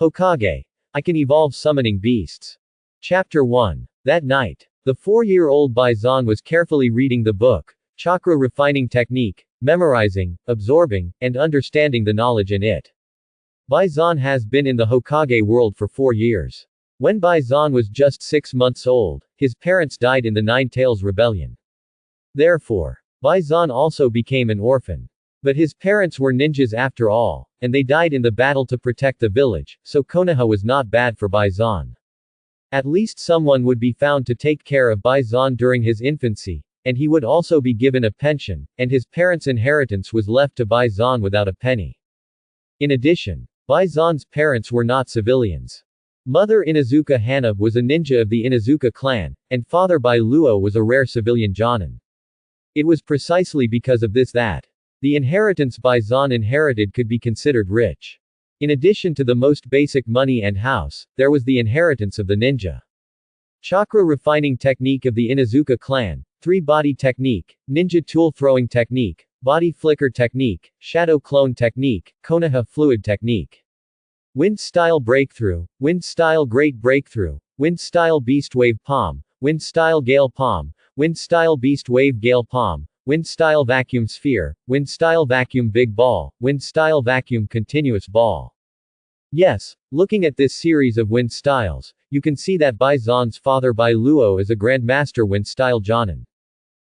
Hokage. I can evolve summoning beasts. Chapter 1. That night, the 4-year-old Bison was carefully reading the book, Chakra Refining Technique, memorizing, absorbing, and understanding the knowledge in it. Bison has been in the Hokage world for 4 years. When Bison was just 6 months old, his parents died in the Nine Tails Rebellion. Therefore, Bison also became an orphan. But his parents were ninjas after all, and they died in the battle to protect the village, so Konoha was not bad for Bison. At least someone would be found to take care of Bison during his infancy, and he would also be given a pension, and his parents' inheritance was left to Bison without a penny. In addition, Bison's parents were not civilians. Mother Inuzuka Hana was a ninja of the Inuzuka clan, and father Bailuo was a rare civilian jonin. It was precisely because of this that the inheritance Bison inherited could be considered rich. In addition to the most basic money and house, there was the inheritance of the ninja. Chakra refining technique of the Inuzuka clan, 3-body technique, ninja tool throwing technique, body flicker technique, shadow clone technique, Konoha fluid technique. Wind style breakthrough, wind style great breakthrough, wind style beast wave palm, wind style gale palm, wind style beast wave gale palm, wind style vacuum sphere, wind style vacuum big ball, wind style vacuum continuous ball. Yes, looking at this series of wind styles, you can see that Bison's father Bailuo is a grandmaster wind style jonin.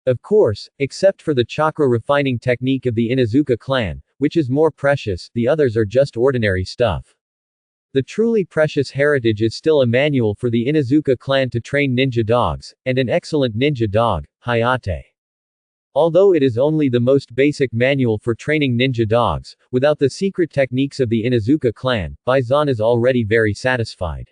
Of course, except for the chakra refining technique of the Inuzuka clan, which is more precious, the others are just ordinary stuff. The truly precious heritage is still a manual for the Inuzuka clan to train ninja dogs, and an excellent ninja dog, Hayate. Although it is only the most basic manual for training ninja dogs, without the secret techniques of the Inuzuka clan, Bison is already very satisfied.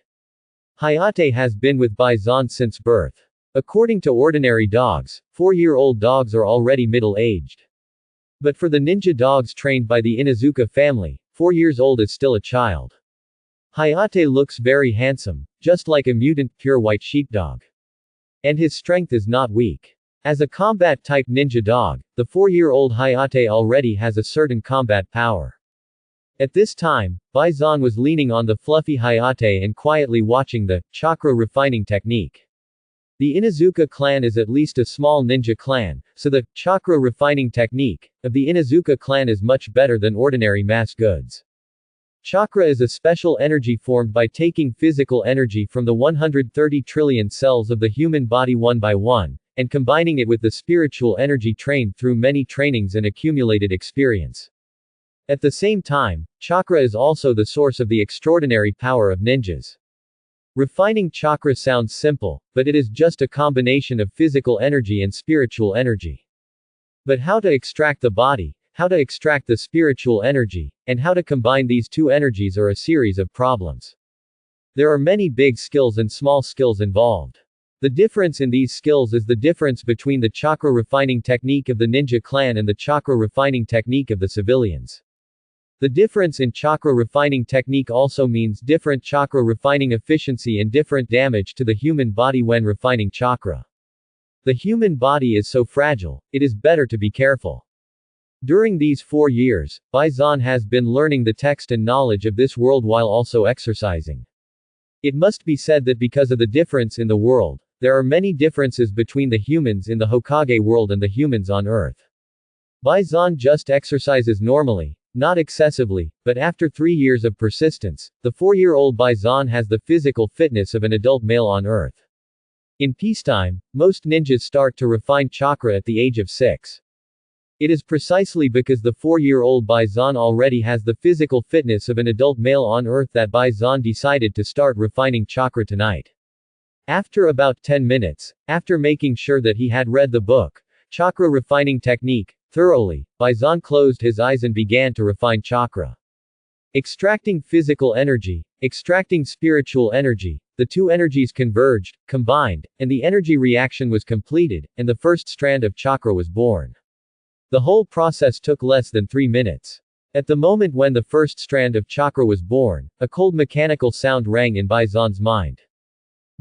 Hayate has been with Bison since birth. According to ordinary dogs, 4-year-old dogs are already middle-aged. But for the ninja dogs trained by the Inuzuka family, 4 years old is still a child. Hayate looks very handsome, just like a mutant, pure white sheepdog. And his strength is not weak. As a combat-type ninja dog, the 4-year-old Hayate already has a certain combat power. At this time, Bison was leaning on the fluffy Hayate and quietly watching the chakra refining technique. The Inuzuka clan is at least a small ninja clan, so the chakra refining technique of the Inuzuka clan is much better than ordinary mass goods. Chakra is a special energy formed by taking physical energy from the 130 trillion cells of the human body one by one, and combining it with the spiritual energy trained through many trainings and accumulated experience. At the same time, chakra is also the source of the extraordinary power of ninjas. Refining chakra sounds simple, but it is just a combination of physical energy and spiritual energy. But how to extract the body, how to extract the spiritual energy, and how to combine these two energies are a series of problems. There are many big skills and small skills involved. The difference in these skills is the difference between the chakra refining technique of the ninja clan and the chakra refining technique of the civilians. The difference in chakra refining technique also means different chakra refining efficiency and different damage to the human body when refining chakra. The human body is so fragile, it is better to be careful. During these 4 years, Bison has been learning the text and knowledge of this world while also exercising. It must be said that because of the difference in the world, there are many differences between the humans in the Hokage world and the humans on Earth. Bison just exercises normally, not excessively, but after 3 years of persistence, the 4-year-old Bison has the physical fitness of an adult male on Earth. In peacetime, most ninjas start to refine chakra at the age of 6. It is precisely because the 4-year-old Bison already has the physical fitness of an adult male on Earth that Bison decided to start refining chakra tonight. After about 10 minutes, after making sure that he had read the book, Chakra Refining Technique, thoroughly, Bison closed his eyes and began to refine chakra. Extracting physical energy, extracting spiritual energy, the two energies converged, combined, and the energy reaction was completed, and the first strand of chakra was born. The whole process took less than 3 minutes. At the moment when the first strand of chakra was born, a cold mechanical sound rang in Bison's mind.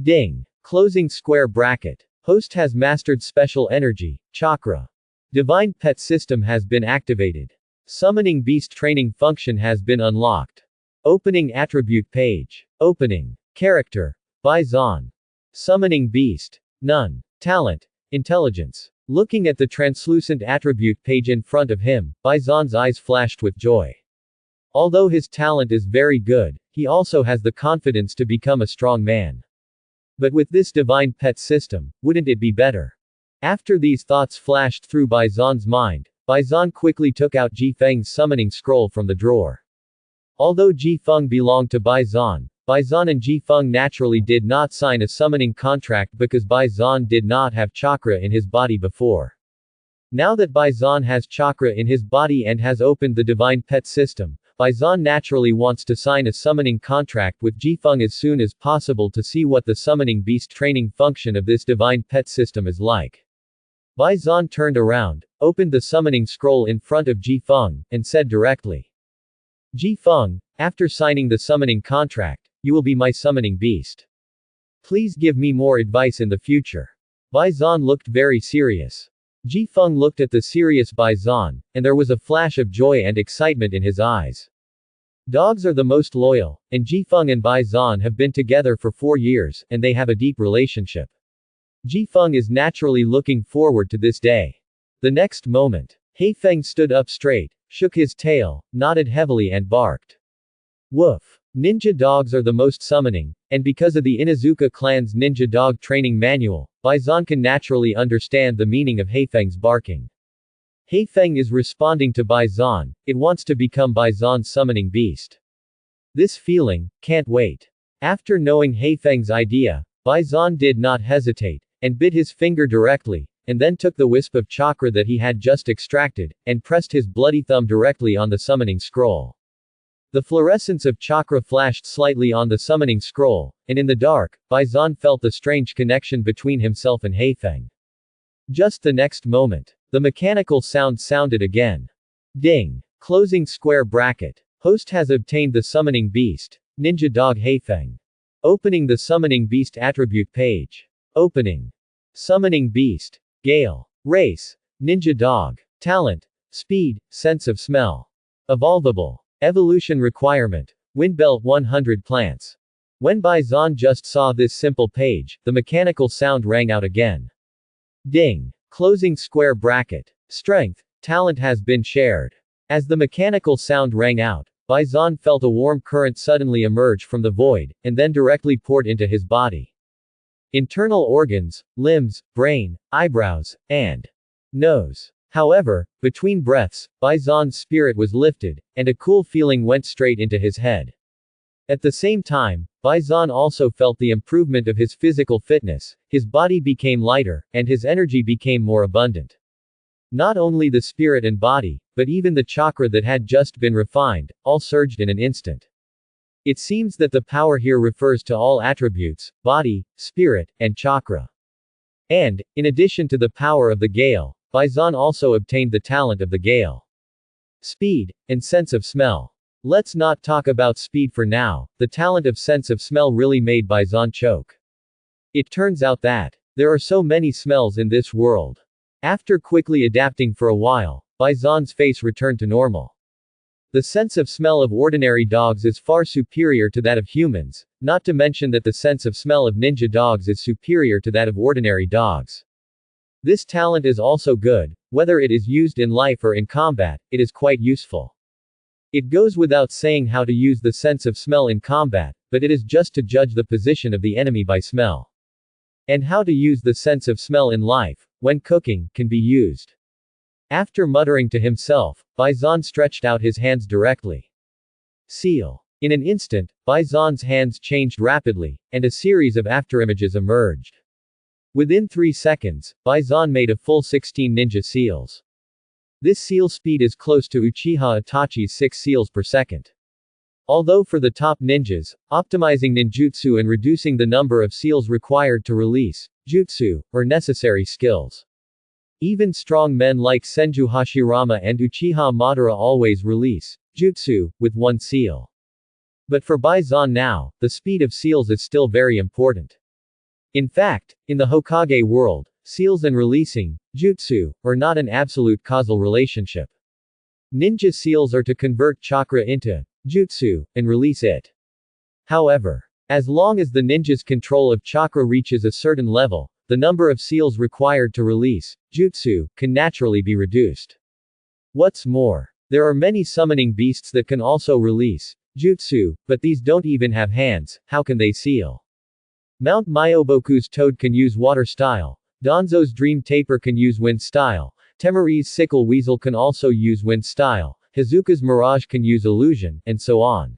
Ding. Closing square bracket. Host has mastered special energy, chakra. Divine pet system has been activated. Summoning beast training function has been unlocked. Opening attribute page. Opening. Character. Bison. Summoning beast. None. Talent. Intelligence. Looking at the translucent attribute page in front of him, Bison's eyes flashed with joy. Although his talent is very good, he also has the confidence to become a strong man. But with this divine pet system, wouldn't it be better? After these thoughts flashed through Bison's mind, Bison quickly took out Ji Feng's summoning scroll from the drawer. Although Ji Feng belonged to Bison, Bison and Ji Feng naturally did not sign a summoning contract because Bison did not have chakra in his body before. Now that Bison has chakra in his body and has opened the divine pet system, Bison naturally wants to sign a summoning contract with Ji Feng as soon as possible to see what the summoning beast training function of this divine pet system is like. Bison turned around, opened the summoning scroll in front of Ji Feng, and said directly, Ji Feng, after signing the summoning contract, you will be my summoning beast. Please give me more advice in the future. Bison looked very serious. Ji Feng looked at the serious Bison, and there was a flash of joy and excitement in his eyes. Dogs are the most loyal, and Ji Feng and Bison have been together for 4 years, and they have a deep relationship. Ji Feng is naturally looking forward to this day. The next moment, He Feng stood up straight, shook his tail, nodded heavily and barked. Woof. Ninja dogs are the most summoning, and because of the Inuzuka clan's ninja dog training manual, Bison can naturally understand the meaning of Heifeng's barking. Heifeng is responding to Bison, it wants to become Bison's summoning beast. This feeling, can't wait. After knowing Heifeng's idea, Bison did not hesitate, and bit his finger directly, and then took the wisp of chakra that he had just extracted, and pressed his bloody thumb directly on the summoning scroll. The fluorescence of chakra flashed slightly on the summoning scroll, and in the dark, Bison felt the strange connection between himself and Heifeng. Just the next moment, the mechanical sound sounded again. Ding! Closing square bracket. Host has obtained the summoning beast, Ninja Dog Heifeng. Opening the summoning beast attribute page. Opening. Summoning beast. Gale. Race. Ninja Dog. Talent. Speed, sense of smell. Evolvable. Evolution requirement. Windbelt 100 plants. When Bison just saw this simple page, the mechanical sound rang out again. Ding. Closing square bracket. Strength. Talent has been shared. As the mechanical sound rang out, Bison felt a warm current suddenly emerge from the void, and then directly poured into his body. Internal organs, limbs, brain, eyebrows, and nose. However, between breaths, Bison's spirit was lifted, and a cool feeling went straight into his head. At the same time, Bison also felt the improvement of his physical fitness, his body became lighter, and his energy became more abundant. Not only the spirit and body, but even the chakra that had just been refined, all surged in an instant. It seems that the power here refers to all attributes, body, spirit, and chakra. And, in addition to the power of the Gale, Bison also obtained the talent of the Gale. Speed, and sense of smell. Let's not talk about speed for now, the talent of sense of smell really made Bison choke. It turns out that there are so many smells in this world. After quickly adapting for a while, Bison's face returned to normal. The sense of smell of ordinary dogs is far superior to that of humans, not to mention that the sense of smell of ninja dogs is superior to that of ordinary dogs. This talent is also good, whether it is used in life or in combat, it is quite useful. It goes without saying how to use the sense of smell in combat, but it is just to judge the position of the enemy by smell. And how to use the sense of smell in life, when cooking, can be used. After muttering to himself, Bison stretched out his hands directly. Seal. In an instant, Bison's hands changed rapidly, and a series of afterimages emerged. Within 3 seconds, Bison made a full 16 ninja seals. This seal speed is close to Uchiha Itachi's 6 seals per second. Although for the top ninjas, optimizing ninjutsu and reducing the number of seals required to release jutsu are necessary skills. Even strong men like Senju Hashirama and Uchiha Madara always release jutsu with 1 seal. But for Bison now, the speed of seals is still very important. In fact, in the Hokage world, seals and releasing jutsu are not an absolute causal relationship. Ninja seals are to convert chakra into jutsu, and release it. However, as long as the ninja's control of chakra reaches a certain level, the number of seals required to release jutsu can naturally be reduced. What's more, there are many summoning beasts that can also release jutsu, but these don't even have hands. How can they seal? Mount Myoboku's toad can use water style. Danzo's dream tapir can use wind style. Temari's sickle weasel can also use wind style. Hazuka's mirage can use illusion, and so on.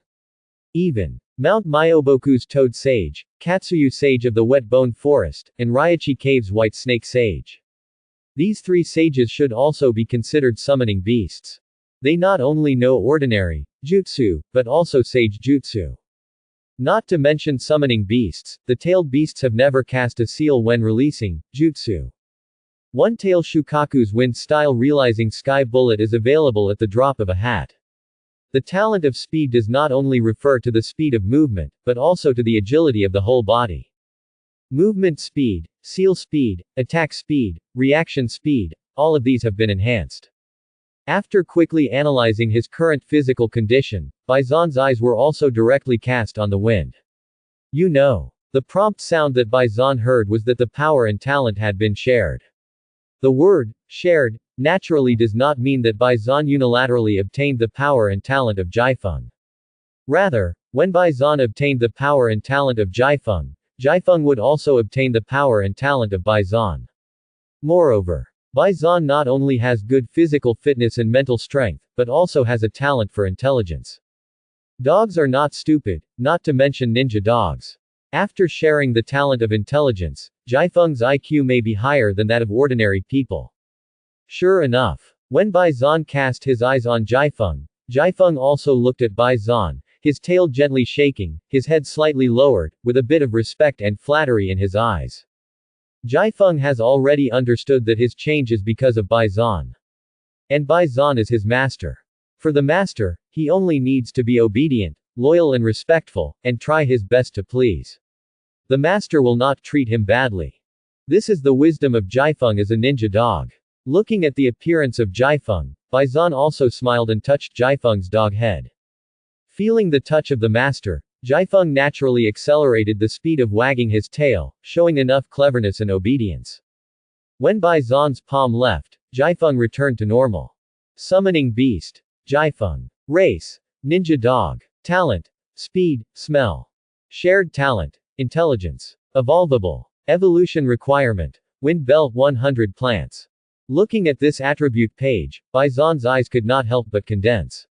Even Mount Myoboku's toad sage, Katsuyu sage of the wet bone forest, and Ryachi cave's white snake sage. These three sages should also be considered summoning beasts. They not only know ordinary jutsu, but also sage jutsu. Not to mention summoning beasts, the tailed beasts have never cast a seal when releasing jutsu. One-tail Shukaku's wind style realizing sky bullet is available at the drop of a hat. The talent of speed does not only refer to the speed of movement, but also to the agility of the whole body. Movement speed, seal speed, attack speed, reaction speed, all of these have been enhanced. After quickly analyzing his current physical condition, Baizan's eyes were also directly cast on the wind. You know. The prompt sound that Baizan heard was that the power and talent had been shared. The word, shared, naturally does not mean that Baizan unilaterally obtained the power and talent of Jiefeng. Rather, when Baizan obtained the power and talent of Jiefeng, Jiefeng would also obtain the power and talent of Baizan. Moreover, Baizan not only has good physical fitness and mental strength, but also has a talent for intelligence. Dogs are not stupid, not to mention ninja dogs. After sharing the talent of intelligence, Jiefeng's IQ may be higher than that of ordinary people. Sure enough, when Baizan cast his eyes on Jiefeng, Jiefeng also looked at Baizan, his tail gently shaking, his head slightly lowered, with a bit of respect and flattery in his eyes. Jiefeng has already understood that his change is because of Baizan. And Baizan is his master. For the master, he only needs to be obedient, loyal and respectful, and try his best to please. The master will not treat him badly. This is the wisdom of Jiefeng as a ninja dog. Looking at the appearance of Jiefeng, Baizan also smiled and touched Jiefeng's dog head. Feeling the touch of the master, Jiefeng naturally accelerated the speed of wagging his tail, showing enough cleverness and obedience. When Baizan's palm left, Jiefeng returned to normal. Summoning beast. Jiefeng. Race. Ninja dog. Talent. Speed, smell. Shared talent. Intelligence. Evolvable. Evolution requirement. Wind belt 100 plants. Looking at this attribute page, Baizan's eyes could not help but condense.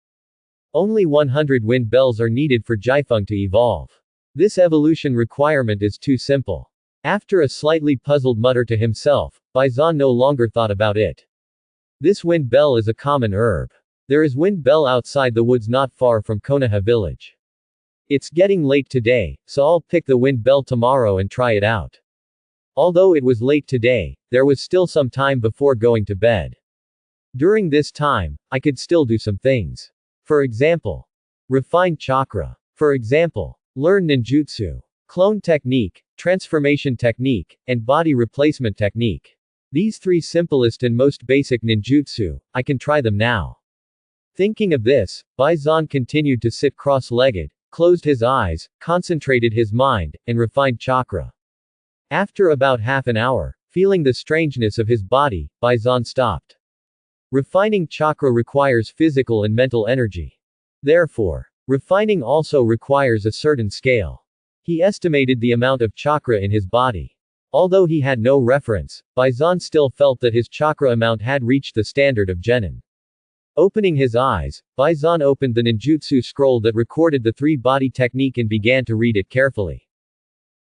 Only 100 wind bells are needed for Jiefeng to evolve. This evolution requirement is too simple. After a slightly puzzled mutter to himself, Baizan no longer thought about it. This wind bell is a common herb. There is wind bell outside the woods not far from Konoha village. It's getting late today, so I'll pick the wind bell tomorrow and try it out. Although it was late today, there was still some time before going to bed. During this time, I could still do some things. For example, refine chakra. For example, learn ninjutsu, clone technique, transformation technique, and body replacement technique. These three simplest and most basic ninjutsu, I can try them now. Thinking of this, Baizan continued to sit cross-legged, closed his eyes, concentrated his mind, and refined chakra. After about half an hour, feeling the strangeness of his body, Baizan stopped. Refining chakra requires physical and mental energy. Therefore, refining also requires a certain scale. He estimated the amount of chakra in his body. Although he had no reference, Baizan still felt that his chakra amount had reached the standard of genin. Opening his eyes, Baizan opened the ninjutsu scroll that recorded the three-body technique and began to read it carefully.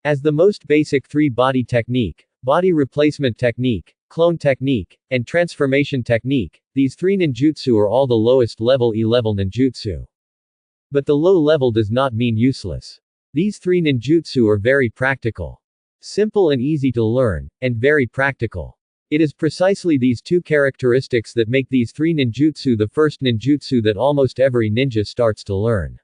As the most basic three-body technique, body replacement technique, clone technique, and transformation technique, these three ninjutsu are all the lowest level E-level ninjutsu. But the low level does not mean useless. These three ninjutsu are very practical. Simple and easy to learn, and very practical. It is precisely these two characteristics that make these three ninjutsu the first ninjutsu that almost every ninja starts to learn.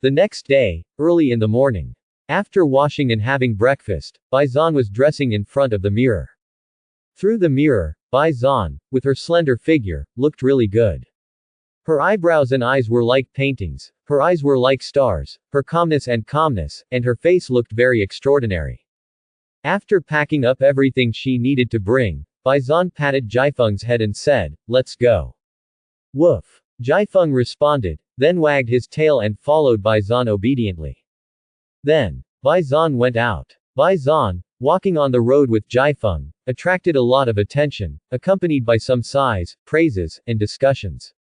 The next day, early in the morning, after washing and having breakfast, Baizan was dressing in front of the mirror. Through the mirror, Baizan, with her slender figure, looked really good. Her eyebrows and eyes were like paintings, Her eyes were like stars, her calmness, and her face looked very extraordinary. After packing up everything she needed to bring, Baizan patted Jiafeng's head and said, "Let's go." Woof. Jiafeng responded, then wagged his tail and followed Baizan obediently. Then, Baizan went out. Baizan, walking on the road with Jiafeng, attracted a lot of attention, accompanied by some sighs, praises, and discussions.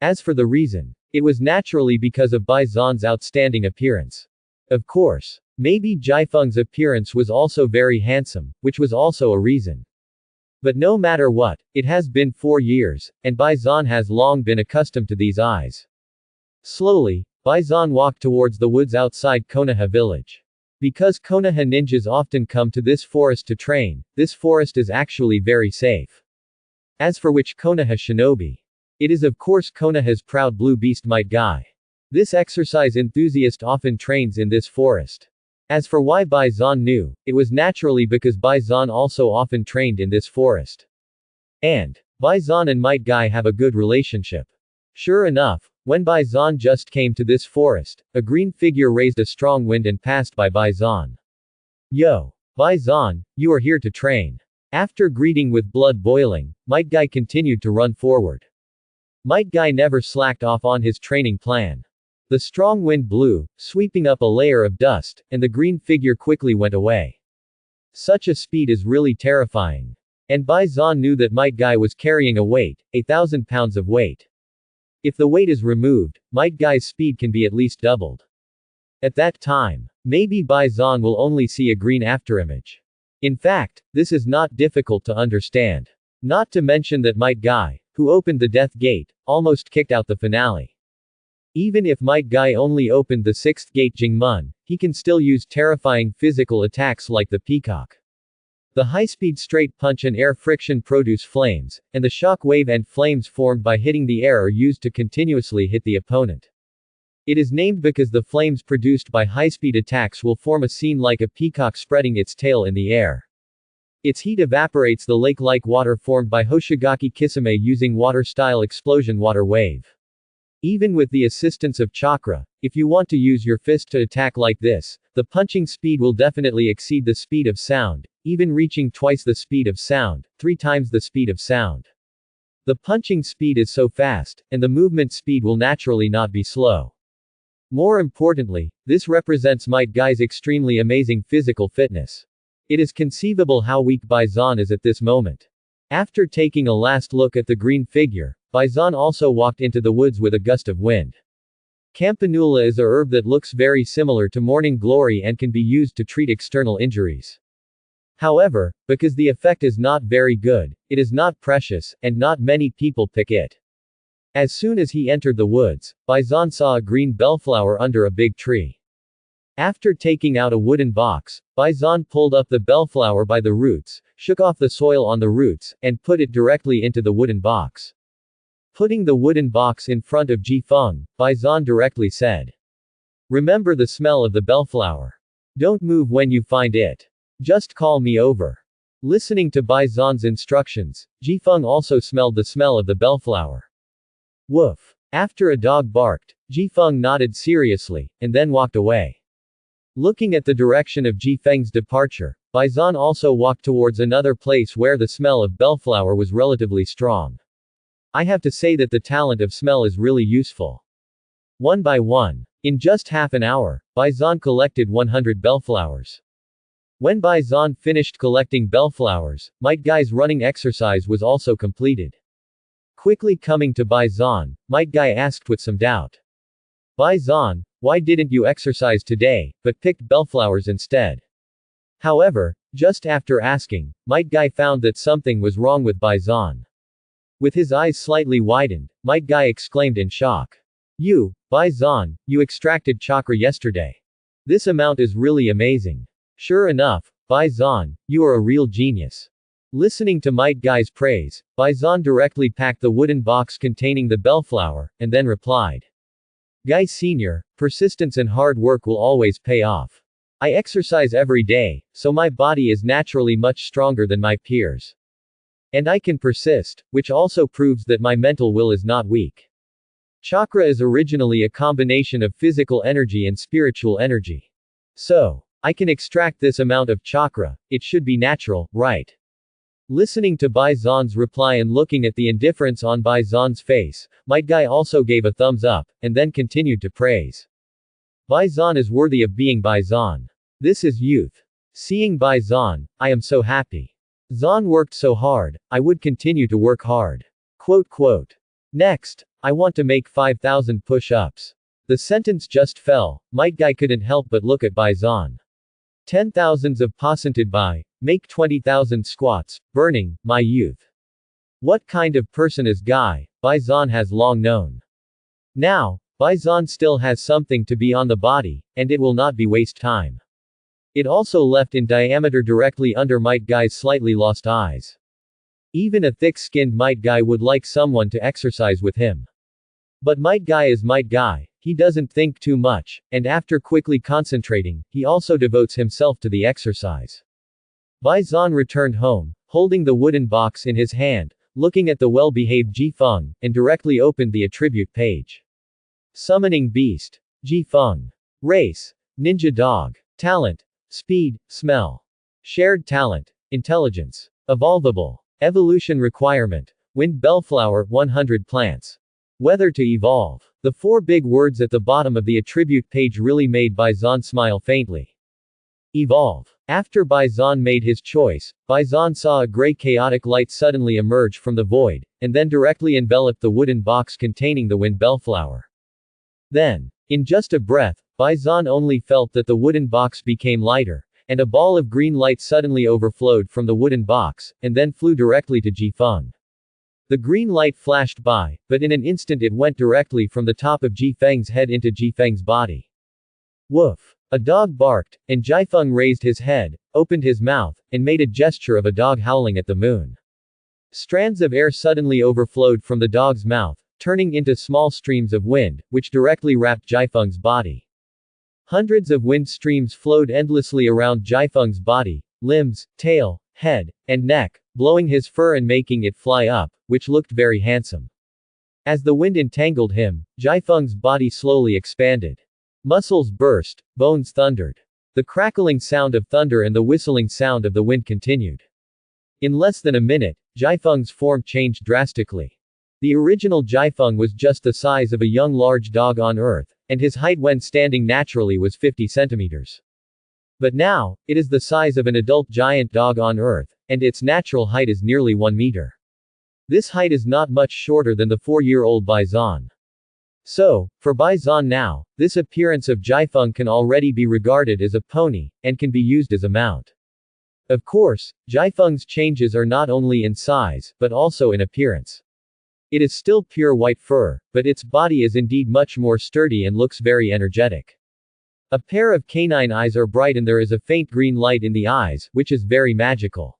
As for the reason, it was naturally because of Baizan's outstanding appearance. Of course, maybe Jiafeng's appearance was also very handsome, which was also a reason. But no matter what, it has been 4 years, and Baizan has long been accustomed to these eyes. Slowly, Baizan walked towards the woods outside Konoha village. Because Konoha ninjas often come to this forest to train, this forest is actually very safe. As for which Konoha shinobi, it is of course Konoha's proud blue beast Might Guy. This exercise enthusiast often trains in this forest. As for why Baizan knew, it was naturally because Baizan also often trained in this forest. And, Baizan and Might Guy have a good relationship. Sure enough, when Baizan just came to this forest, a green figure raised a strong wind and passed by Baizan. "Yo! Baizan, you are here to train." After greeting with blood boiling, Might Guy continued to run forward. Might Guy never slacked off on his training plan. The strong wind blew, sweeping up a layer of dust, and the green figure quickly went away. Such a speed is really terrifying. And Baizan knew that Might Guy was carrying a weight, 1,000 pounds of weight. If the weight is removed, Might Guy's speed can be at least doubled. At that time, maybe Baizan will only see a green afterimage. In fact, this is not difficult to understand. Not to mention that Might Guy, who opened the death gate, almost kicked out the finale. Even if Might Guy only opened the 6th gate Jingmun, he can still use terrifying physical attacks like the peacock. The high-speed straight punch and air friction produce flames, and the shock wave and flames formed by hitting the air are used to continuously hit the opponent. It is named because the flames produced by high-speed attacks will form a scene like a peacock spreading its tail in the air. Its heat evaporates the lake-like water formed by Hoshigaki Kisame using water-style explosion water wave. Even with the assistance of chakra, if you want to use your fist to attack like this, the punching speed will definitely exceed the speed of sound, even reaching twice the speed of sound, 3 times the speed of sound. The punching speed is so fast, and the movement speed will naturally not be slow. More importantly, this represents Might Guy's extremely amazing physical fitness. It is conceivable how weak Baizan is at this moment. After taking a last look at the green figure, Baizan also walked into the woods with a gust of wind. Campanula is a herb that looks very similar to morning glory and can be used to treat external injuries. However, because the effect is not very good, it is not precious, and not many people pick it. As soon as he entered the woods, Baizan saw a green bellflower under a big tree. After taking out a wooden box, Baizan pulled up the bellflower by the roots, shook off the soil on the roots, and put it directly into the wooden box. Putting the wooden box in front of Jifeng, Baizan directly said, "Remember the smell of the bellflower. Don't move when you find it. Just call me over." Listening to Baizan's instructions, Jifeng also smelled the smell of the bellflower. Woof. After a dog barked, Jifeng nodded seriously, and then walked away. Looking at the direction of Jifeng's departure, Baizan also walked towards another place where the smell of bellflower was relatively strong. I have to say that the talent of smell is really useful. One by one, in just half an hour, Baizan collected 100 bellflowers. When Baizan finished collecting bellflowers, Might Guy's running exercise was also completed. Quickly coming to Baizan, Might Guy asked with some doubt. "Baizan, why didn't you exercise today, but picked bellflowers instead?" However, just after asking, Might Guy found that something was wrong with Baizan. With his eyes slightly widened, Might Guy exclaimed in shock. Baizan, you extracted chakra yesterday. This amount is really amazing. Sure enough, Baizan, you are a real genius. Listening to Might Guy's praise, Baizan directly packed the wooden box containing the bellflower, and then replied. Guy Sr., persistence and hard work will always pay off. I exercise every day, so my body is naturally much stronger than my peers. And I can persist, which also proves that my mental will is not weak. Chakra is originally a combination of physical energy and spiritual energy. So, I can extract this amount of chakra, it should be natural, right? Listening to Bai Zan's reply and looking at the indifference on Bai Zan's face, Might Guy also gave a thumbs up, and then continued to praise. Bai Zan is worthy of being Bai Zan. This is youth. Seeing Bai Zan, I am so happy. Zan worked so hard, I would continue to work hard. Quote. Next, I want to make 5,000 push-ups. The sentence just fell, Might Guy couldn't help but look at Bai Zan. 10,000s of pasanted Bai, make 20,000 squats, burning, my youth. What kind of person is Guy, Bai Zan has long known. Now, Bai Zan still has something to be on the body, and it will not be waste time. It also left in diameter directly under Might Guy's slightly lost eyes. Even a thick-skinned Might Guy would like someone to exercise with him. But Might Guy is Might Guy, he doesn't think too much, and after quickly concentrating, he also devotes himself to the exercise. Bai Zan returned home, holding the wooden box in his hand, looking at the well-behaved Ji Feng, and directly opened the attribute page. Summoning Beast. Ji Feng. Race. Ninja Dog. Talent. Speed, Smell. Shared Talent. Intelligence. Evolvable. Evolution Requirement. Wind Bellflower, 100 plants. Whether to evolve. The 4 big words at the bottom of the attribute page really made Bai Zan smile faintly. Evolve. After Bai Zan made his choice, Bai Zan saw a gray chaotic light suddenly emerge from the void, and then directly envelop the wooden box containing the wind bellflower. Then, in just a breath, Bai Zan only felt that the wooden box became lighter, and a ball of green light suddenly overflowed from the wooden box, and then flew directly to Ji Feng. The green light flashed by, but in an instant it went directly from the top of Ji Feng's head into Ji Feng's body. Woof! A dog barked, and Ji Feng raised his head, opened his mouth, and made a gesture of a dog howling at the moon. Strands of air suddenly overflowed from the dog's mouth, turning into small streams of wind, which directly wrapped Ji Feng's body. Hundreds of wind streams flowed endlessly around Ji Feng's body, limbs, tail, head, and neck, blowing his fur and making it fly up, which looked very handsome. As the wind entangled him, Ji Feng's body slowly expanded. Muscles burst, bones thundered. The crackling sound of thunder and the whistling sound of the wind continued. In less than a minute, Ji Feng's form changed drastically. The original Ji Feng was just the size of a young large dog on Earth, and his height when standing naturally was 50 centimeters. But now, it is the size of an adult giant dog on Earth, and its natural height is nearly 1 meter. This height is not much shorter than the 4-year-old Bai Zan. So, for Bai Zan now, this appearance of Ji Feng can already be regarded as a pony, and can be used as a mount. Of course, Ji Feng's changes are not only in size, but also in appearance. It is still pure white fur, but its body is indeed much more sturdy and looks very energetic. A pair of canine eyes are bright and there is a faint green light in the eyes, which is very magical.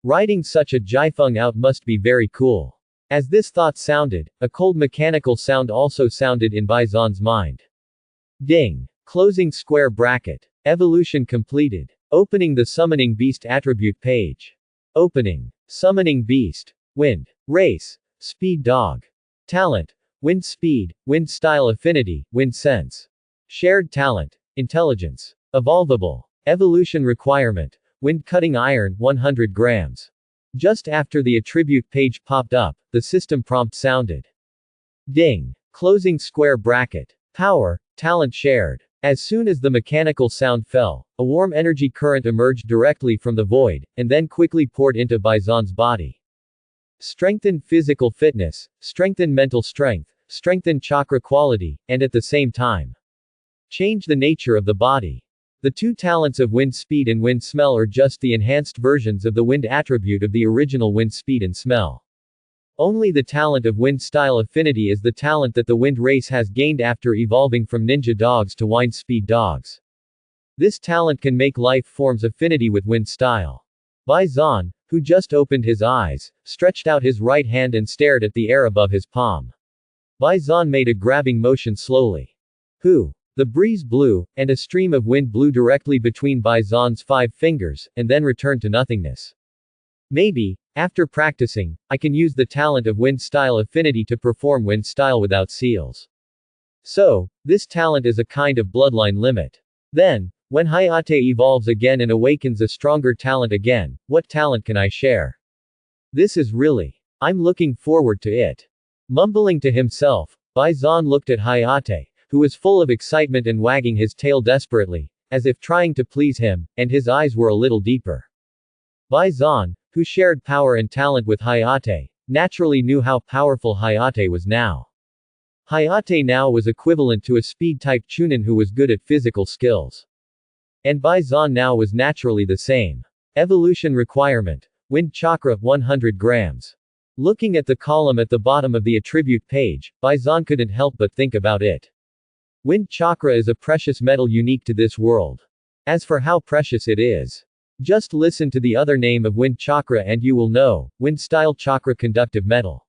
Riding such a Ji Feng out must be very cool. As this thought sounded, a cold mechanical sound also sounded in Bai Zan's mind. Ding! Closing square bracket. Evolution completed. Opening the Summoning Beast attribute page. Opening. Summoning Beast. Wind. Race. Speed Dog. Talent. Wind Speed, Wind Style Affinity, Wind Sense. Shared Talent. Intelligence. Evolvable. Evolution Requirement. Wind Cutting Iron, 100 grams. Just after the attribute page popped up, the system prompt sounded. Ding! Closing square bracket. Power, Talent Shared. As soon as the mechanical sound fell, a warm energy current emerged directly from the void, and then quickly poured into Bai Zan's body. Strengthen physical fitness, strengthen mental strength, strengthen chakra quality, and at the same time, change the nature of the body. The two talents of wind speed and wind smell are just the enhanced versions of the wind attribute of the original wind speed and smell. Only the talent of wind style affinity is the talent that the wind race has gained after evolving from ninja dogs to wind speed dogs. This talent can make life forms affinity with wind style. Bai Zan, who just opened his eyes, stretched out his right hand and stared at the air above his palm. Bai Zan made a grabbing motion slowly. Who? The breeze blew, and a stream of wind blew directly between Bai Zan's 5 fingers, and then returned to nothingness. Maybe, After practicing, I can use the talent of wind style affinity to perform wind style without seals. So, this talent is a kind of bloodline limit. Then, when Hayate evolves again and awakens a stronger talent again, what talent can I share? This is really. I'm looking forward to it. Mumbling to himself, Bison looked at Hayate, who was full of excitement and wagging his tail desperately, as if trying to please him, and his eyes were a little deeper. Bison, who shared power and talent with Hayate, naturally knew how powerful Hayate was now. Hayate now was equivalent to a speed-type Chunin who was good at physical skills. And Bison now was naturally the same. Evolution requirement. Wind chakra, 100 grams. Looking at the column at the bottom of the attribute page, Bison couldn't help but think about it. Wind chakra is a precious metal unique to this world. As for how precious it is, just listen to the other name of wind chakra and you will know, wind style chakra conductive metal.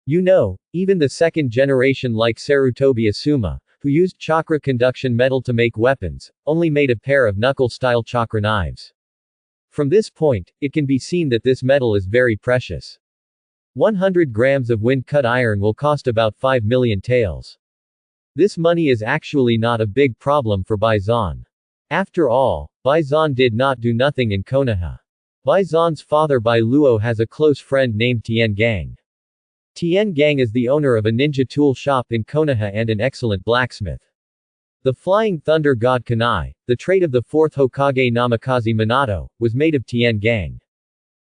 You know, even the second generation like Sarutobi Asuma, who used chakra conduction metal to make weapons, only made a pair of knuckle style chakra knives. From this point, it can be seen that this metal is very precious. 100 grams of wind cut iron will cost about 5 million taels. This money is actually not a big problem for Bison. After all, Bison did not do nothing in Konoha. Bison's father Bai Luo has a close friend named Tien Gang. Tien Gang is the owner of a ninja tool shop in Konoha and an excellent blacksmith. The Flying Thunder God Kanai, the trait of the fourth Hokage Namikaze Minato, was made of Tien Gang.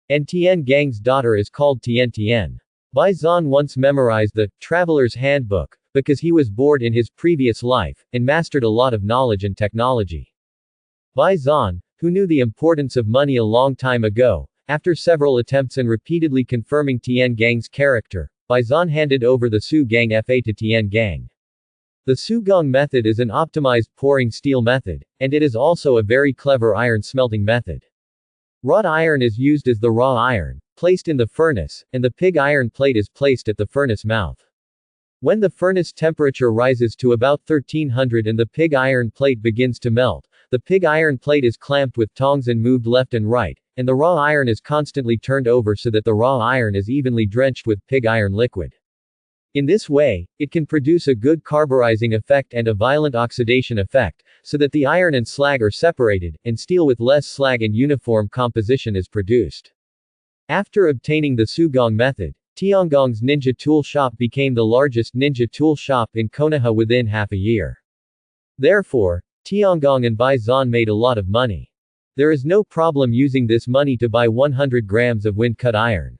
And Tien Gang's daughter is called Tien Tien. Bison once memorized the Traveler's Handbook, because he was bored in his previous life, and mastered a lot of knowledge and technology. Bison, who knew the importance of money a long time ago, after several attempts and repeatedly confirming Tien Gang's character, Bison handed over the Su Gang Fa to Tien Gang. The Sugong method is an optimized pouring steel method, and it is also a very clever iron smelting method. Wrought iron is used as the raw iron, placed in the furnace, and the pig iron plate is placed at the furnace mouth. When the furnace temperature rises to about 1300 and the pig iron plate begins to melt, the pig iron plate is clamped with tongs and moved left and right, and the raw iron is constantly turned over so that the raw iron is evenly drenched with pig iron liquid. In this way, it can produce a good carburizing effect and a violent oxidation effect, so that the iron and slag are separated, and steel with less slag and uniform composition is produced. After obtaining the Sugong method, Tiangong's ninja tool shop became the largest ninja tool shop in Konoha within half a year. Therefore, Tiangong and Bison made a lot of money. There is no problem using this money to buy 100 grams of wind-cut iron.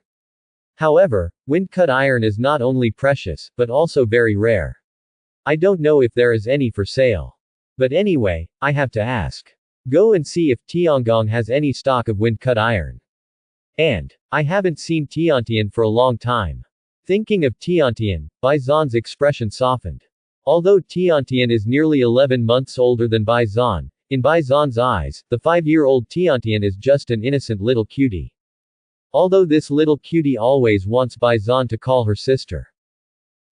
However, wind-cut iron is not only precious, but also very rare. I don't know if there is any for sale. But anyway, I have to ask. Go and see if Tiangong has any stock of wind-cut iron. And, I haven't seen Tiantian for a long time. Thinking of Tiantian, Bison's expression softened. Although Tiantian is nearly 11 months older than Bison, in Bison's eyes, the 5-year-old Tiantian is just an innocent little cutie. Although this little cutie always wants Bison to call her sister.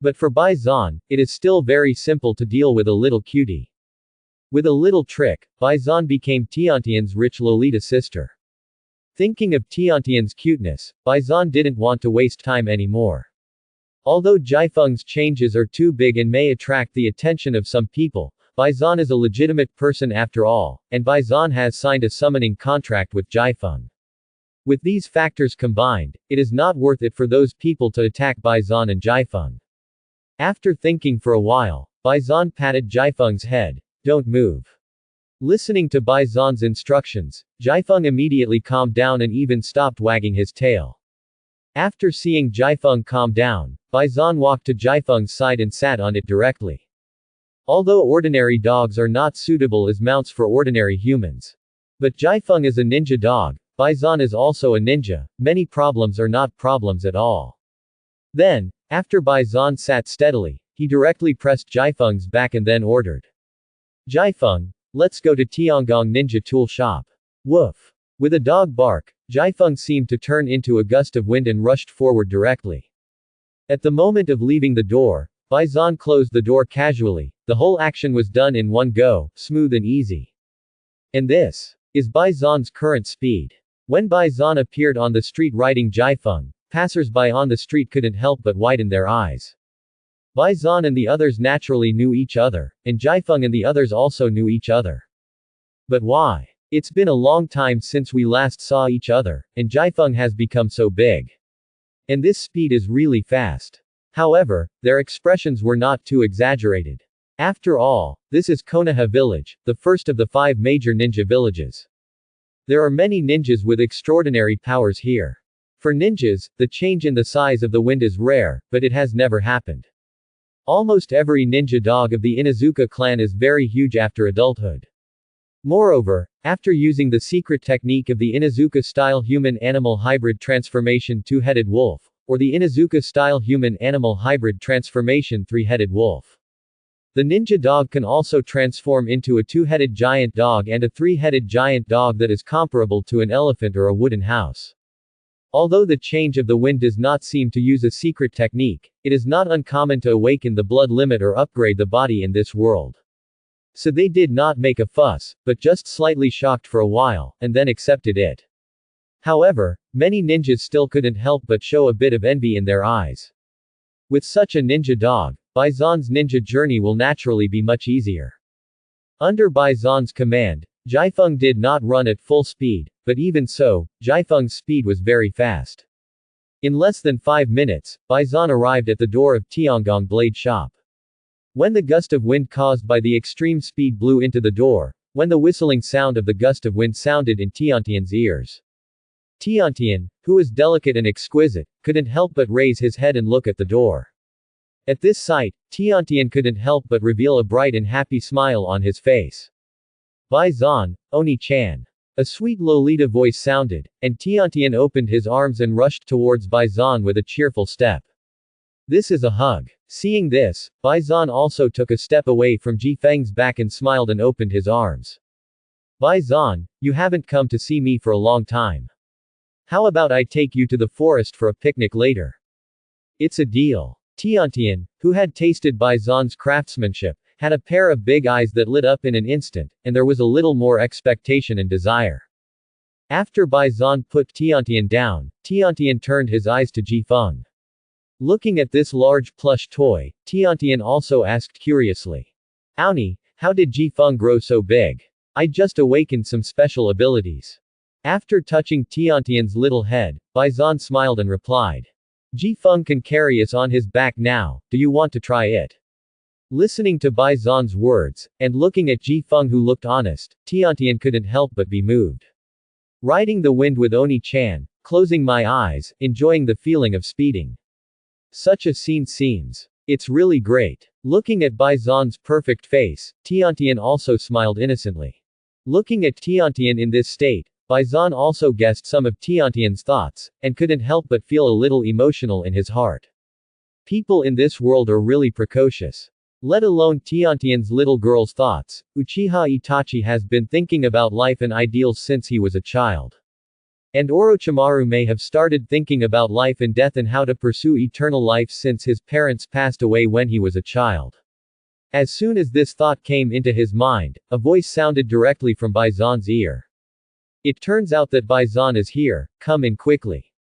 But for Bison, it is still very simple to deal with a little cutie. With a little trick, Bison became Tiantian's rich Lolita sister. Thinking of Tiantian's cuteness, Bison didn't want to waste time anymore. Although Jiafeng's changes are too big and may attract the attention of some people, Bison is a legitimate person after all, and Bison has signed a summoning contract with Jiafeng. With these factors combined, it is not worth it for those people to attack Bison and Jiafeng. After thinking for a while, Bison patted Jiafeng's head. Don't move. Listening to Bison's instructions, Jiafeng immediately calmed down and even stopped wagging his tail. After seeing Jiafeng calm down, Bison walked to Jiafeng's side and sat on it directly. Although ordinary dogs are not suitable as mounts for ordinary humans. But Jiafeng is a ninja dog, Bison is also a ninja, many problems are not problems at all. Then, after Bison sat steadily, he directly pressed Jiafeng's back and then ordered. Jiafeng, let's go to Tiangong Ninja Tool Shop. Woof. With a dog bark, Jiafeng seemed to turn into a gust of wind and rushed forward directly. At the moment of leaving the door, Bison closed the door casually. The whole action was done in one go, smooth and easy. And this is Bison's current speed. When Bai Zan appeared on the street riding Jiafeng, passers-by on the street couldn't help but widen their eyes. Bai Zan and the others naturally knew each other, and Jiafeng and the others also knew each other. But why? It's been a long time since we last saw each other, and Jiafeng has become so big. And this speed is really fast. However, their expressions were not too exaggerated. After all, this is Konoha village, the first of the 5 major ninja villages. There are many ninjas with extraordinary powers here. For ninjas, the change in the size of the wind is rare, but it has never happened. Almost every ninja dog of the Inuzuka clan is very huge after adulthood. Moreover, after using the secret technique of the Inuzuka-style human-animal hybrid transformation 2-headed wolf, or the Inuzuka-style human-animal hybrid transformation 3-headed wolf, the ninja dog can also transform into a 2-headed giant dog and a 3-headed giant dog that is comparable to an elephant or a wooden house. Although the change of the wind does not seem to use a secret technique, it is not uncommon to awaken the blood limit or upgrade the body in this world. So they did not make a fuss, but just slightly shocked for a while, and then accepted it. However, many ninjas still couldn't help but show a bit of envy in their eyes. With such a ninja dog, Bai Zan's ninja journey will naturally be much easier. Under Bai Zan's command, Jiafeng did not run at full speed, but even so, Jiafeng's speed was very fast. In less than 5 minutes, Bai Zan arrived at the door of Tiangong Blade Shop. When the gust of wind caused by the extreme speed blew into the door, when the whistling sound of the gust of wind sounded in Tiantian's ears, Tiantian, who was delicate and exquisite, couldn't help but raise his head and look at the door. At this sight, Tiantian couldn't help but reveal a bright and happy smile on his face. Bai Zan, Oni-chan. A sweet Lolita voice sounded, and Tiantian opened his arms and rushed towards Bai Zan with a cheerful step. This is a hug. Seeing this, Bai Zan also took a step away from Ji Feng's back and smiled and opened his arms. Bai Zan, you haven't come to see me for a long time. How about I take you to the forest for a picnic later? It's a deal. Tiantian, who had tasted Bai Zan's craftsmanship, had a pair of big eyes that lit up in an instant, and there was a little more expectation and desire. After Bai Zan put Tiantian down, Tiantian turned his eyes to Ji Feng. Looking at this large plush toy, Tiantian also asked curiously. Auni, how did Ji Feng grow so big? I just awakened some special abilities. After touching Tiantian's little head, Bai Zan smiled and replied. Ji Feng can carry us on his back now, do you want to try it? Listening to Bai Zan's words, and looking at Ji Feng who looked honest, Tiantian couldn't help but be moved. Riding the wind with Oni-chan, closing my eyes, enjoying the feeling of speeding. Such a scene seems. It's really great. Looking at Bai Zan's perfect face, Tiantian also smiled innocently. Looking at Tiantian in this state, Bai Zan also guessed some of Tiantian's thoughts, and couldn't help but feel a little emotional in his heart. People in this world are really precocious. Let alone Tiantian's little girl's thoughts, Uchiha Itachi has been thinking about life and ideals since he was a child. And Orochimaru may have started thinking about life and death and how to pursue eternal life since his parents passed away when he was a child. As soon as this thought came into his mind, a voice sounded directly from Bai Zan's ear. It turns out that Bai Zan is here, come in quickly.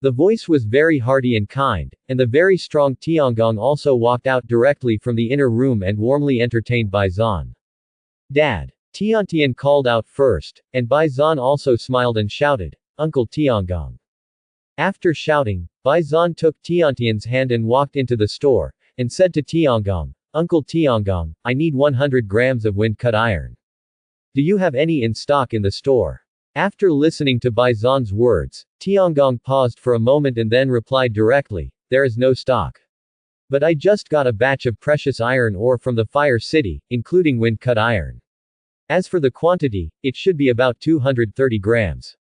The voice was very hearty and kind, and the very strong Tiangong also walked out directly from the inner room and warmly entertained Bai Zan. Dad! Tiantian called out first, and Bai Zan also smiled and shouted, Uncle Tiangong. After shouting, Bai Zan took Tiantian's hand and walked into the store, and said to Tiangong, Uncle Tiangong, I need 100 grams of wind-cut iron. Do you have any in stock in the store? After listening to Bai Zan's words, Tiangong paused for a moment and then replied directly, there is no stock. But I just got a batch of precious iron ore from the Fire City, including wind-cut iron. As for the quantity, it should be about 230 grams.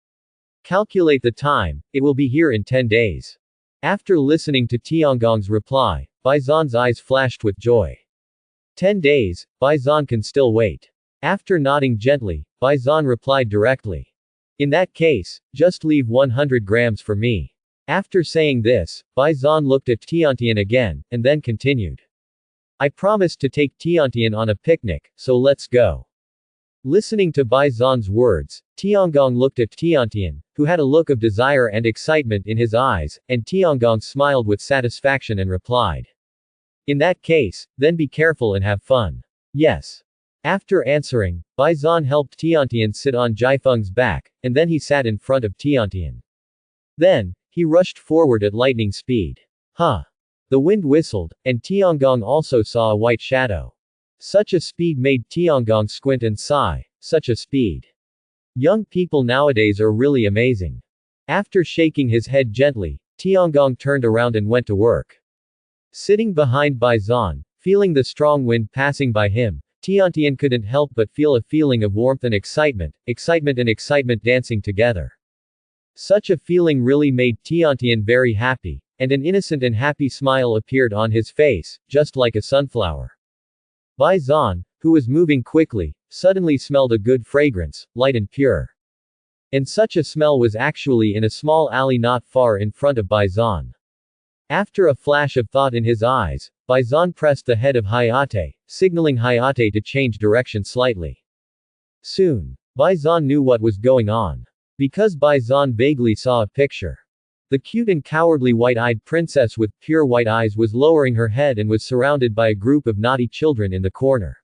Calculate the time, it will be here in 10 days. After listening to Tiangong's reply, Bai Zan's eyes flashed with joy. 10 days, Bai Zan can still wait. After nodding gently, Bai Zan replied directly. In that case, just leave 100 grams for me. After saying this, Bai Zan looked at Tiantian again, and then continued. I promised to take Tiantian on a picnic, so let's go. Listening to Bai Zhan's words, Tiangong looked at Tiantian, who had a look of desire and excitement in his eyes, and Tiangong smiled with satisfaction and replied. In that case, then be careful and have fun. Yes. After answering, Bai Zhan helped Tiantian sit on Jiafeng's back, and then he sat in front of Tiantian. Then, he rushed forward at lightning speed. Huh. The wind whistled, and Tiangong also saw a white shadow. Such a speed made Tiangong squint and sigh. Such a speed. Young people nowadays are really amazing. After shaking his head gently, Tiangong turned around and went to work. Sitting behind Bai Zhan, feeling the strong wind passing by him, Tiantian couldn't help but feel a feeling of warmth and excitement dancing together. Such a feeling really made Tiantian very happy, and an innocent and happy smile appeared on his face, just like a sunflower. Bai Zhan, who was moving quickly, suddenly smelled a good fragrance, light and pure. And such a smell was actually in a small alley not far in front of Bai Zhan. After a flash of thought in his eyes, Bai Zhan pressed the head of Hayate, signaling Hayate to change direction slightly. Soon, Bai Zhan knew what was going on. Because Bai Zhan vaguely saw a picture. The cute and cowardly white-eyed princess with pure white eyes was lowering her head and was surrounded by a group of naughty children in the corner.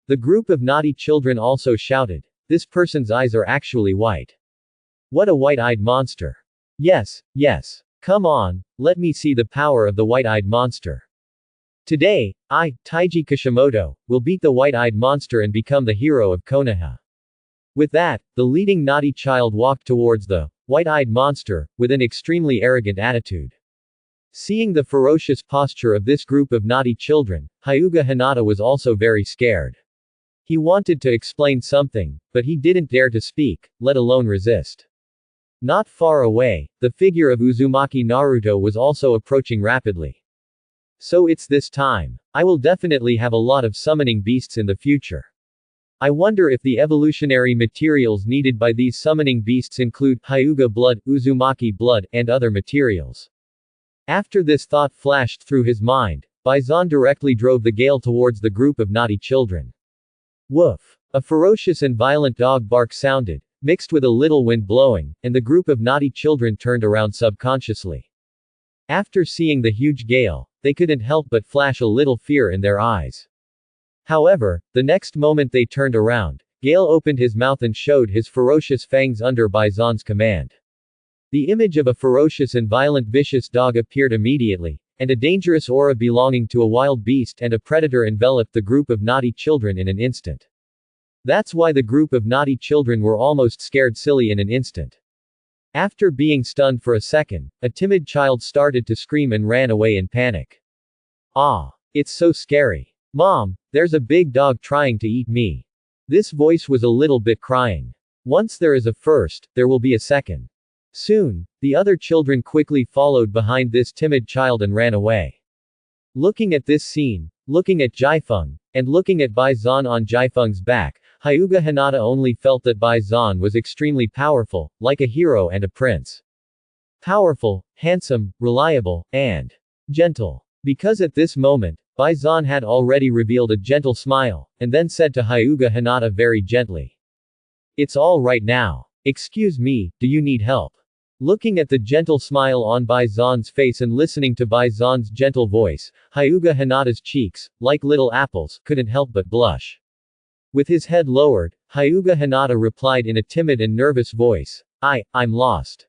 The group of naughty children also shouted, "This person's eyes are actually white. What a white-eyed monster. Yes, yes. Come on, let me see the power of the white-eyed monster. Today, I, Taiji Kishimoto, will beat the white-eyed monster and become the hero of Konoha." With that, the leading naughty child walked towards the white-eyed monster, with an extremely arrogant attitude. Seeing the ferocious posture of this group of naughty children, Hyuga Hinata was also very scared. He wanted to explain something, but he didn't dare to speak, let alone resist. Not far away, the figure of Uzumaki Naruto was also approaching rapidly. So it's this time. I will definitely have a lot of summoning beasts in the future. I wonder if the evolutionary materials needed by these summoning beasts include Hyuga blood, Uzumaki blood, and other materials. After this thought flashed through his mind, Bai Zhan directly drove the gale towards the group of naughty children. Woof! A ferocious and violent dog bark sounded, mixed with a little wind blowing, and the group of naughty children turned around subconsciously. After seeing the huge gale, they couldn't help but flash a little fear in their eyes. However, the next moment they turned around, Gale opened his mouth and showed his ferocious fangs under Bai Zhan's command. The image of a ferocious and violent vicious dog appeared immediately, and a dangerous aura belonging to a wild beast and a predator enveloped the group of naughty children in an instant. That's why the group of naughty children were almost scared silly in an instant. After being stunned for a second, a timid child started to scream and ran away in panic. Ah! It's so scary. Mom, there's a big dog trying to eat me. This voice was a little bit crying. Once there is a first, there will be a second. Soon, the other children quickly followed behind this timid child and ran away. Looking at this scene, looking at Jiafeng, and looking at Bai Zhan on Jiafeng's back, Hyuga Hinata only felt that Bai Zhan was extremely powerful, like a hero and a prince. Powerful, handsome, reliable, and gentle. Because at this moment, Bai Zhan had already revealed a gentle smile, and then said to Hyuga Hinata very gently. It's all right now. Excuse me, do you need help? Looking at the gentle smile on Bai Zhan's face and listening to Bai Zhan's gentle voice, Hyuga Hinata's cheeks, like little apples, couldn't help but blush. With his head lowered, Hyuga Hinata replied in a timid and nervous voice, I'm lost.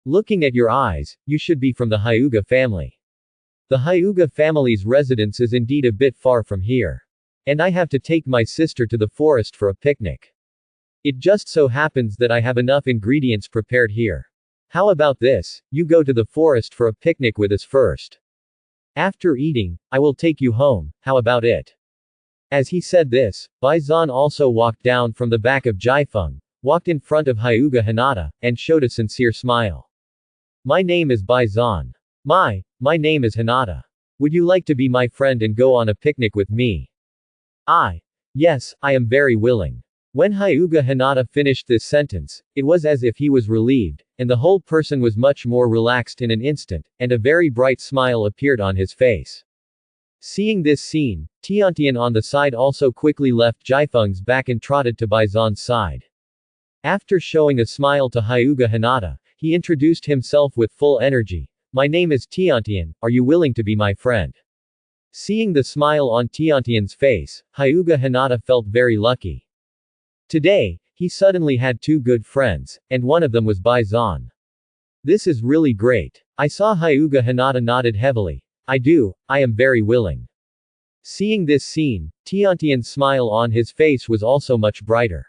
Looking at your eyes, you should be from the Hyuga family. The Hyuga family's residence is indeed a bit far from here. And I have to take my sister to the forest for a picnic. It just so happens that I have enough ingredients prepared here. How about this, you go to the forest for a picnic with us first. After eating, I will take you home, how about it? As he said this, Bai Zhan also walked down from the back of Jiafeng, walked in front of Hyuga Hinata, and showed a sincere smile. My name is Bai Zhan. My name is Hinata. Would you like to be my friend and go on a picnic with me? Yes, I am very willing. When Hyuga Hinata finished this sentence, it was as if he was relieved, and the whole person was much more relaxed in an instant, and a very bright smile appeared on his face. Seeing this scene, Tiantian on the side also quickly left Jaifeng's back and trotted to Baizan's side. After showing a smile to Hyuga Hinata, he introduced himself with full energy. My name is Tiantian, are you willing to be my friend? Seeing the smile on Tiantian's face, Hyuga Hinata felt very lucky. Today, he suddenly had two good friends, and one of them was Baizan. This is really great. I saw Hyuga Hinata nodded heavily. I am very willing. Seeing this scene, Tiantian's smile on his face was also much brighter.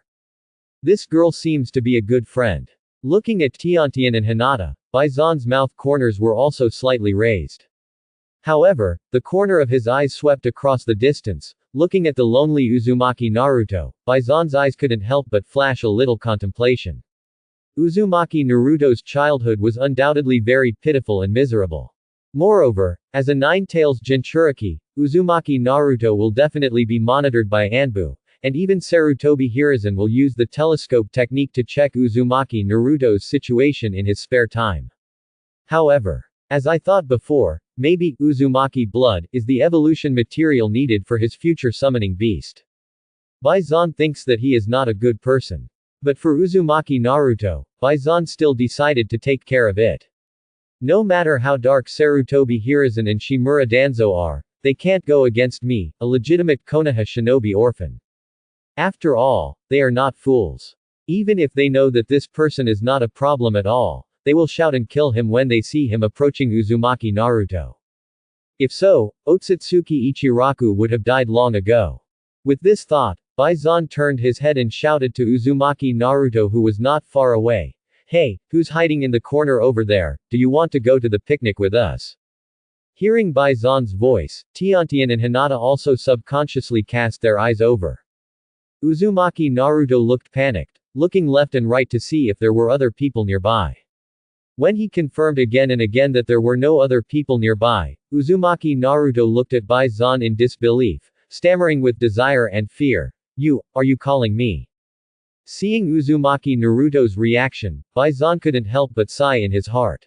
This girl seems to be a good friend. Looking at Tiantian and Hinata, Baizan's mouth corners were also slightly raised. However, the corner of his eyes swept across the distance. Looking at the lonely Uzumaki Naruto, Baizan's eyes couldn't help but flash a little contemplation. Uzumaki Naruto's childhood was undoubtedly very pitiful and miserable. Moreover, as a nine-tails Jinchuriki, Uzumaki Naruto will definitely be monitored by Anbu, and even Sarutobi Hiruzen will use the telescope technique to check Uzumaki Naruto's situation in his spare time. However, as I thought before, maybe Uzumaki blood is the evolution material needed for his future summoning beast. Baizan thinks that he is not a good person. But for Uzumaki Naruto, Baizan still decided to take care of it. No matter how dark Sarutobi Hiruzen and Shimura Danzo are, they can't go against me, a legitimate Konoha shinobi orphan. After all, they are not fools. Even if they know that this person is not a problem at all, they will shout and kill him when they see him approaching Uzumaki Naruto. If so, Otsutsuki Ichiraku would have died long ago. With this thought, Baizan turned his head and shouted to Uzumaki Naruto, who was not far away. Hey, who's hiding in the corner over there, do you want to go to the picnic with us? Hearing Baizan's voice, Tiantian and Hinata also subconsciously cast their eyes over. Uzumaki Naruto looked panicked, looking left and right to see if there were other people nearby. When he confirmed again and again that there were no other people nearby, Uzumaki Naruto looked at Baizan in disbelief, stammering with desire and fear. Are you calling me? Seeing Uzumaki Naruto's reaction, Baizan couldn't help but sigh in his heart.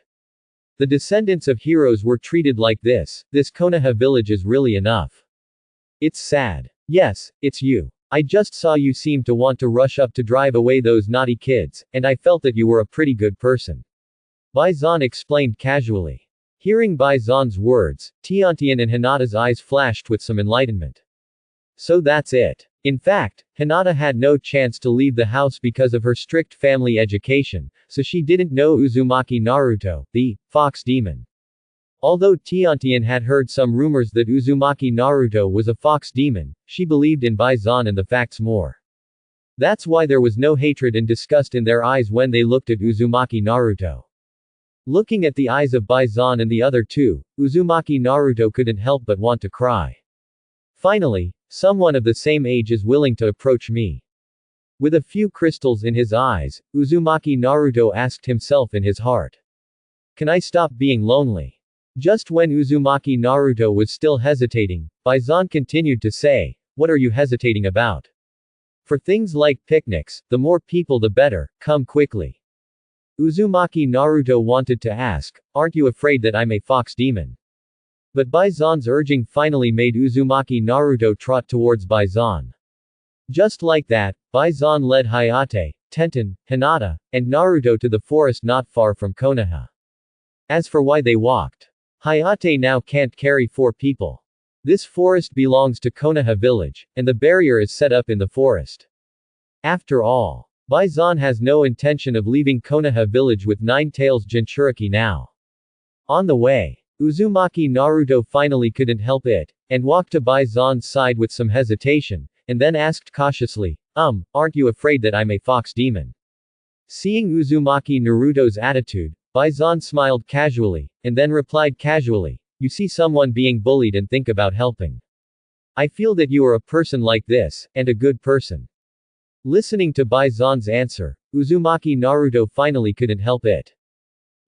The descendants of heroes were treated like this Konoha village is really enough. It's sad. Yes, it's you. I just saw you seem to want to rush up to drive away those naughty kids, and I felt that you were a pretty good person. Baizan explained casually. Hearing Baizan's words, Tiantian and Hinata's eyes flashed with some enlightenment. So that's it. In fact, Hinata had no chance to leave the house because of her strict family education, so she didn't know Uzumaki Naruto, the fox demon. Although Tiantian had heard some rumors that Uzumaki Naruto was a fox demon, she believed in Baizan and the facts more. That's why there was no hatred and disgust in their eyes when they looked at Uzumaki Naruto. Looking at the eyes of Baizan and the other two, Uzumaki Naruto couldn't help but want to cry. Finally, someone of the same age is willing to approach me. With a few crystals in his eyes, Uzumaki Naruto asked himself in his heart. Can I stop being lonely? Just when Uzumaki Naruto was still hesitating, Baizan continued to say, what are you hesitating about? For things like picnics, the more people the better, come quickly. Uzumaki Naruto wanted to ask, aren't you afraid that I'm a fox demon? But Baizan's urging finally made Uzumaki Naruto trot towards Baizan. Just like that, Baizan led Hayate, Tenten, Hinata, and Naruto to the forest not far from Konoha. As for why they walked, Hayate now can't carry 4 people. This forest belongs to Konoha village, and the barrier is set up in the forest. After all, Baizan has no intention of leaving Konoha village with 9 tails Jinchuriki now. On the way, Uzumaki Naruto finally couldn't help it, and walked to Baizan's side with some hesitation, and then asked cautiously, aren't you afraid that I'm a fox demon? Seeing Uzumaki Naruto's attitude, Baizan smiled casually, and then replied casually, you see someone being bullied and think about helping. I feel that you are a person like this, and a good person. Listening to Baizan's answer, Uzumaki Naruto finally couldn't help it.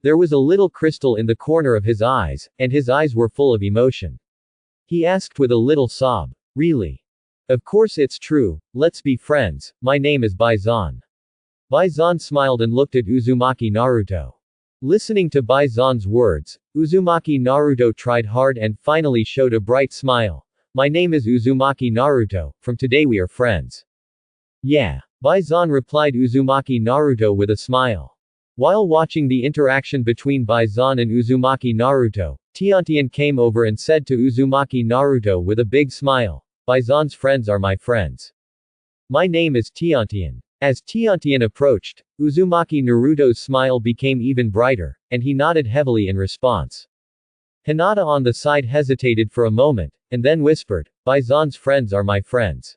There was a little crystal in the corner of his eyes, and his eyes were full of emotion. He asked with a little sob, really? Of course it's true, let's be friends, my name is Baizan. Baizan smiled and looked at Uzumaki Naruto. Listening to Baizan's words, Uzumaki Naruto tried hard and finally showed a bright smile. My name is Uzumaki Naruto, from today we are friends. Yeah. Baizan replied Uzumaki Naruto with a smile. While watching the interaction between Baizan and Uzumaki Naruto, Tiantian came over and said to Uzumaki Naruto with a big smile, Baizan's friends are my friends. My name is Tiantian. As Tiantian approached, Uzumaki Naruto's smile became even brighter, and he nodded heavily in response. Hinata on the side hesitated for a moment, and then whispered, Baizan's friends are my friends.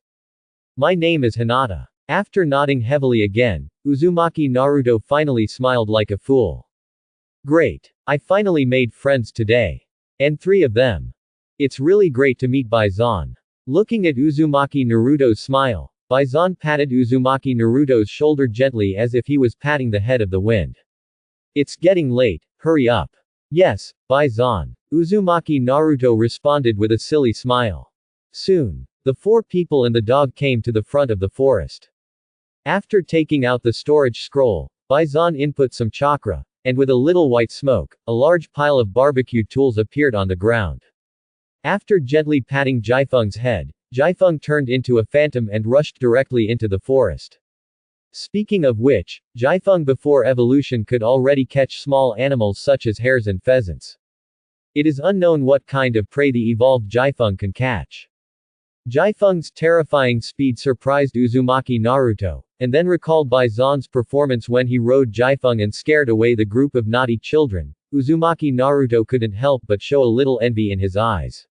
My name is Hinata. After nodding heavily again, Uzumaki Naruto finally smiled like a fool. Great. I finally made friends today. And 3 of them. It's really great to meet Baizan. Looking at Uzumaki Naruto's smile, Baizan patted Uzumaki Naruto's shoulder gently as if he was patting the head of the wind. It's getting late, hurry up. Yes, Baizan. Uzumaki Naruto responded with a silly smile. Soon, the 4 people and the dog came to the front of the forest. After taking out the storage scroll, Baizan input some chakra, and with a little white smoke, a large pile of barbecue tools appeared on the ground. After gently patting Jaifeng's head, Jaifeng turned into a phantom and rushed directly into the forest. Speaking of which, Jaifeng before evolution could already catch small animals such as hares and pheasants. It is unknown what kind of prey the evolved Jaifeng can catch. Jaifeng's terrifying speed surprised Uzumaki Naruto, and then recalled Baizan's performance when he rode Jaifeng and scared away the group of naughty children. Uzumaki Naruto couldn't help but show a little envy in his eyes.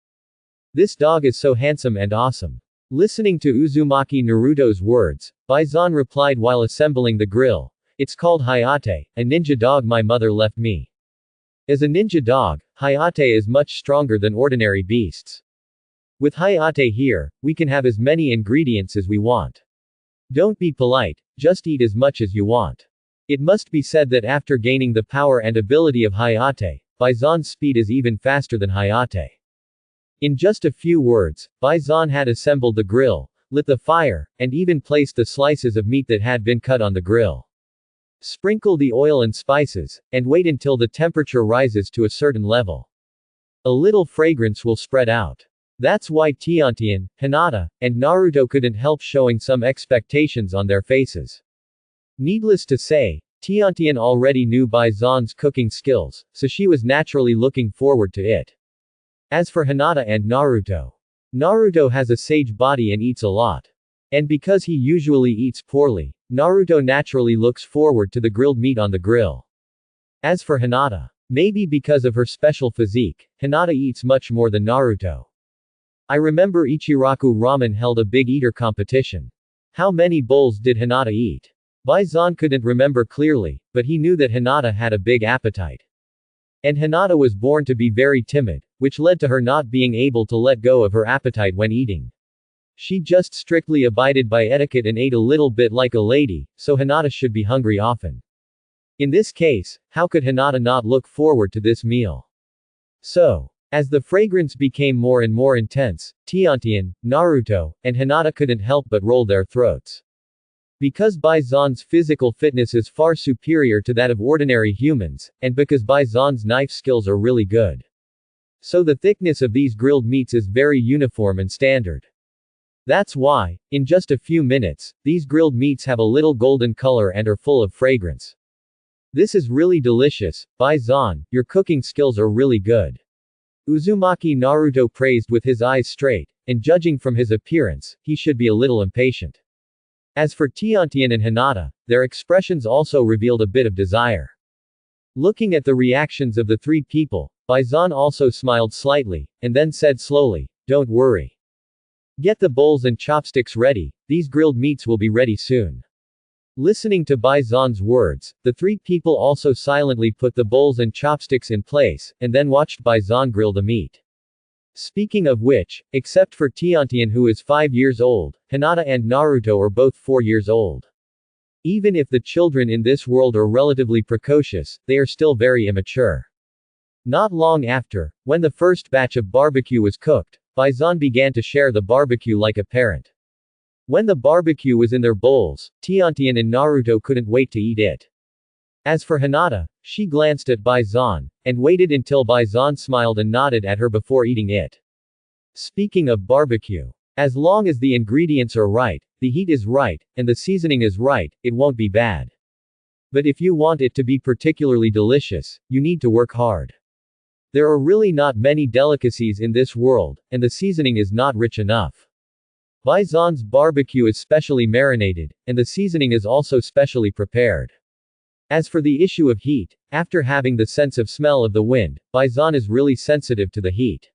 This dog is so handsome and awesome. Listening to Uzumaki Naruto's words, Baizan replied while assembling the grill, it's called Hayate, a ninja dog my mother left me. As a ninja dog, Hayate is much stronger than ordinary beasts. With Hayate here, we can have as many ingredients as we want. Don't be polite, just eat as much as you want. It must be said that after gaining the power and ability of Hayate, Baizan's speed is even faster than Hayate. In just a few words, Baizan had assembled the grill, lit the fire, and even placed the slices of meat that had been cut on the grill. Sprinkle the oil and spices, and wait until the temperature rises to a certain level. A little fragrance will spread out. That's why Tiantian, Hinata, and Naruto couldn't help showing some expectations on their faces. Needless to say, Tiantian already knew Baizan's cooking skills, so she was naturally looking forward to it. As for Hinata and Naruto, Naruto has a sage body and eats a lot. And because he usually eats poorly, Naruto naturally looks forward to the grilled meat on the grill. As for Hinata, maybe because of her special physique, Hinata eats much more than Naruto. I remember Ichiraku Ramen held a big eater competition. How many bowls did Hinata eat? Baizan couldn't remember clearly, but he knew that Hinata had a big appetite. And Hinata was born to be very timid, which led to her not being able to let go of her appetite when eating. She just strictly abided by etiquette and ate a little bit like a lady, so Hinata should be hungry often. In this case, how could Hinata not look forward to this meal? So, as the fragrance became more and more intense, Tiantian, Naruto, and Hinata couldn't help but roll their throats. Because Baizan's physical fitness is far superior to that of ordinary humans, and because Baizan's knife skills are really good. So the thickness of these grilled meats is very uniform and standard. That's why, in just a few minutes, these grilled meats have a little golden color and are full of fragrance. This is really delicious, Baizan, your cooking skills are really good. Uzumaki Naruto praised with his eyes straight, and judging from his appearance, he should be a little impatient. As for Tiantian and Hinata, their expressions also revealed a bit of desire. Looking at the reactions of the 3 people, Baizan also smiled slightly, and then said slowly, don't worry. Get the bowls and chopsticks ready, these grilled meats will be ready soon. Listening to Baizan's words, the 3 people also silently put the bowls and chopsticks in place, and then watched Baizan grill the meat. Speaking of which, except for Tiantian who is 5 years old, Hinata and Naruto are both 4 years old. Even if the children in this world are relatively precocious, they are still very immature. Not long after, when the first batch of barbecue was cooked, Baizan began to share the barbecue like a parent. When the barbecue was in their bowls, Tiantian and Naruto couldn't wait to eat it. As for Hinata, she glanced at Baizan, and waited until Baizan smiled and nodded at her before eating it. Speaking of barbecue. As long as the ingredients are right, the heat is right, and the seasoning is right, it won't be bad. But if you want it to be particularly delicious, you need to work hard. There are really not many delicacies in this world, and the seasoning is not rich enough. Baizan's barbecue is specially marinated, and the seasoning is also specially prepared. As for the issue of heat, after having the sense of smell of the wind, Baizan is really sensitive to the heat.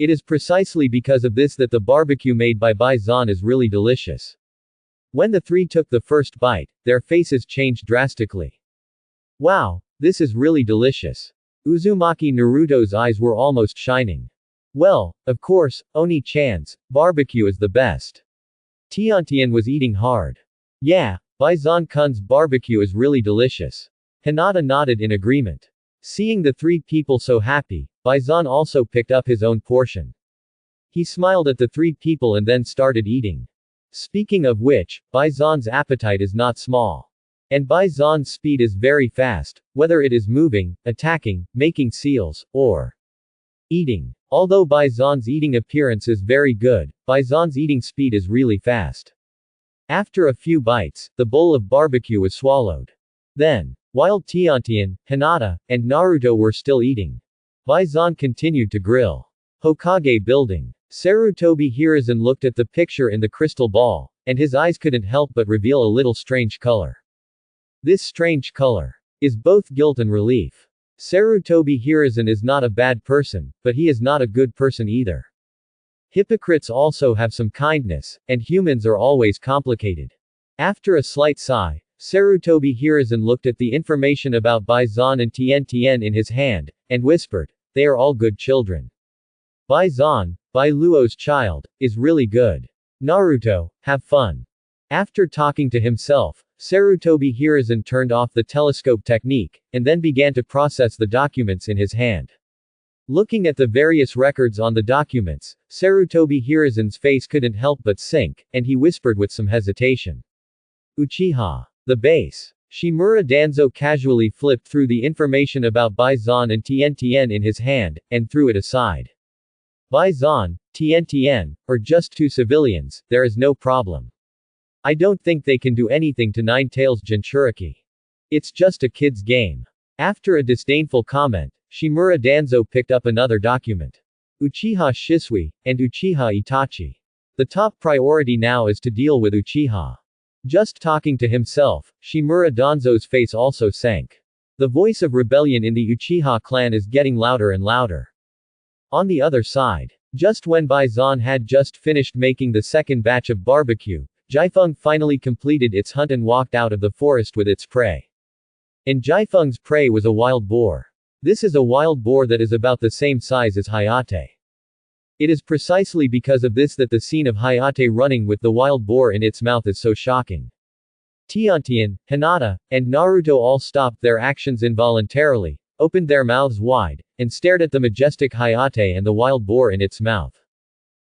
It is precisely because of this that the barbecue made by Baizan is really delicious. When the three took the first bite, their faces changed drastically. Wow, this is really delicious. Uzumaki Naruto's eyes were almost shining. Well, of course, Oni-chan's barbecue is the best. Tiantian was eating hard. Yeah, Baizan-kun's barbecue is really delicious. Hinata nodded in agreement. Seeing the three people so happy, Baizan also picked up his own portion. He smiled at the three people and then started eating. Speaking of which, Baizan's appetite is not small. And Baizan's speed is very fast, whether it is moving, attacking, making seals, or eating. Although Baizan's eating appearance is very good, Baizan's eating speed is really fast. After a few bites, the bowl of barbecue was swallowed. Then, while Tiantian, Hinata, and Naruto were still eating, Baizan continued to grill. Hokage building. Sarutobi Hiruzen looked at the picture in the crystal ball, and his eyes couldn't help but reveal a little strange color. This strange color is both guilt and relief. Sarutobi Hiruzen is not a bad person, but he is not a good person either. Hypocrites also have some kindness, and humans are always complicated. After a slight sigh, Sarutobi Hiruzen looked at the information about Baizan and Tiantian in his hand, and whispered, "They are all good children. Baizan, Bailuo's child, is really good. Naruto, have fun." After talking to himself, Sarutobi Hiruzen turned off the telescope technique, and then began to process the documents in his hand. Looking at the various records on the documents, Sarutobi Hiruzen's face couldn't help but sink, and he whispered with some hesitation. Uchiha. The base. Shimura Danzo casually flipped through the information about Baizan and Tiantian in his hand, and threw it aside. Baizan, Tiantian, are just two civilians, there is no problem. I don't think they can do anything to Nine-Tails Jinchuriki. It's just a kid's game. After a disdainful comment, Shimura Danzo picked up another document. Uchiha Shisui, and Uchiha Itachi. The top priority now is to deal with Uchiha. Just talking to himself, Shimura Danzo's face also sank. The voice of rebellion in the Uchiha clan is getting louder and louder. On the other side, just when Baizan had just finished making the second batch of barbecue, Jiefeng finally completed its hunt and walked out of the forest with its prey. And Jiefeng's prey was a wild boar. This is a wild boar that is about the same size as Hayate. It is precisely because of this that the scene of Hayate running with the wild boar in its mouth is so shocking. Tiantian, Hinata, and Naruto all stopped their actions involuntarily, opened their mouths wide, and stared at the majestic Hayate and the wild boar in its mouth.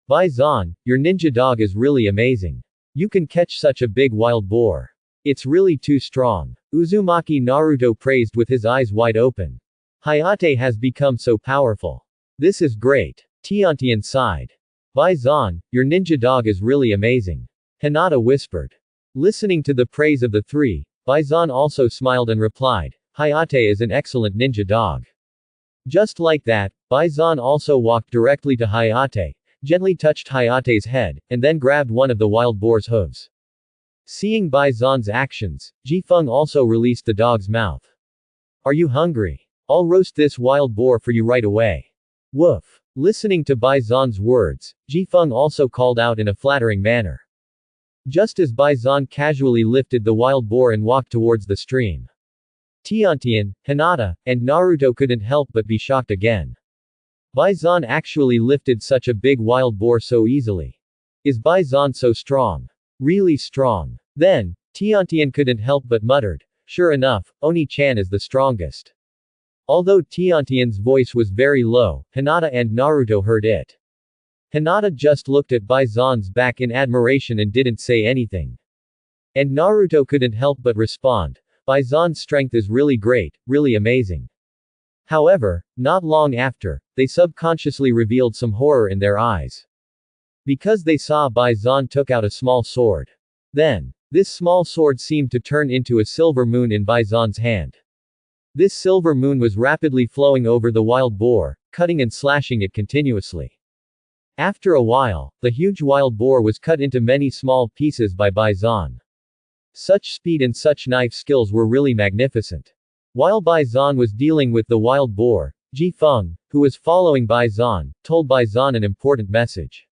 Baizan, your ninja dog is really amazing. You can catch such a big wild boar. It's really too strong. Uzumaki Naruto praised with his eyes wide open. Hayate has become so powerful. This is great. Tiantian sighed. Baizan, your ninja dog is really amazing. Hinata whispered. Listening to the praise of the three, Baizan also smiled and replied, Hayate is an excellent ninja dog. Just like that, Baizan also walked directly to Hayate, gently touched Hayate's head, and then grabbed one of the wild boar's hooves. Seeing Baizan's actions, Jiefeng also released the dog's mouth. Are you hungry? I'll roast this wild boar for you right away. Woof. Listening to Baizan's words, Jiefeng also called out in a flattering manner. Just as Baizan casually lifted the wild boar and walked towards the stream. Tiantian, Hinata, and Naruto couldn't help but be shocked again. Baizan actually lifted such a big wild boar so easily. Is Baizan so strong? Really strong. Then, Tiantian couldn't help but muttered, sure enough, Oni-chan is the strongest. Although Tiantian's voice was very low, Hinata and Naruto heard it. Hinata just looked at Baizan's back in admiration and didn't say anything. And Naruto couldn't help but respond, Baizan's strength is really great, really amazing. However, not long after, they subconsciously revealed some horror in their eyes. Because they saw Baizan took out a small sword. Then, this small sword seemed to turn into a silver moon in Baizan's hand. This silver moon was rapidly flowing over the wild boar, cutting and slashing it continuously. After a while, the huge wild boar was cut into many small pieces by Baizan. Such speed and such knife skills were really magnificent. While Baizan was dealing with the wild boar, Ji Feng, who was following Baizan, told Baizan an important message.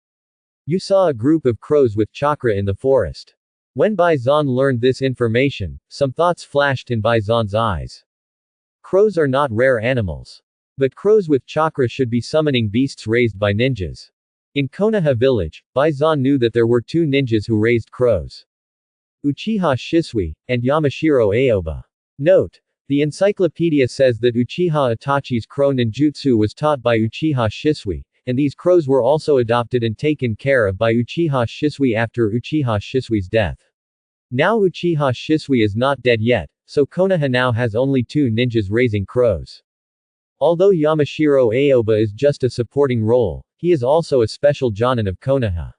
You saw a group of crows with chakra in the forest. When Baizan learned this information, some thoughts flashed in Baizan's eyes. Crows are not rare animals. But crows with chakra should be summoning beasts raised by ninjas. In Konoha village, Baizan knew that there were two ninjas who raised crows. Uchiha Shisui, and Yamashiro Aoba. Note: the encyclopedia says that Uchiha Itachi's crow ninjutsu was taught by Uchiha Shisui, and these crows were also adopted and taken care of by Uchiha Shisui after Uchiha Shisui's death. Now Uchiha Shisui is not dead yet, so Konoha now has only two ninjas raising crows. Although Yamashiro Aoba is just a supporting role, he is also a special jonin of Konoha.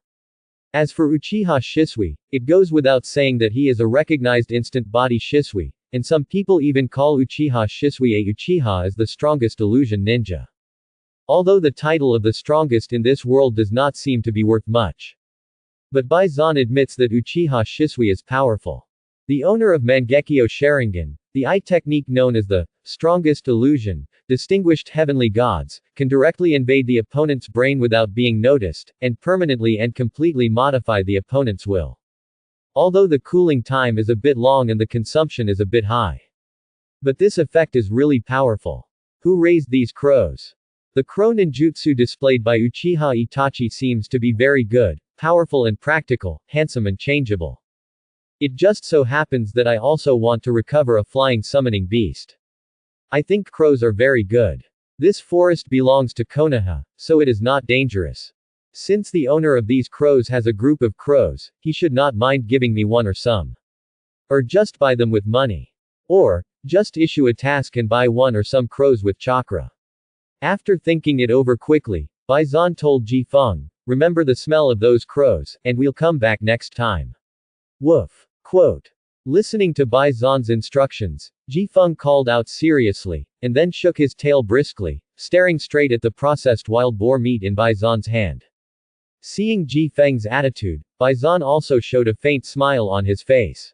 As for Uchiha Shisui, it goes without saying that he is a recognized instant body Shisui, and some people even call Uchiha Shisui a Uchiha as the strongest illusion ninja. Although the title of the strongest in this world does not seem to be worth much. But Baizan admits that Uchiha Shisui is powerful. The owner of Mangekyo Sharingan, the eye technique known as the strongest illusion, distinguished heavenly gods, can directly invade the opponent's brain without being noticed, and permanently and completely modify the opponent's will. Although the cooling time is a bit long and the consumption is a bit high. But this effect is really powerful. Who raised these crows? The crow ninjutsu displayed by Uchiha Itachi seems to be very good, powerful and practical, handsome and changeable. It just so happens that I also want to recover a flying summoning beast. I think crows are very good. This forest belongs to Konoha, so it is not dangerous. Since the owner of these crows has a group of crows, he should not mind giving me one or some. Or just buy them with money. Or, just issue a task and buy one or some crows with chakra. After thinking it over quickly, Baizan told Ji Feng, remember the smell of those crows, and we'll come back next time. Woof. Quote. Listening to Baizan's instructions, Ji Feng called out seriously, and then shook his tail briskly, staring straight at the processed wild boar meat in Baizan's hand. Seeing Ji Feng's attitude, Baizan also showed a faint smile on his face.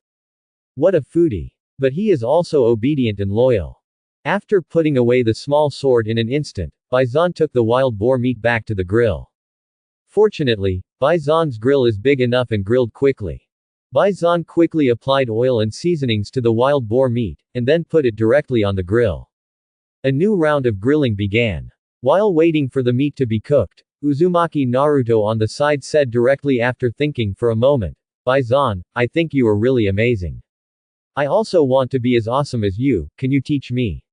What a foodie. But he is also obedient and loyal. After putting away the small sword in an instant, Baizan took the wild boar meat back to the grill. Fortunately, Baizan's grill is big enough and grilled quickly. Baizan quickly applied oil and seasonings to the wild boar meat, and then put it directly on the grill. A new round of grilling began. While waiting for the meat to be cooked, Uzumaki Naruto on the side said directly after thinking for a moment, Baizan, I think you are really amazing. I also want to be as awesome as you, can you teach me?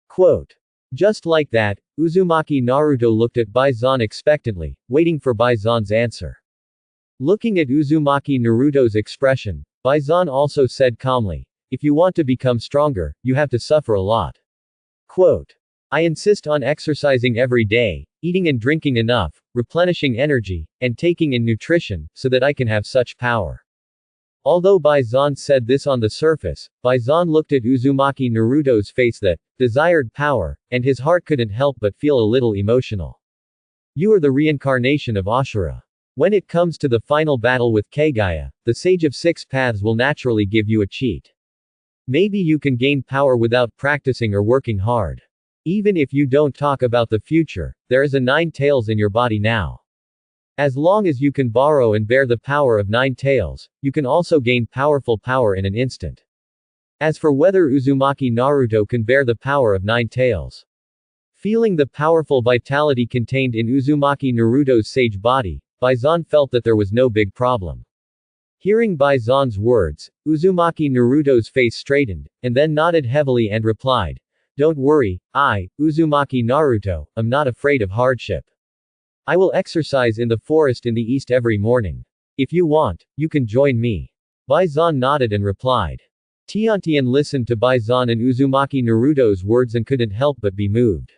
Quote. Just like that, Uzumaki Naruto looked at Baizan expectantly, waiting for Baizan's answer. Looking at Uzumaki Naruto's expression, Baizan also said calmly, if you want to become stronger, you have to suffer a lot. Quote. I insist on exercising every day, eating and drinking enough, replenishing energy, and taking in nutrition, so that I can have such power. Although Baizan said this on the surface, Baizan looked at Uzumaki Naruto's face that desired power, and his heart couldn't help but feel a little emotional. You are the reincarnation of Ashura. When it comes to the final battle with Kagaya, the Sage of Six Paths will naturally give you a cheat. Maybe you can gain power without practicing or working hard. Even if you don't talk about the future, there is a nine tails in your body now. As long as you can borrow and bear the power of nine tails, you can also gain powerful power in an instant. As for whether Uzumaki Naruto can bear the power of nine tails. Feeling the powerful vitality contained in Uzumaki Naruto's sage body, Baizan felt that there was no big problem. Hearing Baizan's words, Uzumaki Naruto's face straightened, and then nodded heavily and replied, don't worry, I, Uzumaki Naruto, am not afraid of hardship. I will exercise in the forest in the east every morning. If you want, you can join me. Baizan nodded and replied. Tiantian listened to Baizan and Uzumaki Naruto's words and couldn't help but be moved.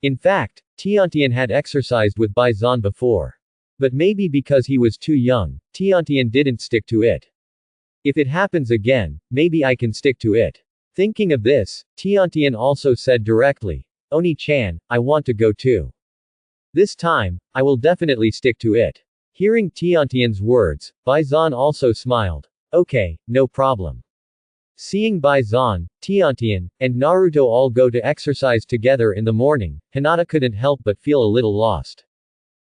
In fact, Tiantian had exercised with Baizan before. But maybe because he was too young, Tiantian didn't stick to it. If it happens again, maybe I can stick to it. Thinking of this, Tiantian also said directly, Oni-chan, I want to go too. This time, I will definitely stick to it. Hearing Tiantian's words, Baizan also smiled. Okay, no problem. Seeing Baizan, Tiantian, and Naruto all go to exercise together in the morning, Hinata couldn't help but feel a little lost.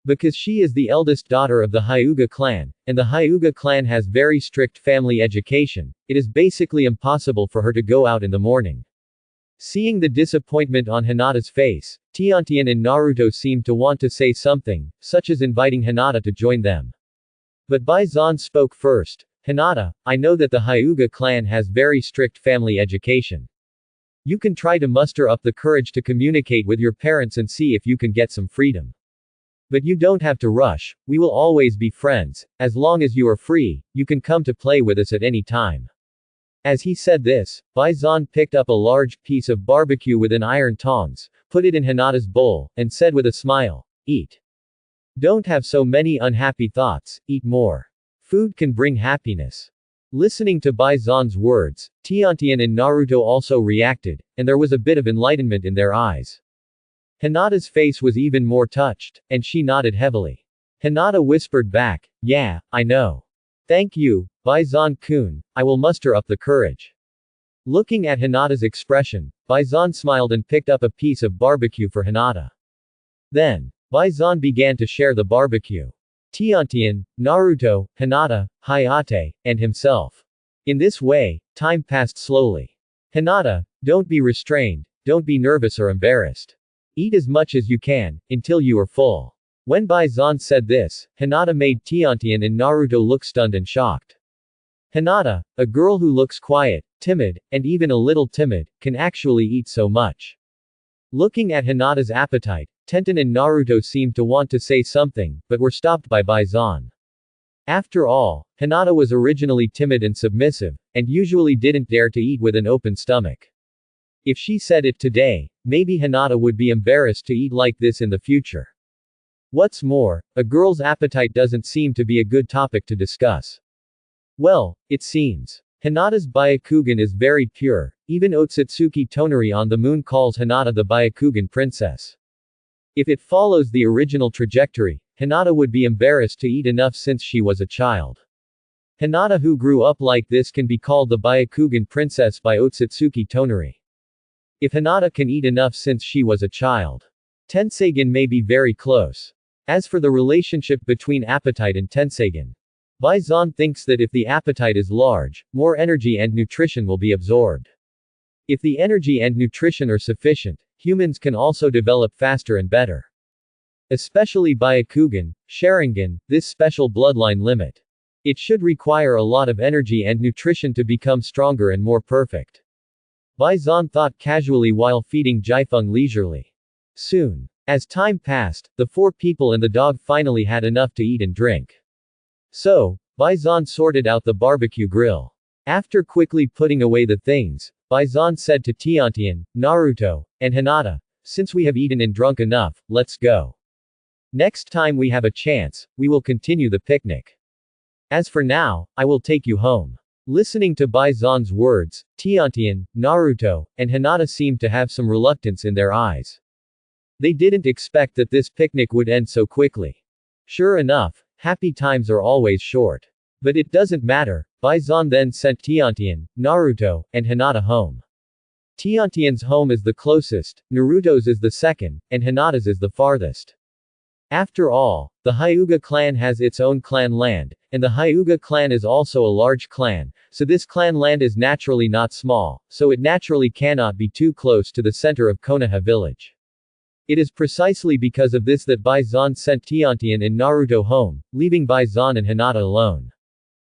Because she is the eldest daughter of the Hyuga clan, and the Hyuga clan has very strict family education, it is basically impossible for her to go out in the morning. Seeing the disappointment on Hinata's face, Tiantian and Naruto seemed to want to say something, such as inviting Hinata to join them. But Baizan spoke first. Hinata, I know that the Hyuga clan has very strict family education. You can try to muster up the courage to communicate with your parents and see if you can get some freedom. But you don't have to rush, we will always be friends, as long as you are free, you can come to play with us at any time. As he said this, Baizan picked up a large piece of barbecue with an iron tongs, put it in Hinata's bowl, and said with a smile, eat. Don't have so many unhappy thoughts, eat more. Food can bring happiness. Listening to Baizan's words, Tiantian and Naruto also reacted, and there was a bit of enlightenment in their eyes. Hinata's face was even more touched, and she nodded heavily. Hinata whispered back, yeah, I know. Thank you, Baizan-kun, I will muster up the courage. Looking at Hinata's expression, Baizan smiled and picked up a piece of barbecue for Hinata. Then, Baizan began to share the barbecue. Tiantian, Naruto, Hinata, Hayate, and himself. In this way, time passed slowly. Hinata, don't be restrained, don't be nervous or embarrassed. Eat as much as you can, until you are full. When Baizan said this, Hinata made Tiantian and Naruto look stunned and shocked. Hinata, a girl who looks quiet, timid, and even a little timid, can actually eat so much. Looking at Hinata's appetite, Tenten and Naruto seemed to want to say something, but were stopped by Baizan. After all, Hinata was originally timid and submissive, and usually didn't dare to eat with an open stomach. If she said it today, maybe Hinata would be embarrassed to eat like this in the future. What's more, a girl's appetite doesn't seem to be a good topic to discuss. Well, it seems. Hinata's Byakugan is very pure, even Otsutsuki Tonari on the moon calls Hinata the Byakugan princess. If it follows the original trajectory, Hinata would be embarrassed to eat enough since she was a child. Hinata who grew up like this can be called the Byakugan princess by Otsutsuki Tonari. If Hinata can eat enough since she was a child, Tenseigan may be very close. As for the relationship between appetite and Tenseigan, Baizan thinks that if the appetite is large, more energy and nutrition will be absorbed. If the energy and nutrition are sufficient, humans can also develop faster and better. Especially Byakugan, Sharingan, this special bloodline limit. It should require a lot of energy and nutrition to become stronger and more perfect. Baizan thought casually while feeding Jaifeng leisurely. Soon. As time passed, the four people and the dog finally had enough to eat and drink. So, Baizan sorted out the barbecue grill. After quickly putting away the things, Baizan said to Tiantian, Naruto, and Hinata, since we have eaten and drunk enough, let's go. Next time we have a chance, we will continue the picnic. As for now, I will take you home. Listening to Baizan's words, Tiantian, Naruto, and Hinata seemed to have some reluctance in their eyes. They didn't expect that this picnic would end so quickly. Sure enough, happy times are always short. But it doesn't matter, Baizan then sent Tiantian, Naruto, and Hinata home. Tiantian's home is the closest, Naruto's is the second, and Hinata's is the farthest. After all, the Hyuga clan has its own clan land, and the Hyuga clan is also a large clan, so this clan land is naturally not small, so it naturally cannot be too close to the center of Konoha village. It is precisely because of this that Baizan sent Tiantian and Naruto home, leaving Baizan and Hinata alone.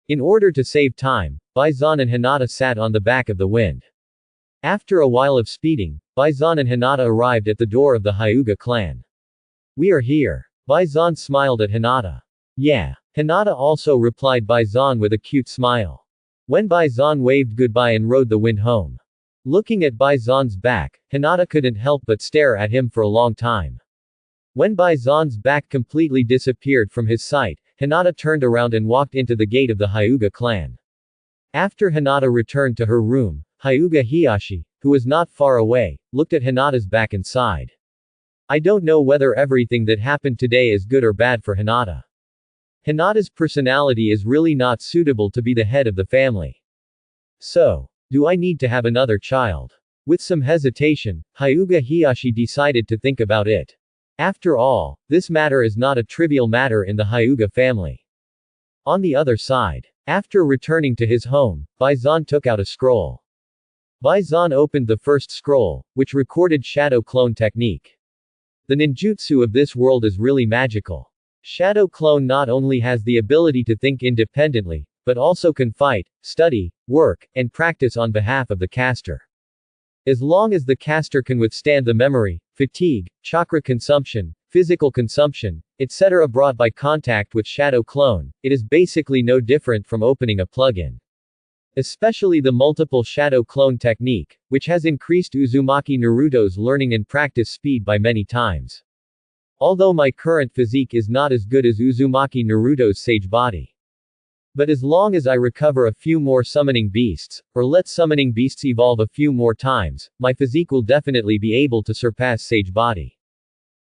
In order to save time, Baizan and Hinata sat on the back of the wind. After a while of speeding, Baizan and Hinata arrived at the door of the Hyuga clan. We are here. Baizan smiled at Hinata. Yeah. Hinata also replied Baizan with a cute smile. When Bai Zan waved goodbye and rode the wind home. Looking at Bai Zan's back, Hinata couldn't help but stare at him for a long time. When Bai Zan's back completely disappeared from his sight, Hinata turned around and walked into the gate of the Hyuga clan. After Hinata returned to her room, Hyuga Hiyashi, who was not far away, looked at Hinata's back and sighed. I don't know whether everything that happened today is good or bad for Hinata. Hinata's personality is really not suitable to be the head of the family. So, do I need to have another child? With some hesitation, Hyuga Hiyashi decided to think about it. After all, this matter is not a trivial matter in the Hyuga family. On the other side, after returning to his home, Bai Zan took out a scroll. Bai Zan opened the first scroll, which recorded shadow clone technique. The ninjutsu of this world is really magical. Shadow clone not only has the ability to think independently, but also can fight, study, work, and practice on behalf of the caster. As long as the caster can withstand the memory, fatigue, chakra consumption, physical consumption, etc. brought by contact with shadow clone, it is basically no different from opening a plug-in. Especially the multiple shadow clone technique, which has increased Uzumaki Naruto's learning and practice speed by many times. Although my current physique is not as good as Uzumaki Naruto's sage body. But as long as I recover a few more summoning beasts, or let summoning beasts evolve a few more times, my physique will definitely be able to surpass sage body.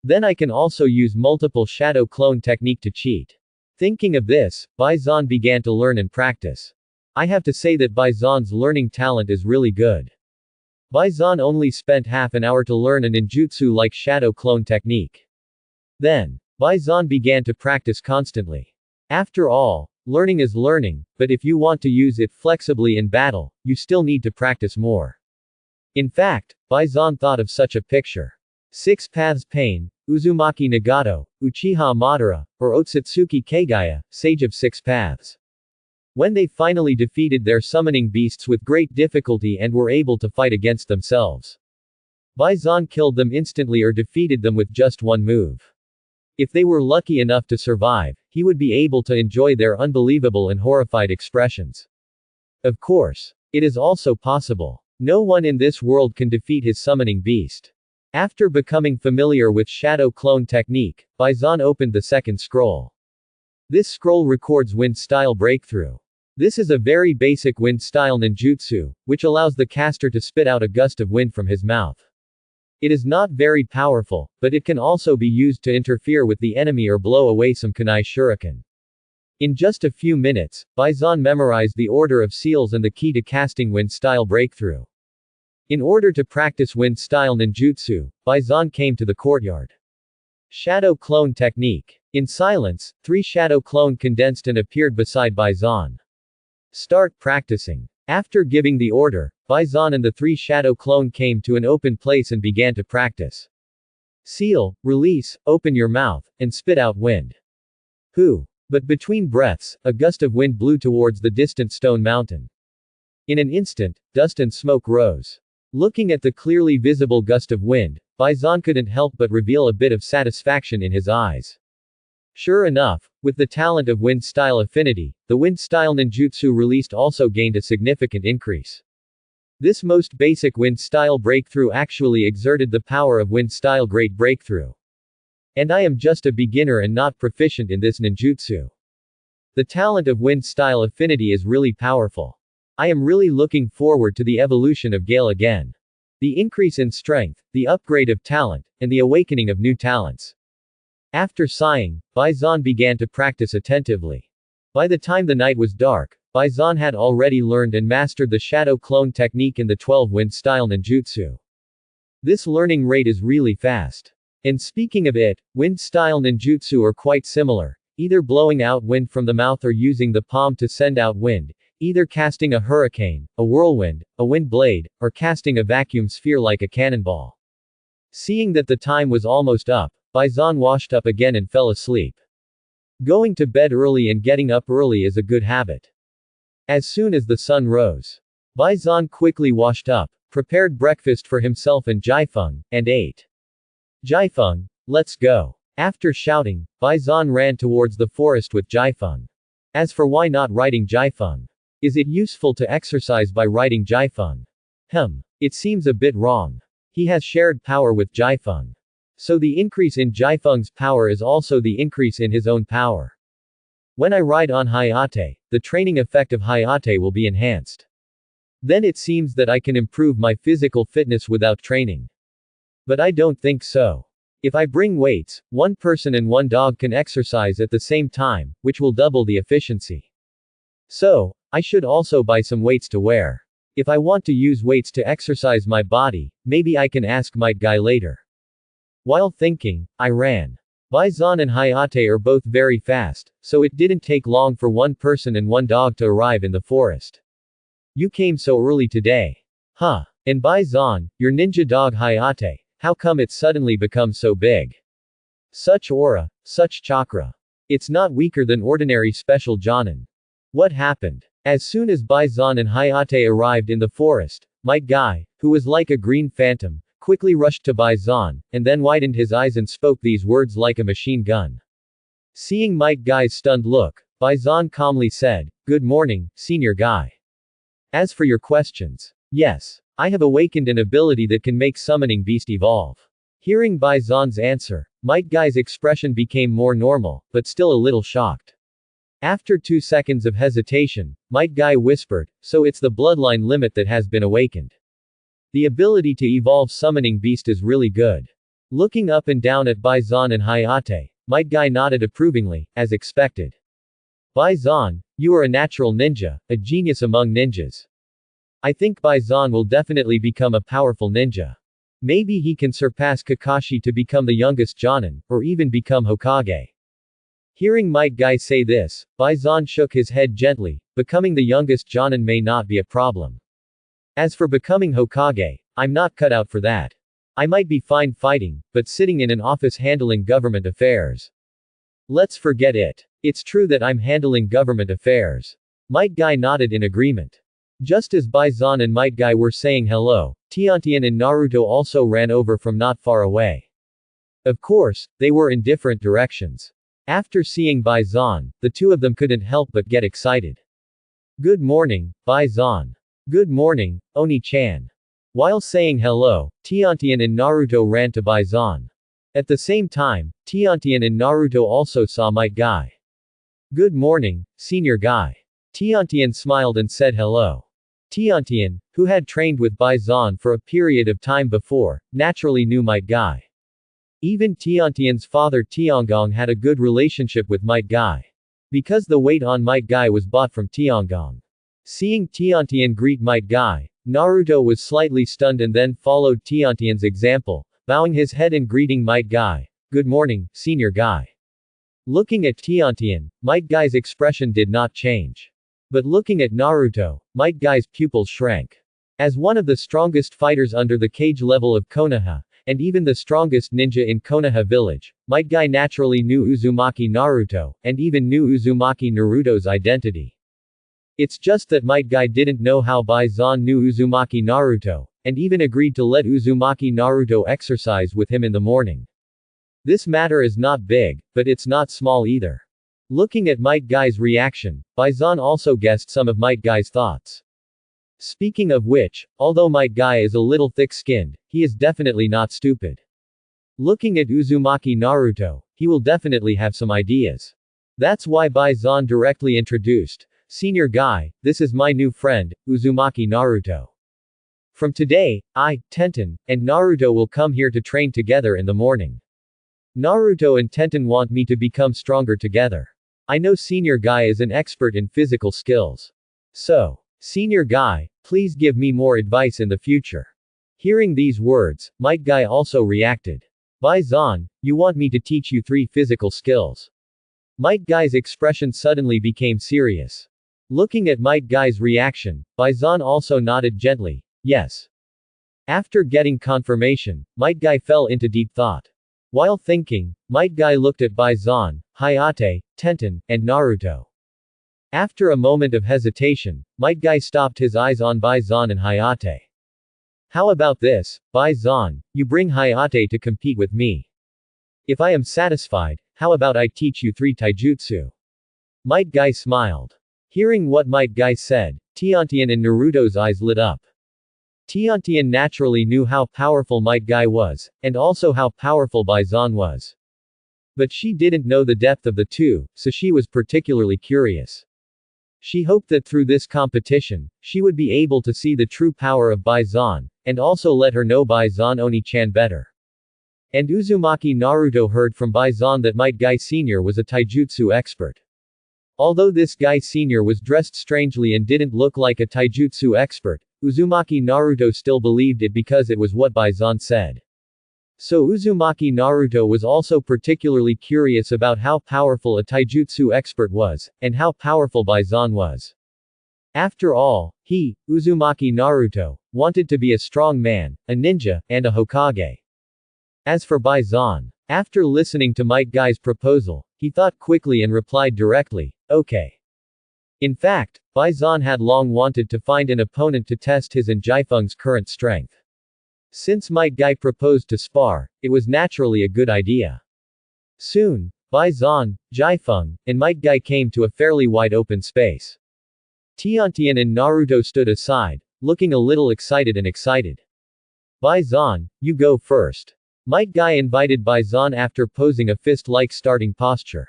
Then I can also use multiple shadow clone technique to cheat. Thinking of this, Bai Zan began to learn and practice. I have to say that Bai Zan's learning talent is really good. Bai Zan only spent half an hour to learn a ninjutsu like shadow clone technique. Then, Bai Zan began to practice constantly. After all, learning is learning, but if you want to use it flexibly in battle, you still need to practice more. In fact, Bai Zan thought of such a picture. 6 Paths Pain, Uzumaki Nagato, Uchiha Madara, or Otsutsuki Kagaya, Sage of 6 Paths. When they finally defeated their summoning beasts with great difficulty and were able to fight against themselves. Bai Zan killed them instantly or defeated them with just one move. If they were lucky enough to survive, he would be able to enjoy their unbelievable and horrified expressions. Of course, it is also possible. No one in this world can defeat his summoning beast. After becoming familiar with shadow clone technique, Bai Zan opened the second scroll. This scroll records wind style breakthrough. This is a very basic wind style ninjutsu, which allows the caster to spit out a gust of wind from his mouth. It is not very powerful, but it can also be used to interfere with the enemy or blow away some kunai shuriken. In just a few minutes, Bai Zan memorized the order of seals and the key to casting wind style breakthrough. In order to practice wind style ninjutsu, Bai Zan came to the courtyard. Shadow clone technique. In silence, 3 shadow clone condensed and appeared beside Bai Zan. Start practicing. After giving the order, Bai Zan and the 3 shadow clone came to an open place and began to practice. Seal, release, open your mouth, and spit out wind. Who? But between breaths, a gust of wind blew towards the distant stone mountain. In an instant, dust and smoke rose. Looking at the clearly visible gust of wind, Bai Zan couldn't help but reveal a bit of satisfaction in his eyes. Sure enough, with the talent of wind style affinity, the wind style ninjutsu released also gained a significant increase. This most basic wind style breakthrough actually exerted the power of wind style great breakthrough. And I am just a beginner and not proficient in this ninjutsu. The talent of wind style affinity is really powerful. I am really looking forward to the evolution of Gale again. The increase in strength, the upgrade of talent, and the awakening of new talents. After sighing, Bai Zan began to practice attentively. By the time the night was dark, Bai Zan had already learned and mastered the shadow clone technique and the 12 wind style ninjutsu. This learning rate is really fast. And speaking of it, wind style ninjutsu are quite similar, either blowing out wind from the mouth or using the palm to send out wind, either casting a hurricane, a whirlwind, a wind blade, or casting a vacuum sphere like a cannonball. Seeing that the time was almost up, Bai Zan washed up again and fell asleep. Going to bed early and getting up early is a good habit. As soon as the sun rose, Bai Zan quickly washed up, prepared breakfast for himself and Jaifeng, and ate. Jaifeng, let's go. After shouting, Bai Zan ran towards the forest with Jaifeng. As for why not riding Jaifeng? Is it useful to exercise by riding Jiefeng? It seems a bit wrong. He has shared power with Jiefeng. So the increase in Jiefeng's power is also the increase in his own power. When I ride on Hayate, the training effect of Hayate will be enhanced. Then it seems that I can improve my physical fitness without training. But I don't think so. If I bring weights, one person and one dog can exercise at the same time, which will double the efficiency. So, I should also buy some weights to wear. If I want to use weights to exercise my body, maybe I can ask Might Guy later. While thinking, I ran. Baizan and Hayate are both very fast, so it didn't take long for one person and one dog to arrive in the forest. You came so early today. And Baizan, your ninja dog Hayate, how come it suddenly becomes so big? Such aura, such chakra. It's not weaker than ordinary special Jonin. What happened? As soon as Baizan and Hayate arrived in the forest, Might Guy, who was like a green phantom, quickly rushed to Baizan, and then widened his eyes and spoke these words like a machine gun. Seeing Might Guy's stunned look, Baizan calmly said, "Good morning, Senior Guy. As for your questions, yes, I have awakened an ability that can make summoning beast evolve." Hearing Baizan's answer, Might Guy's expression became more normal, but still a little shocked. After 2 seconds of hesitation, Might Guy whispered, "So it's the bloodline limit that has been awakened. The ability to evolve summoning beast is really good." Looking up and down at Baizan and Hayate, Might Guy nodded approvingly, as expected. "Baizan, you are a natural ninja, a genius among ninjas. I think Baizan will definitely become a powerful ninja. Maybe he can surpass Kakashi to become the youngest Jonin, or even become Hokage." Hearing Might Guy say this, Baizan shook his head gently. Becoming the youngest Jonin may not be a problem. As for becoming Hokage, I'm not cut out for that. I might be fine fighting, but sitting in an office handling government affairs. Let's forget it. It's true that I'm handling government affairs. Might Guy nodded in agreement. Just as Baizan and Might Guy were saying hello, Tiantian and Naruto also ran over from not far away. Of course, they were in different directions. After seeing Baizan, the two of them couldn't help but get excited. "Good morning, Baizan. Good morning, Oni-chan." While saying hello, Tiantian and Naruto ran to Baizan. At the same time, Tiantian and Naruto also saw Might Guy. "Good morning, Senior Guy." Tiantian smiled and said hello. Tiantian, who had trained with Baizan for a period of time before, naturally knew Might Guy. Even Tiantian's father Tiangong had a good relationship with Might Guy. Because the weight on Might Guy was bought from Tiangong. Seeing Tiantian greet Might Guy, Naruto was slightly stunned and then followed Tiantian's example, bowing his head and greeting Might Guy. "Good morning, Senior Guy." Looking at Tiantian, Might Guy's expression did not change. But looking at Naruto, Might Guy's pupils shrank. As one of the strongest fighters under the cage level of Konoha, and even the strongest ninja in Konoha village, Might Guy naturally knew Uzumaki Naruto, and even knew Uzumaki Naruto's identity. It's just that Might Guy didn't know how Baizan knew Uzumaki Naruto, and even agreed to let Uzumaki Naruto exercise with him in the morning. This matter is not big, but it's not small either. Looking at Might Guy's reaction, Baizan also guessed some of Might Guy's thoughts. Speaking of which, although Might Guy is a little thick-skinned, he is definitely not stupid. Looking at Uzumaki Naruto, he will definitely have some ideas. That's why Baizan directly introduced, "Senior Guy, this is my new friend, Uzumaki Naruto. From today, I, Tenten, and Naruto will come here to train together in the morning. Naruto and Tenten want me to become stronger together. I know Senior Guy is an expert in physical skills. So, Senior Guy, please give me more advice in the future." Hearing these words, Might Guy also reacted. "Baizan, you want me to teach you 3 physical skills?" Might Guy's expression suddenly became serious. Looking at Might Guy's reaction, Baizan also nodded gently, "Yes." After getting confirmation, Might Guy fell into deep thought. While thinking, Might Guy looked at Baizan, Hayate, Tenten, and Naruto. After a moment of hesitation, Might Guy stopped his eyes on Baizan and Hayate. "How about this, Baizan, you bring Hayate to compete with me. If I am satisfied, how about I teach you 3 taijutsu?" Might Guy smiled. Hearing what Might Guy said, Tiantian and Naruto's eyes lit up. Tiantian naturally knew how powerful Might Guy was, and also how powerful Baisan was. But she didn't know the depth of the two, so she was particularly curious. She hoped that through this competition, she would be able to see the true power of Baisan, and also let her know Baisan Oni-chan better. And Uzumaki Naruto heard from Baisan that Might Guy Sr. was a taijutsu expert. Although this guy senior was dressed strangely and didn't look like a taijutsu expert, Uzumaki Naruto still believed it because it was what Baisan said. So Uzumaki Naruto was also particularly curious about how powerful a taijutsu expert was, and how powerful Baisan was. After all, he, Uzumaki Naruto, wanted to be a strong man, a ninja, and a Hokage. As for Baisan, after listening to Might Guy's proposal, he thought quickly and replied directly, okay. In fact, Baisan had long wanted to find an opponent to test his and Jaifeng's current strength. Since Might Guy proposed to spar, it was naturally a good idea. Soon, Baisan, Jaifeng, and Might Guy came to a fairly wide open space. Tiantian and Naruto stood aside, looking a little excited. Baisan, you go first. Might Guy invited Baisan after posing a fist-like starting posture.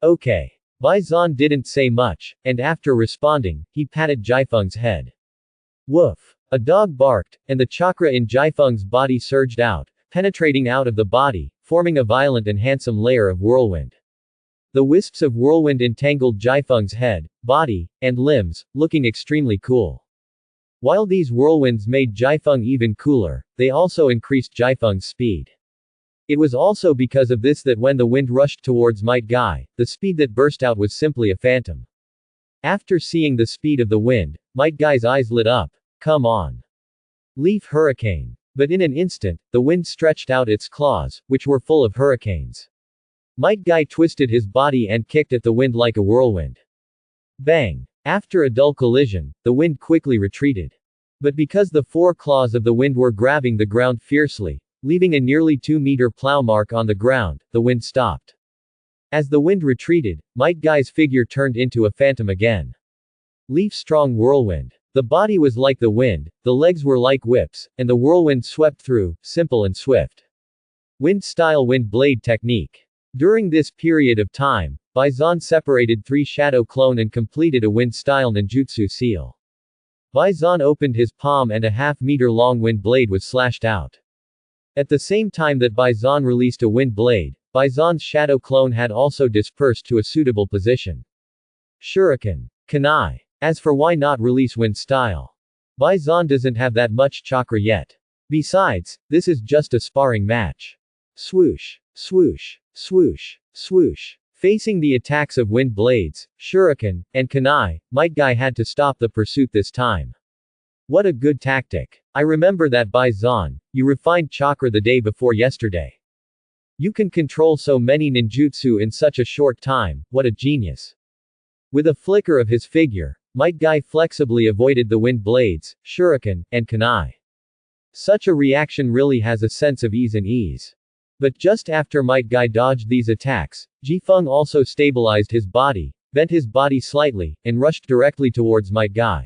Okay. Baisan didn't say much, and after responding, he patted Jaifeng's head. Woof. A dog barked, and the chakra in Jaifeng's body surged out, penetrating out of the body, forming a violent and handsome layer of whirlwind. The wisps of whirlwind entangled Jaifeng's head, body, and limbs, looking extremely cool. While these whirlwinds made Jaifeng even cooler, they also increased Jaifeng's speed. It was also because of this that when the wind rushed towards Might Guy, the speed that burst out was simply a phantom. After seeing the speed of the wind, Might Guy's eyes lit up. Come on. Leaf hurricane. But in an instant, the wind stretched out its claws, which were full of hurricanes. Might Guy twisted his body and kicked at the wind like a whirlwind. Bang! After a dull collision, the wind quickly retreated. But because the four claws of the wind were grabbing the ground fiercely, leaving a nearly 2-meter plow mark on the ground, the wind stopped. As the wind retreated, Might Guy's figure turned into a phantom again. Leaf-strong whirlwind. The body was like the wind, the legs were like whips, and the whirlwind swept through, simple and swift. Wind-style wind blade technique. During this period of time, Baisan separated 3 shadow clone and completed a wind-style ninjutsu seal. Baisan opened his palm and a half-meter-long wind blade was slashed out. At the same time that Baisan released a wind blade, Baisan's shadow clone had also dispersed to a suitable position. Shuriken. Kunai. As for why not release wind style? Baisan doesn't have that much chakra yet. Besides, this is just a sparring match. Swoosh. Swoosh. Swoosh. Swoosh. Facing the attacks of wind blades, Shuriken, and Kunai, Might Guy had to stop the pursuit this time. What a good tactic. I remember that Baisan, you refined chakra the day before yesterday. You can control so many ninjutsu in such a short time, what a genius. With a flicker of his figure, Might Guy flexibly avoided the wind blades, Shuriken, and Kunai. Such a reaction really has a sense of ease. But just after Might Guy dodged these attacks, Jifeng also stabilized his body, bent his body slightly, and rushed directly towards Might Guy.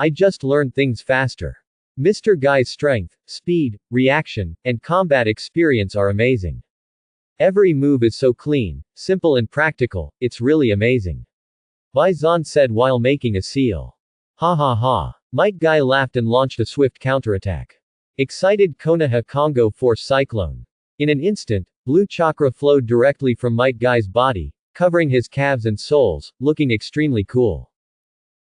I just learned things faster. Mr. Guy's strength, speed, reaction, and combat experience are amazing. Every move is so clean, simple and practical, it's really amazing. Baisan said while making a seal. Ha ha ha. Might Guy laughed and launched a swift counterattack. Excited Konoha Congo Force Cyclone. In an instant, blue chakra flowed directly from Might Guy's body, covering his calves and soles, looking extremely cool.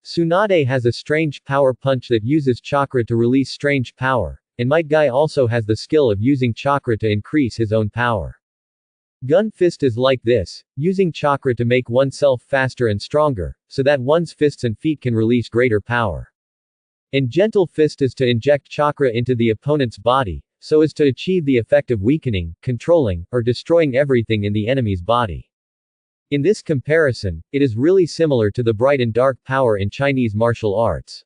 Tsunade has a strange power punch that uses chakra to release strange power, and Might Guy also has the skill of using chakra to increase his own power. Gun fist is like this, using chakra to make oneself faster and stronger, so that one's fists and feet can release greater power. And gentle fist is to inject chakra into the opponent's body, so as to achieve the effect of weakening, controlling, or destroying everything in the enemy's body. In this comparison, it is really similar to the bright and dark power in Chinese martial arts.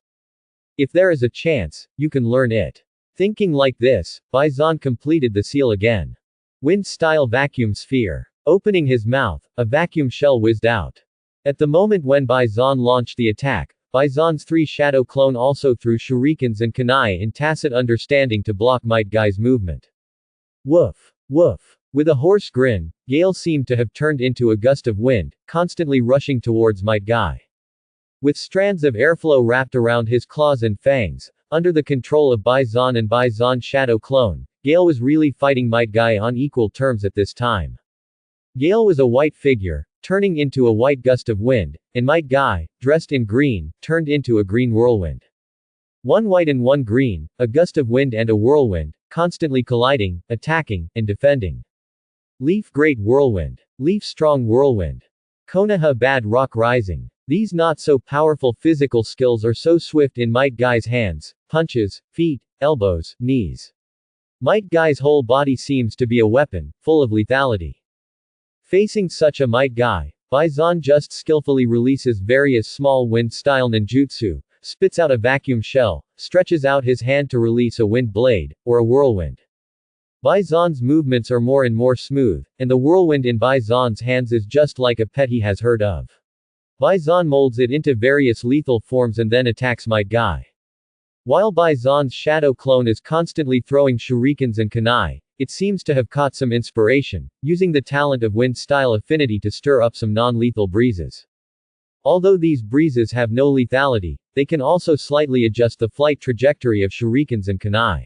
If there is a chance, you can learn it. Thinking like this, Baisan completed the seal again. Wind-style vacuum sphere. Opening his mouth, a vacuum shell whizzed out. At the moment when Bai Zan launched the attack, Bai Zan's 3 shadow clone also threw shurikens and kunai in tacit understanding to block Might Guy's movement. Woof! Woof! With a hoarse grin, Gale seemed to have turned into a gust of wind, constantly rushing towards Might Guy. With strands of airflow wrapped around his claws and fangs, under the control of Bai Zan and Bai Zan's shadow clone, Gale was really fighting Might Guy on equal terms at this time. Gale was a white figure, turning into a white gust of wind, and Might Guy, dressed in green, turned into a green whirlwind. One white and one green, a gust of wind and a whirlwind, constantly colliding, attacking, and defending. Leaf Great Whirlwind. Leaf Strong Whirlwind. Konoha Bad Rock Rising. These not so powerful physical skills are so swift in Might Guy's hands, punches, feet, elbows, knees. Might Guy's whole body seems to be a weapon, full of lethality. Facing such a Might Guy, Bai Zan just skillfully releases various small wind-style ninjutsu, spits out a vacuum shell, stretches out his hand to release a wind blade, or a whirlwind. Bai Zan's movements are more and more smooth, and the whirlwind in Bai Zan's hands is just like a pet he has heard of. Bai Zan molds it into various lethal forms and then attacks Might Guy. While Bai Zan's shadow clone is constantly throwing shurikens and kunai, it seems to have caught some inspiration, using the talent of wind-style affinity to stir up some non-lethal breezes. Although these breezes have no lethality, they can also slightly adjust the flight trajectory of shurikens and kunai.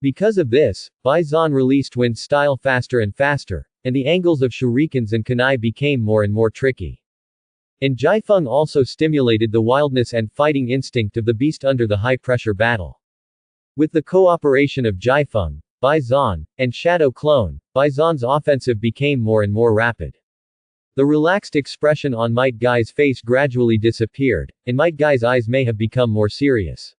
Because of this, Bai Zan released wind-style faster and faster, and the angles of shurikens and kunai became more and more tricky. And Jiafeng also stimulated the wildness and fighting instinct of the beast under the high-pressure battle. With the cooperation of Jiafeng, Bai Zan, and Shadow Clone, Bai Zan's offensive became more and more rapid. The relaxed expression on Might Guy's face gradually disappeared, and Might Guy's eyes may have become more serious.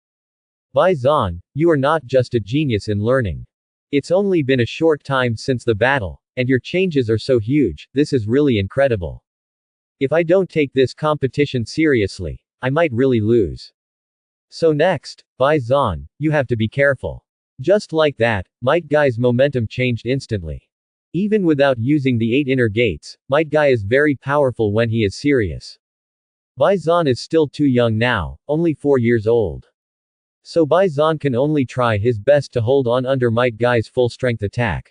Bai Zan, you are not just a genius in learning. It's only been a short time since the battle, and your changes are so huge, this is really incredible. If I don't take this competition seriously, I might really lose. So next, Bai Zan, you have to be careful. Just like that, Might Guy's momentum changed instantly. Even without using the 8 inner gates, Might Guy is very powerful when he is serious. Bai Zan is still too young now, only 4 years old. So Bai Zan can only try his best to hold on under Might Guy's full-strength attack.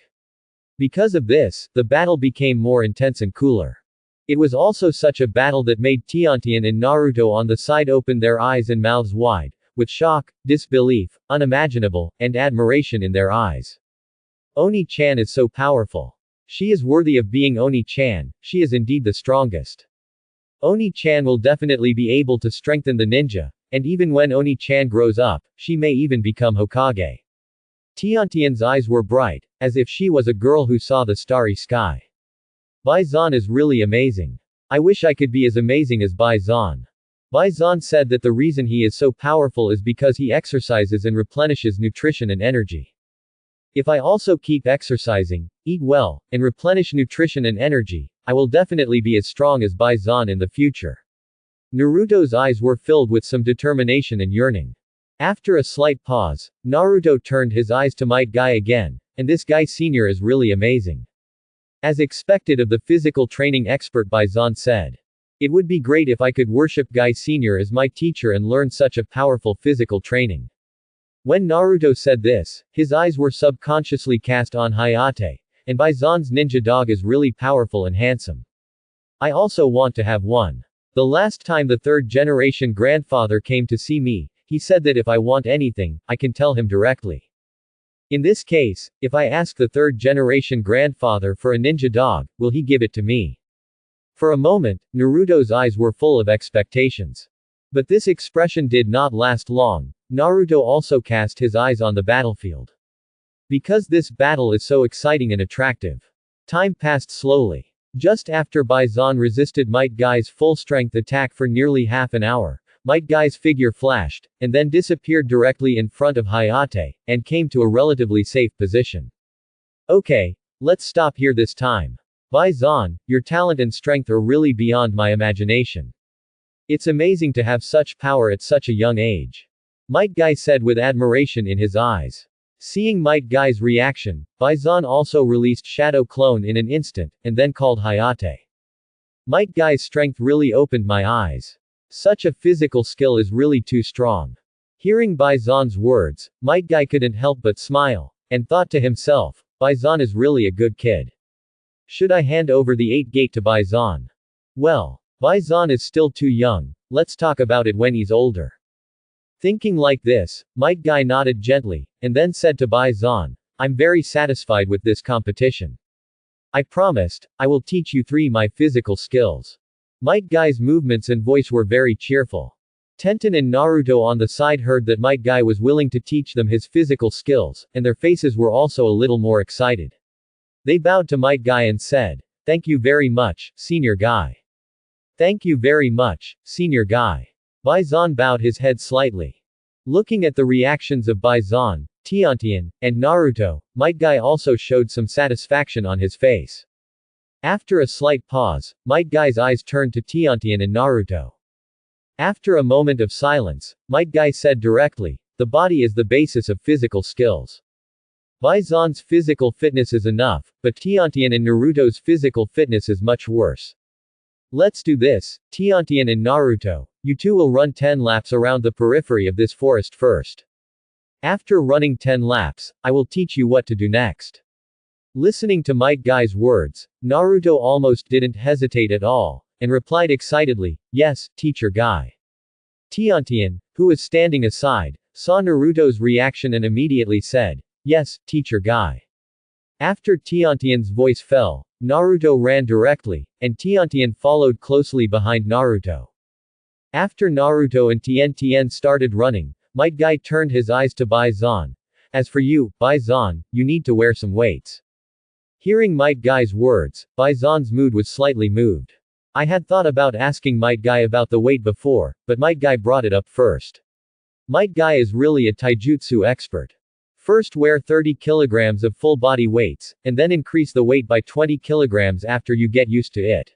Because of this, the battle became more intense and cooler. It was also such a battle that made Tiantian and Naruto on the side open their eyes and mouths wide, with shock, disbelief, unimaginable, and admiration in their eyes. Oni-chan is so powerful. She is worthy of being Oni-chan, she is indeed the strongest. Oni-chan will definitely be able to strengthen the ninja, and even when Oni-chan grows up, she may even become Hokage. Tiantian's eyes were bright, as if she was a girl who saw the starry sky. Bai Zan is really amazing. I wish I could be as amazing as Bai Zan. Bai Zan said that the reason he is so powerful is because he exercises and replenishes nutrition and energy. If I also keep exercising, eat well, and replenish nutrition and energy, I will definitely be as strong as Bai Zan in the future. Naruto's eyes were filled with some determination and yearning. After a slight pause, Naruto turned his eyes to Might Guy again, and this guy senior is really amazing. As expected of the physical training expert, Bai Zan said. It would be great if I could worship Guy Senior as my teacher and learn such a powerful physical training. When Naruto said this, his eyes were subconsciously cast on Hayate, and Bai Zan's ninja dog is really powerful and handsome. I also want to have one. The last time the 3rd generation grandfather came to see me, he said that if I want anything, I can tell him directly. In this case, if I ask the 3rd generation grandfather for a ninja dog, will he give it to me? For a moment, Naruto's eyes were full of expectations. But this expression did not last long. Naruto also cast his eyes on the battlefield. Because this battle is so exciting and attractive. Time passed slowly. Just after Bai Zan resisted Might Guy's full-strength attack for nearly half an hour, Might Guy's figure flashed, and then disappeared directly in front of Hayate, and came to a relatively safe position. Okay, let's stop here this time. Bai Zan, your talent and strength are really beyond my imagination. It's amazing to have such power at such a young age. Might Guy said with admiration in his eyes. Seeing Might Guy's reaction, Bai Zan also released Shadow Clone in an instant, and then called Hayate. Might Guy's strength really opened my eyes. Such a physical skill is really too strong. Hearing Bai Zan's words, Might Guy couldn't help but smile, and thought to himself, Bai Zan is really a good kid. Should I hand over the 8 gate to Bai Zan? Well, Bai Zan is still too young, let's talk about it when he's older. Thinking like this, Might Guy nodded gently, and then said to Bai Zan, I'm very satisfied with this competition. I promised, I will teach you 3 my physical skills. Might Guy's movements and voice were very cheerful. Tenten and Naruto on the side heard that Might Guy was willing to teach them his physical skills, and their faces were also a little more excited. They bowed to Might Guy and said, Thank you very much, Senior Guy. Thank you very much, Senior Guy. Bai Zan bowed his head slightly. Looking at the reactions of Bai Zan, Tiantian, and Naruto, Might Guy also showed some satisfaction on his face. After a slight pause, Might Guy's eyes turned to Tiantian and Naruto. After a moment of silence, Might Guy said directly, the body is the basis of physical skills. Bai Zan's physical fitness is enough, but Tiantian and Naruto's physical fitness is much worse. Let's do this, Tiantian and Naruto, you two will run 10 laps around the periphery of this forest first. After running 10 laps, I will teach you what to do next. Listening to Might Guy's words, Naruto almost didn't hesitate at all, and replied excitedly, Yes, Teacher Guy. Tiantian, who was standing aside, saw Naruto's reaction and immediately said, Yes, Teacher Guy. After Tiantian's voice fell, Naruto ran directly, and Tiantian followed closely behind Naruto. After Naruto and Tiantian started running, Might Guy turned his eyes to Bai Zan. As for you, Bai Zan, you need to wear some weights. Hearing Might Guy's words, Bai Zan's mood was slightly moved. I had thought about asking Might Guy about the weight before, but Might Guy brought it up first. Might Guy is really a taijutsu expert. First wear 30 kilograms of full body weights, and then increase the weight by 20 kilograms after you get used to it.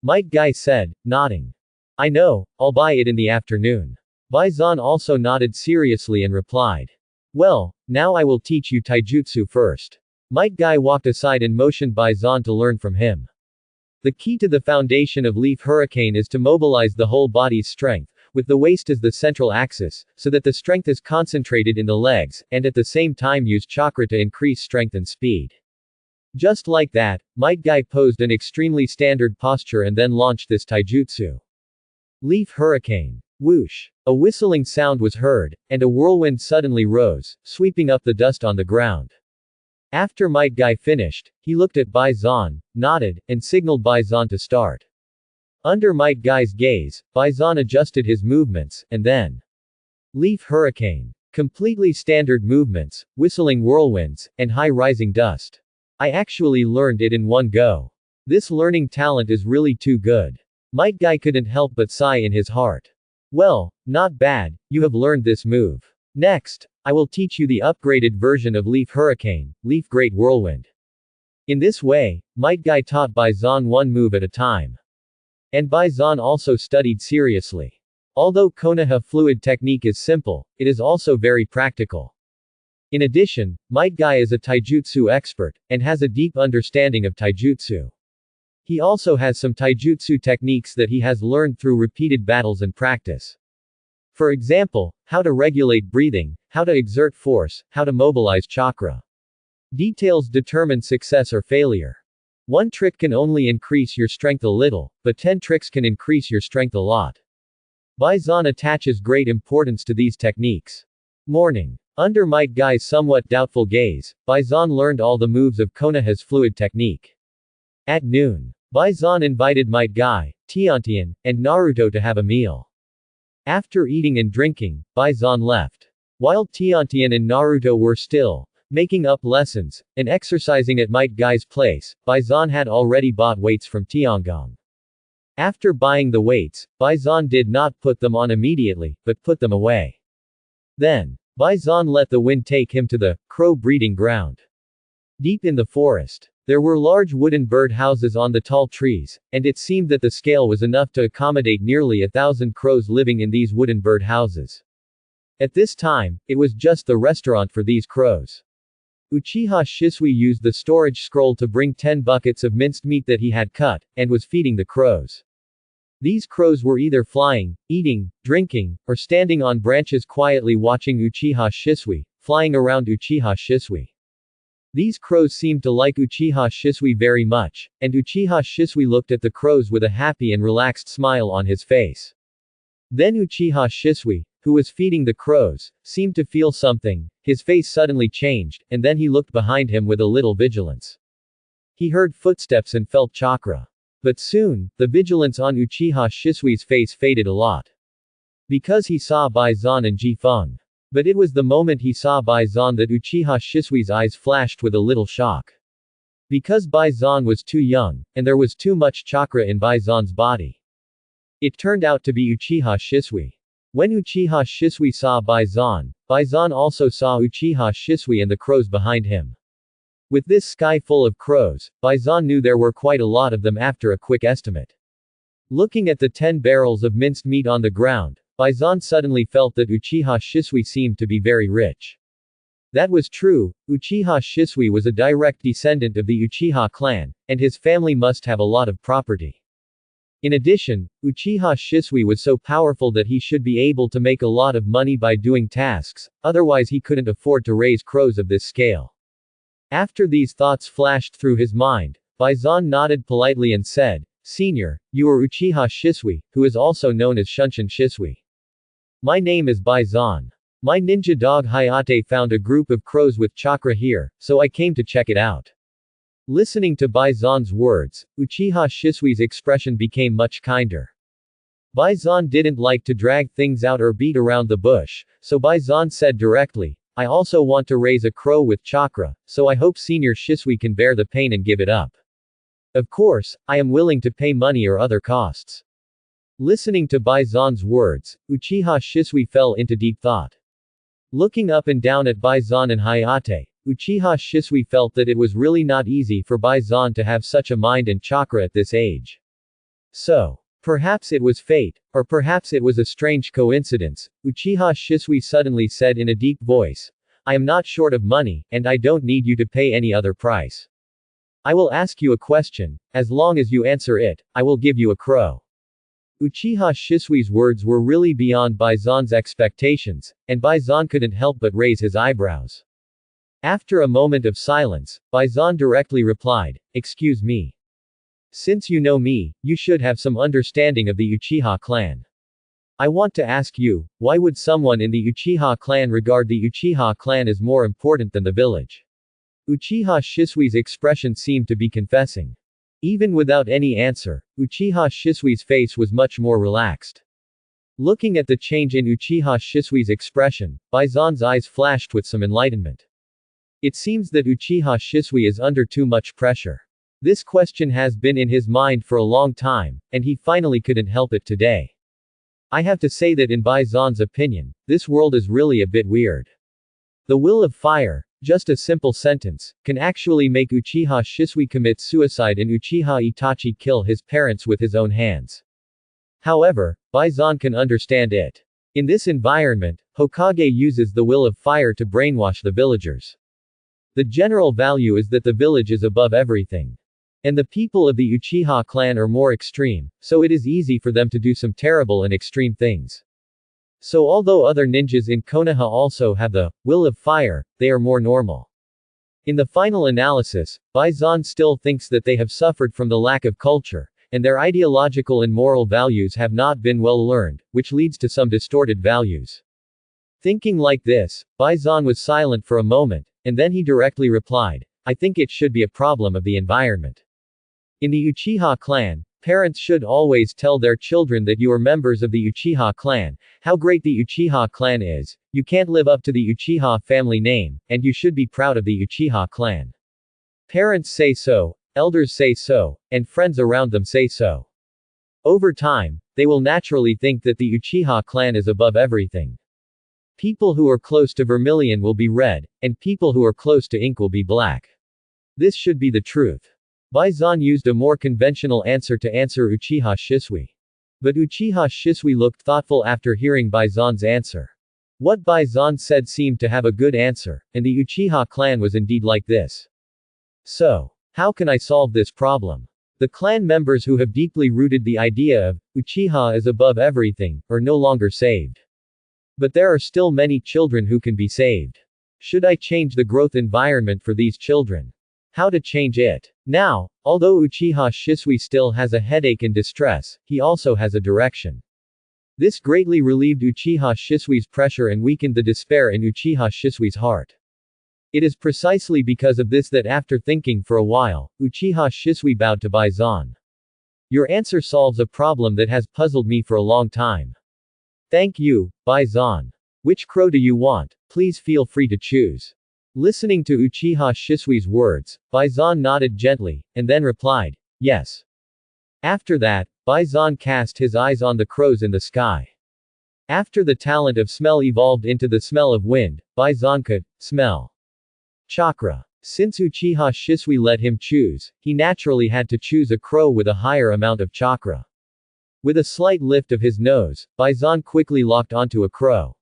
Might Guy said, nodding. I know, I'll buy it in the afternoon. Bai Zan also nodded seriously and replied. Well, now I will teach you taijutsu first. Might Guy walked aside and motioned Bai Zan to learn from him. The key to the foundation of Leaf Hurricane is to mobilize the whole body's strength, with the waist as the central axis, so that the strength is concentrated in the legs, and at the same time use chakra to increase strength and speed. Just like that, Might Guy posed an extremely standard posture and then launched this taijutsu. Leaf Hurricane. Whoosh. A whistling sound was heard, and a whirlwind suddenly rose, sweeping up the dust on the ground. After Might Guy finished, he looked at Bai Zan, nodded, and signaled Bai Zan to start. Under Might Guy's gaze, Bai Zan adjusted his movements, and then. Leaf Hurricane. Completely standard movements, whistling whirlwinds, and high-rising dust. I actually learned it in one go. This learning talent is really too good. Might Guy couldn't help but sigh in his heart. Well, not bad, you have learned this move. Next, I will teach you the upgraded version of Leaf Hurricane, Leaf Great Whirlwind. In this way, Might Guy taught Bai Zan one move at a time. And Bai Zan also studied seriously. Although Konoha fluid technique is simple, it is also very practical. In addition, Might Guy is a taijutsu expert, and has a deep understanding of taijutsu. He also has some taijutsu techniques that he has learned through repeated battles and practice. For example, how to regulate breathing, how to exert force, how to mobilize chakra. Details determine success or failure. One trick can only increase your strength a little, but 10 tricks can increase your strength a lot. Bai Zan attaches great importance to these techniques. Morning. Under Might Guy's somewhat doubtful gaze, Bai Zan learned all the moves of Konoha's fluid technique. At noon, Bai Zan invited Might Guy, Tiantian, and Naruto to have a meal. After eating and drinking, Bai Zan left. While Tiantian and Naruto were still making up lessons and exercising at Might Guy's place, Bai Zan had already bought weights from Tiangong. After buying the weights, Bai Zan did not put them on immediately, but put them away. Then, Bai Zan let the wind take him to the crow breeding ground. Deep in the forest, there were large wooden bird houses on the tall trees, and it seemed that the scale was enough to accommodate nearly 1,000 crows living in these wooden bird houses. At this time, it was just the restaurant for these crows. Uchiha Shisui used the storage scroll to bring 10 buckets of minced meat that he had cut, and was feeding the crows. These crows were either flying, eating, drinking, or standing on branches quietly watching Uchiha Shisui, flying around Uchiha Shisui. These crows seemed to like Uchiha Shisui very much, and Uchiha Shisui looked at the crows with a happy and relaxed smile on his face. Then Uchiha Shisui, who was feeding the crows, seemed to feel something, his face suddenly changed, and then he looked behind him with a little vigilance. He heard footsteps and felt chakra. But soon, the vigilance on Uchiha Shisui's face faded a lot. Because he saw Bai-Zan and Ji-Feng. But it was the moment he saw Bai-Zan that Uchiha Shisui's eyes flashed with a little shock. Because Bai-Zan was too young, and there was too much chakra in Bai-Zan's body. It turned out to be Uchiha Shisui. When Uchiha Shisui saw Bai-Zan, Bai-Zan also saw Uchiha Shisui and the crows behind him. With this sky full of crows, Bai-Zan knew there were quite a lot of them after a quick estimate. Looking at the 10 barrels of minced meat on the ground, Bai-Zan suddenly felt that Uchiha Shisui seemed to be very rich. That was true, Uchiha Shisui was a direct descendant of the Uchiha clan, and his family must have a lot of property. In addition, Uchiha Shisui was so powerful that he should be able to make a lot of money by doing tasks, otherwise he couldn't afford to raise crows of this scale. After these thoughts flashed through his mind, Bai-Zan nodded politely and said, "Senior, you are Uchiha Shisui, who is also known as Shunshin Shisui. My name is Bai-Zan. My ninja dog Hayate found a group of crows with chakra here, so I came to check it out." Listening to Bai-Zan's words, Uchiha Shisui's expression became much kinder. Bai-Zan didn't like to drag things out or beat around the bush, so Bai-Zan said directly, "I also want to raise a crow with chakra, so I hope Senior Shisui can bear the pain and give it up. Of course, I am willing to pay money or other costs." Listening to Bai-Zan's words, Uchiha Shisui fell into deep thought. Looking up and down at Bai-Zan and Hayate, Uchiha Shisui felt that it was really not easy for Bai-Zan to have such a mind and chakra at this age. So, perhaps it was fate, or perhaps it was a strange coincidence, Uchiha Shisui suddenly said in a deep voice, "I am not short of money, and I don't need you to pay any other price. I will ask you a question, as long as you answer it, I will give you a crow." Uchiha Shisui's words were really beyond Bai-Zan's expectations, and Bai-Zan couldn't help but raise his eyebrows. After a moment of silence, Bai-Zan directly replied, "Excuse me. Since you know me, you should have some understanding of the Uchiha clan. I want to ask you, why would someone in the Uchiha clan regard the Uchiha clan as more important than the village?" Uchiha Shisui's expression seemed to be confessing. Even without any answer, Uchiha Shisui's face was much more relaxed. Looking at the change in Uchiha Shisui's expression, Bai-Zan's eyes flashed with some enlightenment. It seems that Uchiha Shisui is under too much pressure. This question has been in his mind for a long time, and he finally couldn't help it today. I have to say that in Bai-Zan's opinion, this world is really a bit weird. The will of fire, just a simple sentence, can actually make Uchiha Shisui commit suicide and Uchiha Itachi kill his parents with his own hands. However, Bai-Zan can understand it. In this environment, Hokage uses the will of fire to brainwash the villagers. The general value is that the village is above everything. And the people of the Uchiha clan are more extreme, so it is easy for them to do some terrible and extreme things. So although other ninjas in Konoha also have the will of fire, they are more normal. In the final analysis, Bai-Zan still thinks that they have suffered from the lack of culture, and their ideological and moral values have not been well learned, which leads to some distorted values. Thinking like this, Bai-Zan was silent for a moment, and then he directly replied, "I think it should be a problem of the environment. In the Uchiha clan, parents should always tell their children that you are members of the Uchiha clan, how great the Uchiha clan is, you can't live up to the Uchiha family name, and you should be proud of the Uchiha clan. Parents say so, elders say so, and friends around them say so. Over time, they will naturally think that the Uchiha clan is above everything. People who are close to vermilion will be red, and people who are close to ink will be black. This should be the truth." Bai-Zan used a more conventional answer to answer Uchiha Shisui. But Uchiha Shisui looked thoughtful after hearing Bai-Zan's answer. What Baizan said seemed to have a good answer, and the Uchiha clan was indeed like this. So, how can I solve this problem? The clan members who have deeply rooted the idea of Uchiha is above everything are no longer saved. But there are still many children who can be saved. Should I change the growth environment for these children? How to change it? Now, although Uchiha Shisui still has a headache and distress, he also has a direction. This greatly relieved Uchiha Shisui's pressure and weakened the despair in Uchiha Shisui's heart. It is precisely because of this that after thinking for a while, Uchiha Shisui bowed to Baizan. Your answer solves a problem that has puzzled me for a long time. Thank you, Baizan. Which crow do you want? Please feel free to choose. Listening to Uchiha Shisui's words, Baizan nodded gently, and then replied, yes. After that, Baizan cast his eyes on the crows in the sky. After the talent of smell evolved into the smell of wind, Baizan could smell chakra. Since Uchiha Shisui let him choose, he naturally had to choose a crow with a higher amount of chakra. With a slight lift of his nose, Baizan quickly locked onto a crow.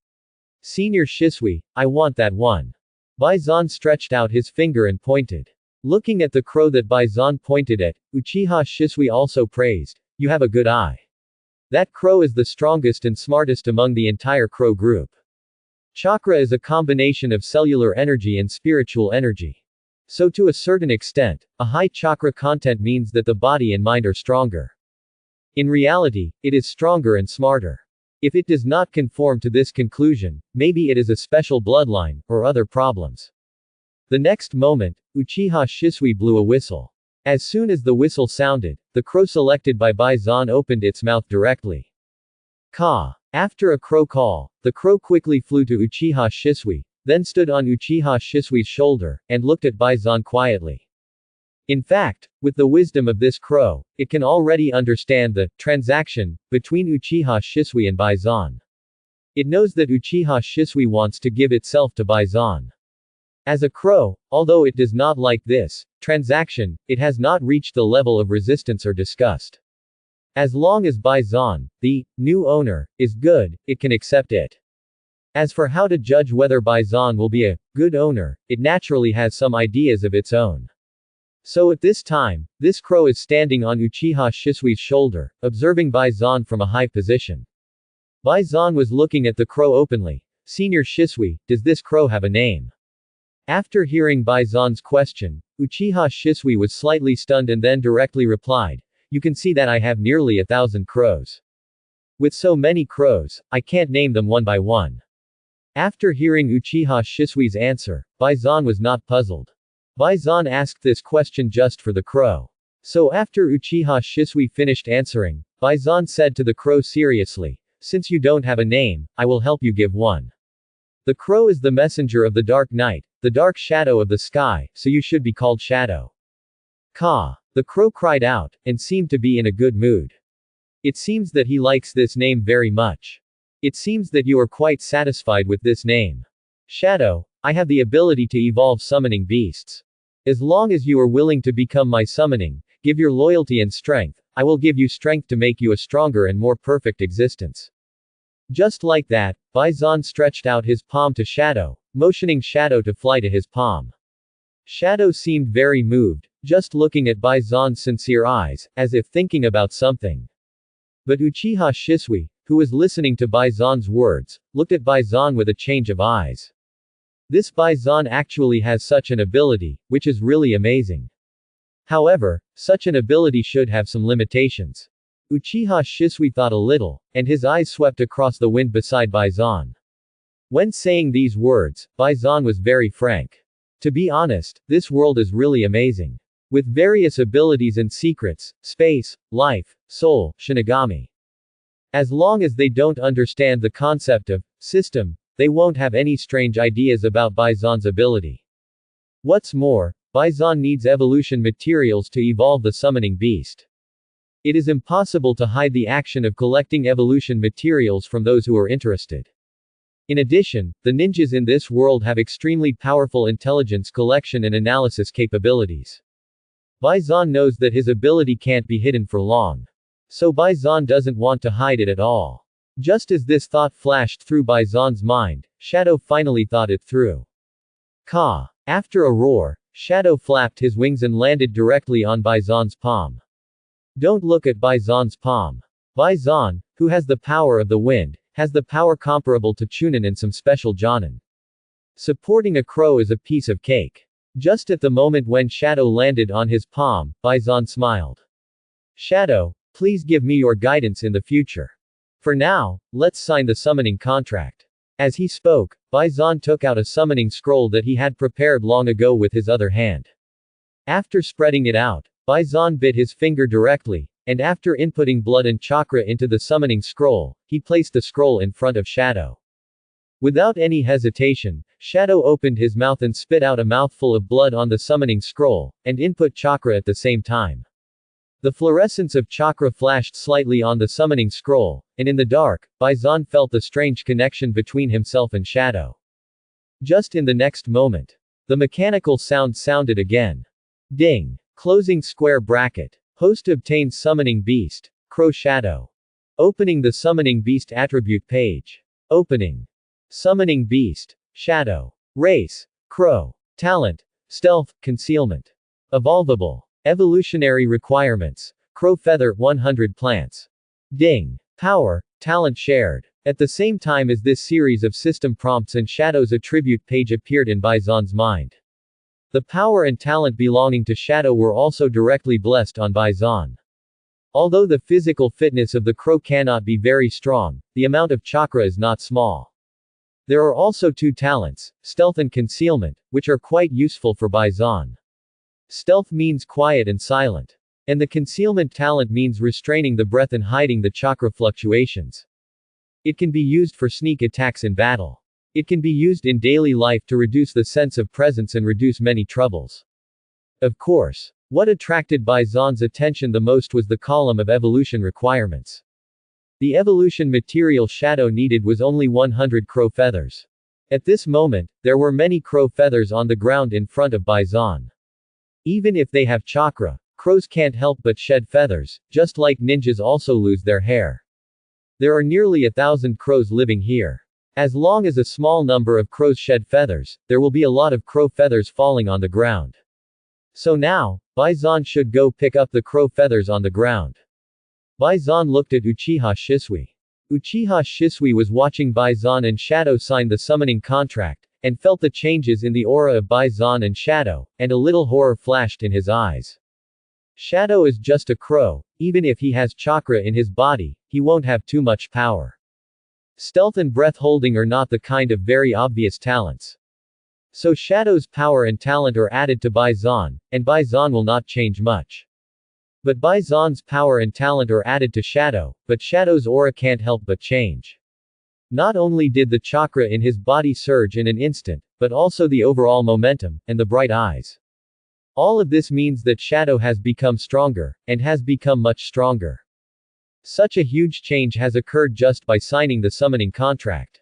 Senior Shisui, I want that one. Baizan stretched out his finger and pointed. Looking at the crow that Baizan pointed at, Uchiha Shisui also praised, you have a good eye. That crow is the strongest and smartest among the entire crow group. Chakra is a combination of cellular energy and spiritual energy. So to a certain extent, a high chakra content means that the body and mind are stronger. In reality, it is stronger and smarter. If it does not conform to this conclusion, maybe it is a special bloodline, or other problems. The next moment, Uchiha Shisui blew a whistle. As soon as the whistle sounded, the crow selected by Baizan opened its mouth directly. Ka. After a crow call, the crow quickly flew to Uchiha Shisui, then stood on Uchiha Shisui's shoulder, and looked at Baizan quietly. In fact, with the wisdom of this crow, it can already understand the transaction between Uchiha Shisui and Baizan. It knows that Uchiha Shisui wants to give itself to Baizan. As a crow, although it does not like this transaction, it has not reached the level of resistance or disgust. As long as Baizan, the new owner, is good, it can accept it. As for how to judge whether Baizan will be a good owner, it naturally has some ideas of its own. So at this time, this crow is standing on Uchiha Shisui's shoulder, observing Baizan from a high position. Baizan was looking at the crow openly. Senior Shisui, does this crow have a name? After hearing Baizan's question, Uchiha Shisui was slightly stunned and then directly replied, you can see that I have nearly 1,000 crows. With so many crows, I can't name them one by one. After hearing Uchiha Shisui's answer, Baizan was not puzzled. Baizan asked this question just for the crow. So after Uchiha Shisui finished answering, Baizan said to the crow seriously, since you don't have a name, I will help you give one. The crow is the messenger of the dark night, the dark shadow of the sky, so you should be called Shadow. Ka. The crow cried out, and seemed to be in a good mood. It seems that he likes this name very much. It seems that you are quite satisfied with this name. Shadow, I have the ability to evolve summoning beasts. As long as you are willing to become my summoning, give your loyalty and strength, I will give you strength to make you a stronger and more perfect existence. Just like that, Baizan stretched out his palm to Shadow, motioning Shadow to fly to his palm. Shadow seemed very moved, just looking at Baizan's sincere eyes, as if thinking about something. But Uchiha Shisui, who was listening to Baizan's words, looked at Baizan with a change of eyes. This Baizan actually has such an ability, which is really amazing. However, such an ability should have some limitations. Uchiha Shisui thought a little, and his eyes swept across the wind beside Baizan. When saying these words, Baizan was very frank. To be honest, this world is really amazing. With various abilities and secrets, space, life, soul, Shinigami. As long as they don't understand the concept of system, they won't have any strange ideas about Baizan's ability. What's more, Baizan needs evolution materials to evolve the summoning beast. It is impossible to hide the action of collecting evolution materials from those who are interested. In addition, the ninjas in this world have extremely powerful intelligence collection and analysis capabilities. Baizan knows that his ability can't be hidden for long. So Baizan doesn't want to hide it at all. Just as this thought flashed through Baizan's mind, Shadow finally thought it through. Ka! After a roar, Shadow flapped his wings and landed directly on Baizan's palm. Don't look at Baizan's palm. Baizan, who has the power of the wind, has the power comparable to Chunin and some special Jonin. Supporting a crow is a piece of cake. Just at the moment when Shadow landed on his palm, Baizan smiled. Shadow, please give me your guidance in the future. For now, let's sign the summoning contract. As he spoke, Baizan took out a summoning scroll that he had prepared long ago with his other hand. After spreading it out, Baizan bit his finger directly, and after inputting blood and chakra into the summoning scroll, he placed the scroll in front of Shadow. Without any hesitation, Shadow opened his mouth and spit out a mouthful of blood on the summoning scroll, and input chakra at the same time. The fluorescence of chakra flashed slightly on the summoning scroll, and in the dark, Baizan felt the strange connection between himself and Shadow. Just in the next moment, the mechanical sound sounded again. Ding! Closing square bracket. Host obtains summoning beast, Crow Shadow. Opening the summoning beast attribute page. Opening. Summoning beast, Shadow. Race, Crow. Talent, Stealth, Concealment. Evolvable. Evolutionary requirements. Crow Feather 100 plants. Ding. Power, Talent shared. At the same time as this series of system prompts and Shadow's attribute page appeared in Baizan's mind. The power and talent belonging to Shadow were also directly blessed on Baizan. Although the physical fitness of the crow cannot be very strong, the amount of chakra is not small. There are also two talents, Stealth and Concealment, which are quite useful for Baizan. Stealth means quiet and silent. And the Concealment talent means restraining the breath and hiding the chakra fluctuations. It can be used for sneak attacks in battle. It can be used in daily life to reduce the sense of presence and reduce many troubles. Of course, what attracted Baizan's attention the most was the column of evolution requirements. The evolution material Shadow needed was only 100 crow feathers. At this moment, there were many crow feathers on the ground in front of Baizan. Even if they have chakra, crows can't help but shed feathers, just like ninjas also lose their hair. There are nearly 1,000 crows living here. As long as a small number of crows shed feathers, there will be a lot of crow feathers falling on the ground. So now, Baizan should go pick up the crow feathers on the ground. Baizan looked at Uchiha Shisui. Uchiha Shisui was watching Baizan and Shadow sign the summoning contract, and felt the changes in the aura of Baizan and Shadow, and a little horror flashed in his eyes. Shadow is just a crow, even if he has chakra in his body, he won't have too much power. Stealth and breath holding are not the kind of very obvious talents. So Shadow's power and talent are added to Baizan, and Baizan will not change much. But Baizan's power and talent are added to Shadow, but Shadow's aura can't help but change. Not only did the chakra in his body surge in an instant, but also the overall momentum, and the bright eyes. All of this means that Shadow has become stronger, and has become much stronger. Such a huge change has occurred just by signing the summoning contract.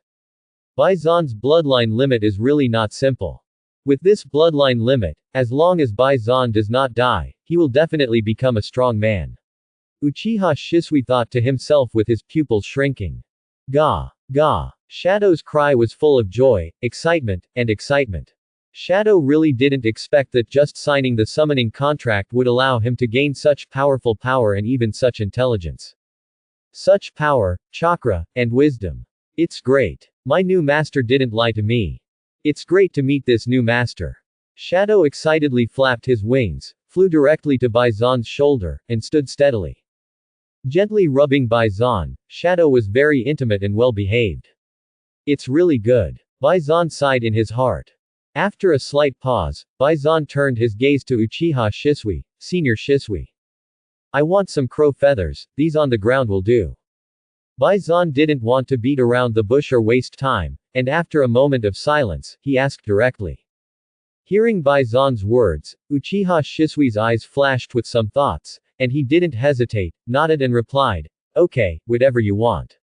Baizan's bloodline limit is really not simple. With this bloodline limit, as long as Baizan does not die, he will definitely become a strong man. Uchiha Shisui thought to himself with his pupils shrinking. Ga! Ga! Shadow's cry was full of joy, excitement, and excitement. Shadow really didn't expect that just signing the summoning contract would allow him to gain such powerful power and even such intelligence. Such power, chakra, and wisdom. It's great. My new master didn't lie to me. It's great to meet this new master. Shadow excitedly flapped his wings, flew directly to Baizan's shoulder, and stood steadily. Gently rubbing Baizan, Shadow was very intimate and well behaved. It's really good. Baizan sighed in his heart. After a slight pause, Baizan turned his gaze to Uchiha Shisui, Senior Shisui. I want some crow feathers, these on the ground will do. Baizan didn't want to beat around the bush or waste time, and after a moment of silence, he asked directly. Hearing Baizan's words, Uchiha Shisui's eyes flashed with some thoughts, and he didn't hesitate, nodded and replied, okay, whatever you want.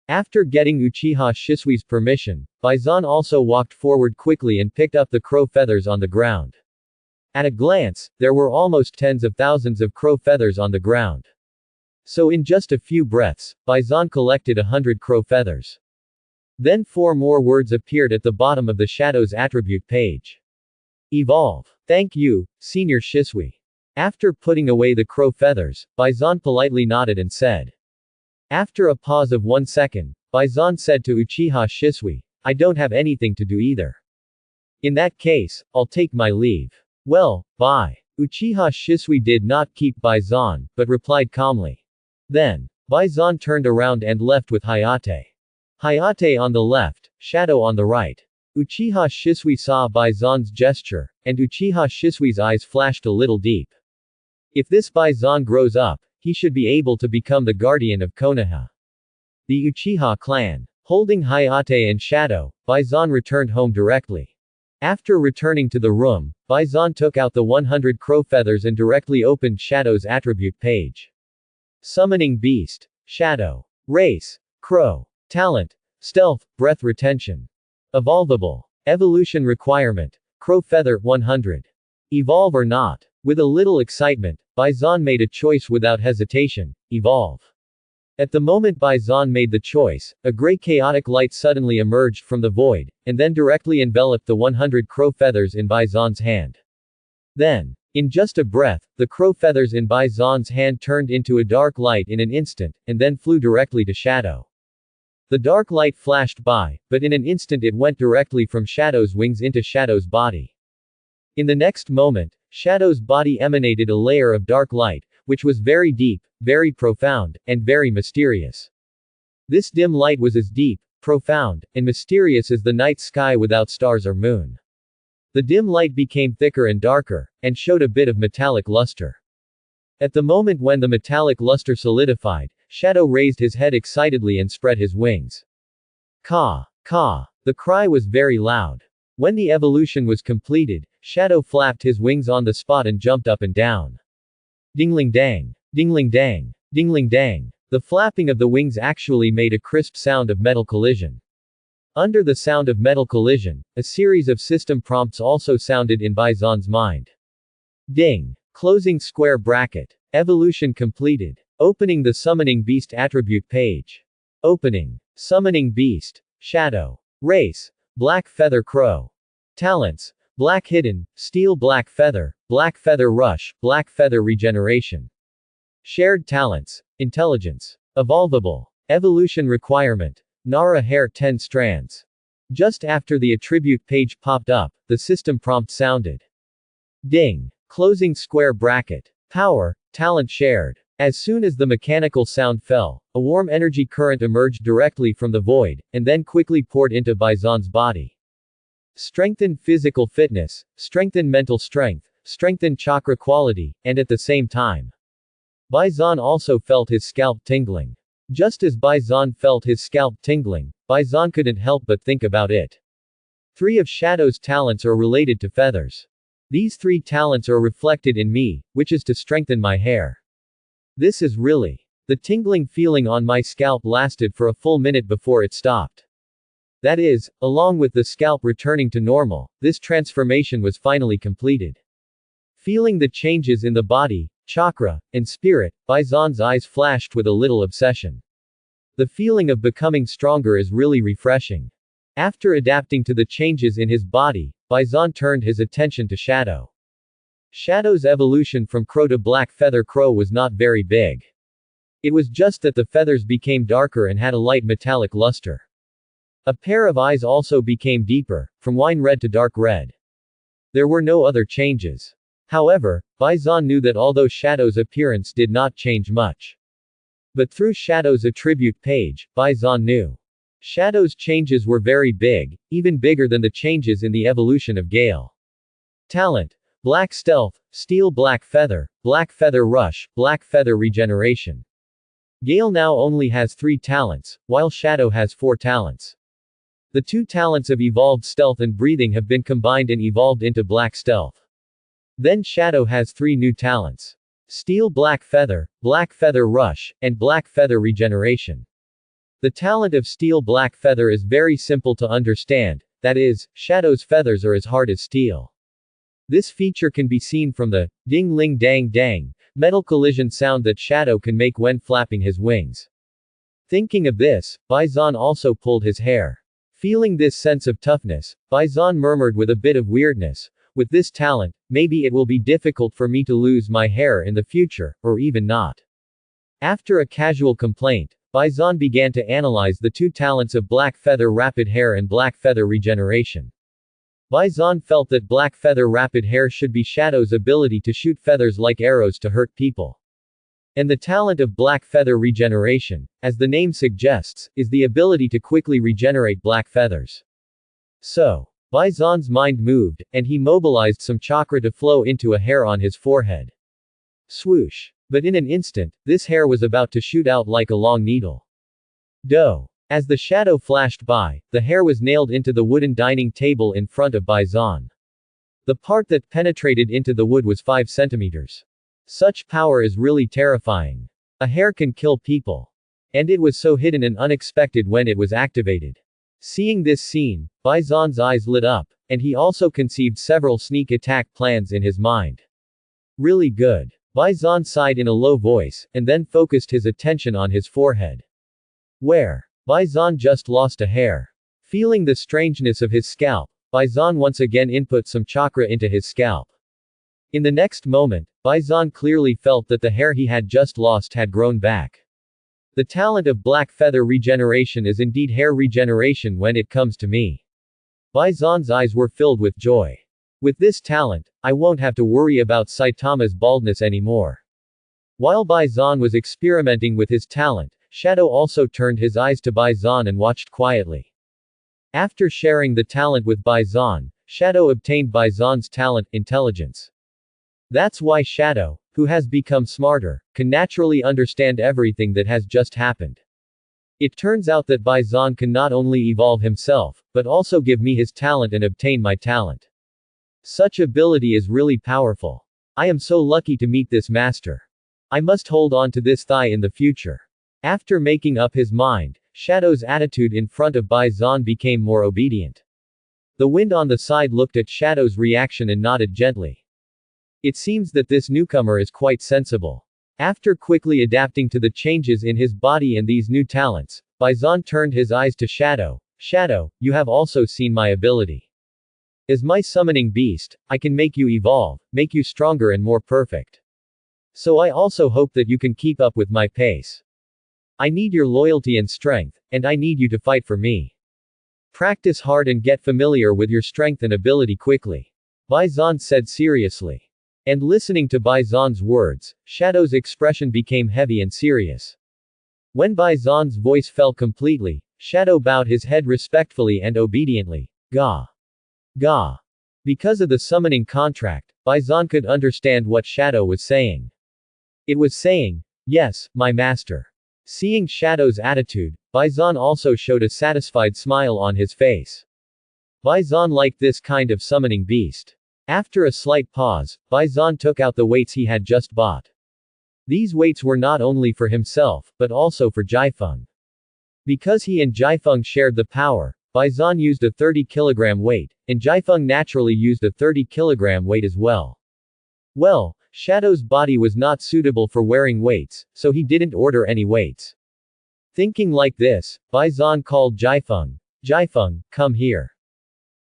After getting Uchiha Shisui's permission, Baizan also walked forward quickly and picked up the crow feathers on the ground. At a glance, there were almost tens of thousands of crow feathers on the ground. So in just a few breaths, Bison collected 100 crow feathers. Then 4 more words appeared at the bottom of the Shadow's attribute page. Evolve. Thank you, Senior Shisui. After putting away the crow feathers, Bison politely nodded and said. After a pause of 1 second, Bison said to Uchiha Shisui, I don't have anything to do either. In that case, I'll take my leave. Well, bye. Uchiha Shisui did not keep Bison, but replied calmly. Then, Bison turned around and left with Hayate. Hayate on the left, Shadow on the right. Uchiha Shisui saw Bison's gesture, and Uchiha Shisui's eyes flashed a little deep. If this Bison grows up, he should be able to become the guardian of Konoha. The Uchiha clan. Holding Hayate and Shadow, Bison returned home directly. After returning to the room, Bison took out the 100 crow feathers and directly opened Shadow's attribute page. Summoning Beast. Shadow. Race. Crow. Talent. Stealth, breath retention. Evolvable. Evolution requirement. Crow feather, 100. Evolve or not. With a little excitement, Bison made a choice without hesitation, evolve. At the moment Bison made the choice, a gray chaotic light suddenly emerged from the void, and then directly enveloped the 100 crow feathers in Bison's hand. Then, in just a breath, the crow feathers in Bison's hand turned into a dark light in an instant, and then flew directly to Shadow. The dark light flashed by, but in an instant it went directly from Shadow's wings into Shadow's body. In the next moment, Shadow's body emanated a layer of dark light, which was very deep, very profound, and very mysterious. This dim light was as deep, profound, and mysterious as the night sky without stars or moon. The dim light became thicker and darker, and showed a bit of metallic luster. At the moment when the metallic luster solidified, Shadow raised his head excitedly and spread his wings. Caw! Caw! The cry was very loud. When the evolution was completed, Shadow flapped his wings on the spot and jumped up and down. Dingling dang! Dingling dang! Dingling dang! The flapping of the wings actually made a crisp sound of metal collision. Under the sound of metal collision, a series of system prompts also sounded in Bison's mind. Ding! Closing square bracket. Evolution completed. Opening the Summoning Beast attribute page. Opening. Summoning Beast. Shadow. Race. Black Feather Crow. Talents. Black Hidden, Steel Black Feather Rush, Black Feather Regeneration. Shared Talents. Intelligence. Evolvable. Evolution Requirement. Nara Hair 10 strands. Just after the attribute page popped up, the system prompt sounded. Ding. Closing square bracket. Power. Talent shared. As soon as the mechanical sound fell, a warm energy current emerged directly from the void, and then quickly poured into Bison's body. Strengthen physical fitness, strengthen mental strength, strengthen chakra quality, and at the same time. Bison also felt his scalp tingling. Just as Bison felt his scalp tingling, Bison couldn't help but think about it. 3 of Shadow's talents are related to feathers. These 3 talents are reflected in me, which is to strengthen my hair. This is really. The tingling feeling on my scalp lasted for a full minute before it stopped. That is, along with the scalp returning to normal, this transformation was finally completed. Feeling the changes in the body, chakra, and spirit, Bison's eyes flashed with a little obsession. The feeling of becoming stronger is really refreshing. After adapting to the changes in his body, Bison turned his attention to Shadow. Shadow's evolution from crow to black feather crow was not very big. It was just that the feathers became darker and had a light metallic luster. A pair of eyes also became deeper, from wine red to dark red. There were no other changes. However, Bison knew that although Shadow's appearance did not change much. But through Shadow's attribute page, Bison knew. Shadow's changes were very big, even bigger than the changes in the evolution of Gale. Talent. Black Stealth, Steel Black Feather Rush, Black Feather Regeneration. Gale now only has 3 talents, while Shadow has 4 talents. The 2 talents of Evolved Stealth and Breathing have been combined and evolved into Black Stealth. Then Shadow has 3 new talents. Steel Black Feather Rush, and Black Feather Regeneration. The talent of Steel Black Feather is very simple to understand, that is, Shadow's feathers are as hard as steel. This feature can be seen from the ding ling dang dang metal collision sound that Shadow can make when flapping his wings. Thinking of this, Bison also pulled his hair. Feeling this sense of toughness, Bison murmured with a bit of weirdness, with this talent, maybe it will be difficult for me to lose my hair in the future, or even not. After a casual complaint, Bison began to analyze the two talents of Black Feather Rapid Hair and Black Feather Regeneration. Bison felt that Black Feather Rapid Hair should be Shadow's ability to shoot feathers like arrows to hurt people. And the talent of Black Feather Regeneration, as the name suggests, is the ability to quickly regenerate black feathers. So, Bison's mind moved, and he mobilized some chakra to flow into a hair on his forehead. Swoosh. But in an instant, this hair was about to shoot out like a long needle. Doh. As the shadow flashed by, the hair was nailed into the wooden dining table in front of Bison. The part that penetrated into the wood was 5 centimeters. Such power is really terrifying. A hair can kill people. And it was so hidden and unexpected when it was activated. Seeing this scene, Bison's eyes lit up, and he also conceived several sneak attack plans in his mind. Really good. Bison sighed in a low voice, and then focused his attention on his forehead. Where? Bison just lost a hair. Feeling the strangeness of his scalp, Bison once again input some chakra into his scalp. In the next moment, Bison clearly felt that the hair he had just lost had grown back. The talent of Black Feather Regeneration is indeed hair regeneration when it comes to me. Bison's eyes were filled with joy. With this talent, I won't have to worry about Saitama's baldness anymore. While Bison was experimenting with his talent, Shadow also turned his eyes to Bison and watched quietly. After sharing the talent with Bison, Shadow obtained Bison's talent, intelligence. That's why Shadow, who has become smarter, can naturally understand everything that has just happened. It turns out that Bison can not only evolve himself, but also give me his talent and obtain my talent. Such ability is really powerful. I am so lucky to meet this master. I must hold on to this thigh in the future. After making up his mind, Shadow's attitude in front of Bison became more obedient. The wind on the side looked at Shadow's reaction and nodded gently. It seems that this newcomer is quite sensible. After quickly adapting to the changes in his body and these new talents, Bison turned his eyes to Shadow. Shadow, you have also seen my ability. As my summoning beast, I can make you evolve, make you stronger and more perfect. So I also hope that you can keep up with my pace. I need your loyalty and strength, and I need you to fight for me. Practice hard and get familiar with your strength and ability quickly. Bison said seriously. And listening to Bison's words, Shadow's expression became heavy and serious. When Bison's voice fell completely, Shadow bowed his head respectfully and obediently. Ga. Ga. Because of the summoning contract, Bison could understand what Shadow was saying. It was saying, yes, my master. Seeing Shadow's attitude, Bison also showed a satisfied smile on his face. Bison liked this kind of summoning beast. After a slight pause, Bison took out the weights he had just bought. These weights were not only for himself, but also for Jaifeng. Because he and Jaifeng shared the power, Bison used a 30-kilogram weight, and Jaifeng naturally used a 30-kilogram weight as well. Well, Shadow's body was not suitable for wearing weights, so he didn't order any weights. Thinking like this, Bison called Jaifeng. Jaifeng, come here.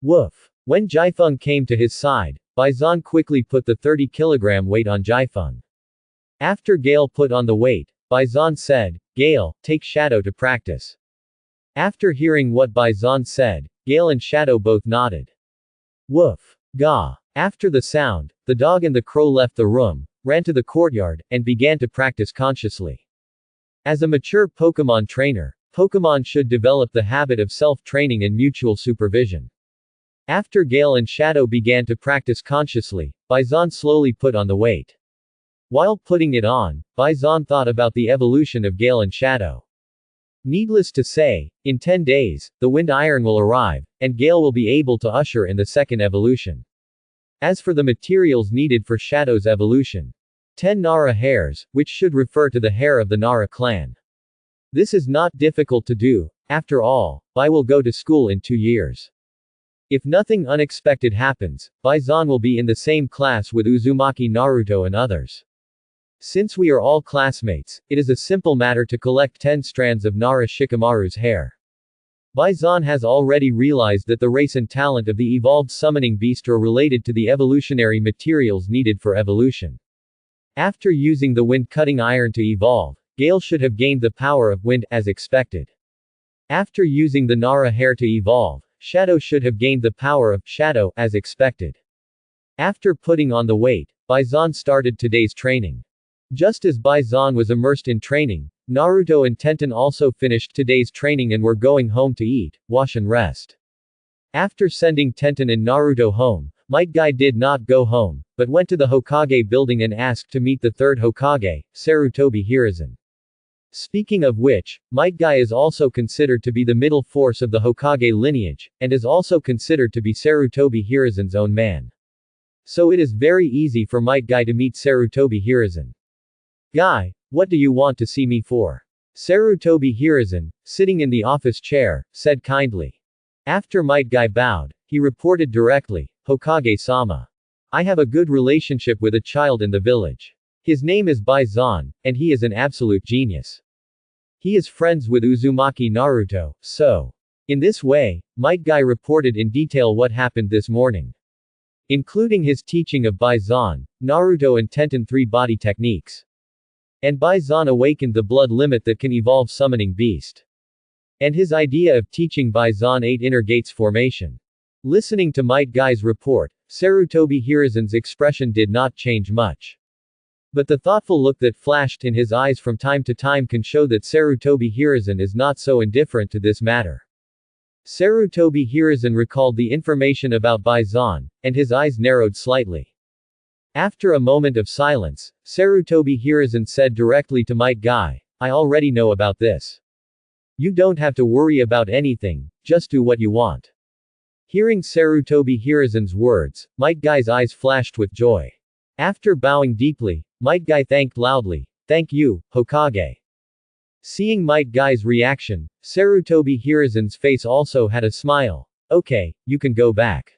Woof. When Jaifeng came to his side, Bison quickly put the 30-kilogram weight on Jaifeng. After Gale put on the weight, Bison said, Gale, take Shadow to practice. After hearing what Bison said, Gale and Shadow both nodded. Woof. Ga. After the sound, the dog and the crow left the room, ran to the courtyard, and began to practice consciously. As a mature Pokemon trainer, Pokemon should develop the habit of self-training and mutual supervision. After Gale and Shadow began to practice consciously, Bison slowly put on the weight. While putting it on, Bison thought about the evolution of Gale and Shadow. Needless to say, in 10 days, the Wind Iron will arrive, and Gale will be able to usher in the second evolution. As for the materials needed for Shadow's evolution, 10 Nara hairs, which should refer to the hair of the Nara clan. This is not difficult to do, after all, Bai will go to school in 2 years. If nothing unexpected happens, Bison will be in the same class with Uzumaki Naruto and others. Since we are all classmates, it is a simple matter to collect 10 strands of Nara Shikamaru's hair. Bison has already realized that the race and talent of the evolved summoning beast are related to the evolutionary materials needed for evolution. After using the wind-cutting iron to evolve, Gale should have gained the power of wind, as expected. After using the Nara hair to evolve, Shadow should have gained the power of shadow, as expected. After putting on the weight, Bison started today's training. Just as Bison was immersed in training, Naruto and Tenten also finished today's training and were going home to eat, wash and rest. After sending Tenten and Naruto home, Might Guy did not go home, but went to the Hokage building and asked to meet the third Hokage, Sarutobi Hiruzen. Speaking of which, Might Guy is also considered to be the middle force of the Hokage lineage, and is also considered to be Sarutobi Hiruzen's own man. So it is very easy for Might Guy to meet Sarutobi Hiruzen. Guy, what do you want to see me for? Sarutobi Hiruzen, sitting in the office chair, said kindly. After Might Guy bowed, he reported directly, Hokage-sama. I have a good relationship with a child in the village. His name is Bison, and he is an absolute genius. He is friends with Uzumaki Naruto, so. In this way, Might Guy reported in detail what happened this morning. Including his teaching of Bison, Naruto and Tenten 3 body techniques. And Bison awakened the blood limit that can evolve summoning beast. And his idea of teaching Bison 8 inner gates formation. Listening to Might Guy's report, Sarutobi Hiruzen's expression did not change much. But the thoughtful look that flashed in his eyes from time to time can show that Sarutobi Hiruzen is not so indifferent to this matter. Sarutobi Hiruzen recalled the information about Bison, and his eyes narrowed slightly. After a moment of silence, Sarutobi Hiruzen said directly to Might Guy, I already know about this. You don't have to worry about anything, just do what you want. Hearing Sarutobi Hiruzen's words, Might Guy's eyes flashed with joy. After bowing deeply, Might Guy thanked loudly, thank you, Hokage. Seeing Might Guy's reaction, Sarutobi Hiruzen's face also had a smile. Okay, you can go back.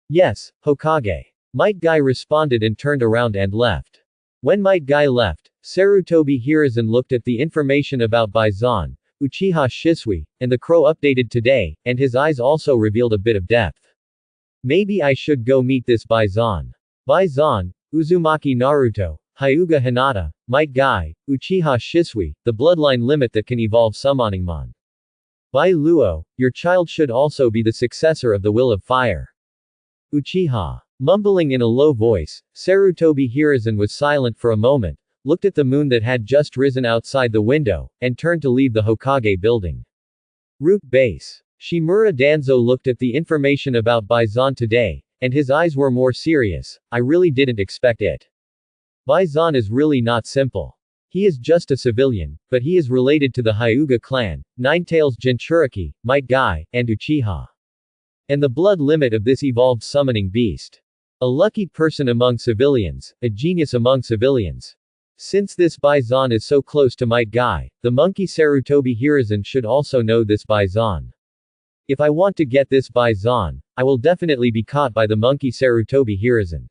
Yes, Hokage. Might Guy responded and turned around and left. When Might Guy left, Sarutobi Hiruzen looked at the information about Bison, Uchiha Shisui, and the crow updated today, and his eyes also revealed a bit of depth. Maybe I should go meet this Bison. Bison, Uzumaki Naruto, Hyuga Hinata, Might Guy, Uchiha Shisui, the bloodline limit that can evolve Summoningmon. Bai Luo, your child should also be the successor of the Will of Fire. Uchiha. Mumbling in a low voice, Sarutobi Hiruzen was silent for a moment, looked at the moon that had just risen outside the window, and turned to leave the Hokage building. Root Base. Shimura Danzo looked at the information about Bison today, and his eyes were more serious. I really didn't expect it. Bison is really not simple. He is just a civilian, but he is related to the Hyuga clan, Ninetails Jinchuriki, Might Guy, and Uchiha. And the blood limit of this evolved summoning beast. A lucky person among civilians, a genius among civilians. Since this Bison is so close to Might Guy, the monkey Sarutobi Hiruzen should also know this Bison. If I want to get this Bison, I will definitely be caught by the monkey Sarutobi Hiruzen.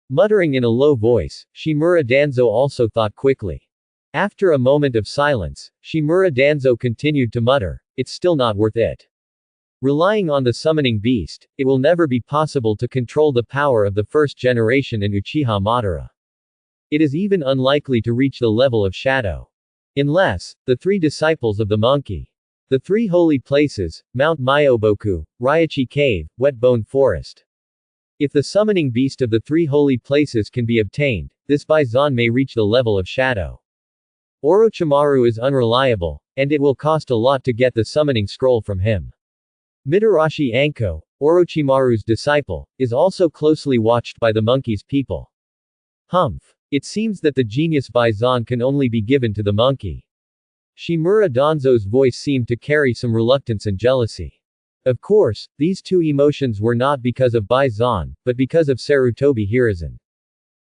Muttering in a low voice, Shimura Danzo also thought quickly. After a moment of silence, Shimura Danzo continued to mutter, it's still not worth it. Relying on the summoning beast, it will never be possible to control the power of the first generation in Uchiha Madara. It is even unlikely to reach the level of Shadow. Unless, the 3 disciples of the monkey. The 3 holy places, Mount Myoboku, Raichi Cave, Wet Bone Forest. If the summoning beast of the 3 holy places can be obtained, this Bison may reach the level of Shadow. Orochimaru is unreliable, and it will cost a lot to get the summoning scroll from him. Mitarashi Anko, Orochimaru's disciple, is also closely watched by the monkey's people. Humph. It seems that the genius Bison can only be given to the monkey. Shimura Danzo's voice seemed to carry some reluctance and jealousy. Of course, these 2 emotions were not because of Bison, but because of Sarutobi Hiruzen.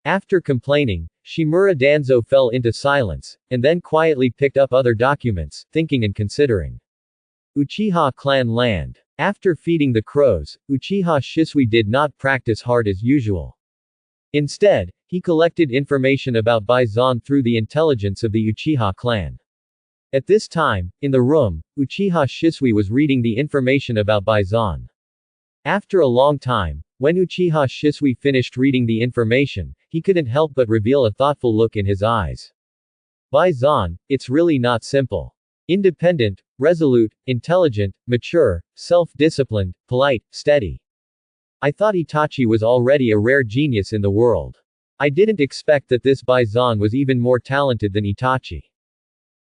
After complaining, Shimura Danzo fell into silence, and then quietly picked up other documents, thinking and considering. Uchiha clan land. After feeding the crows, Uchiha Shisui did not practice hard as usual. Instead, He collected information about Baisan through the intelligence of the Uchiha clan. At this time, in the room, Uchiha Shisui was reading the information about Baisan. After a long time, when Uchiha Shisui finished reading the information, he couldn't help but reveal a thoughtful look in his eyes. Baisan, it's really not simple. Independent, resolute, intelligent, mature, self-disciplined, polite, steady. I thought Itachi was already a rare genius in the world. I didn't expect that this Baisan was even more talented than Itachi.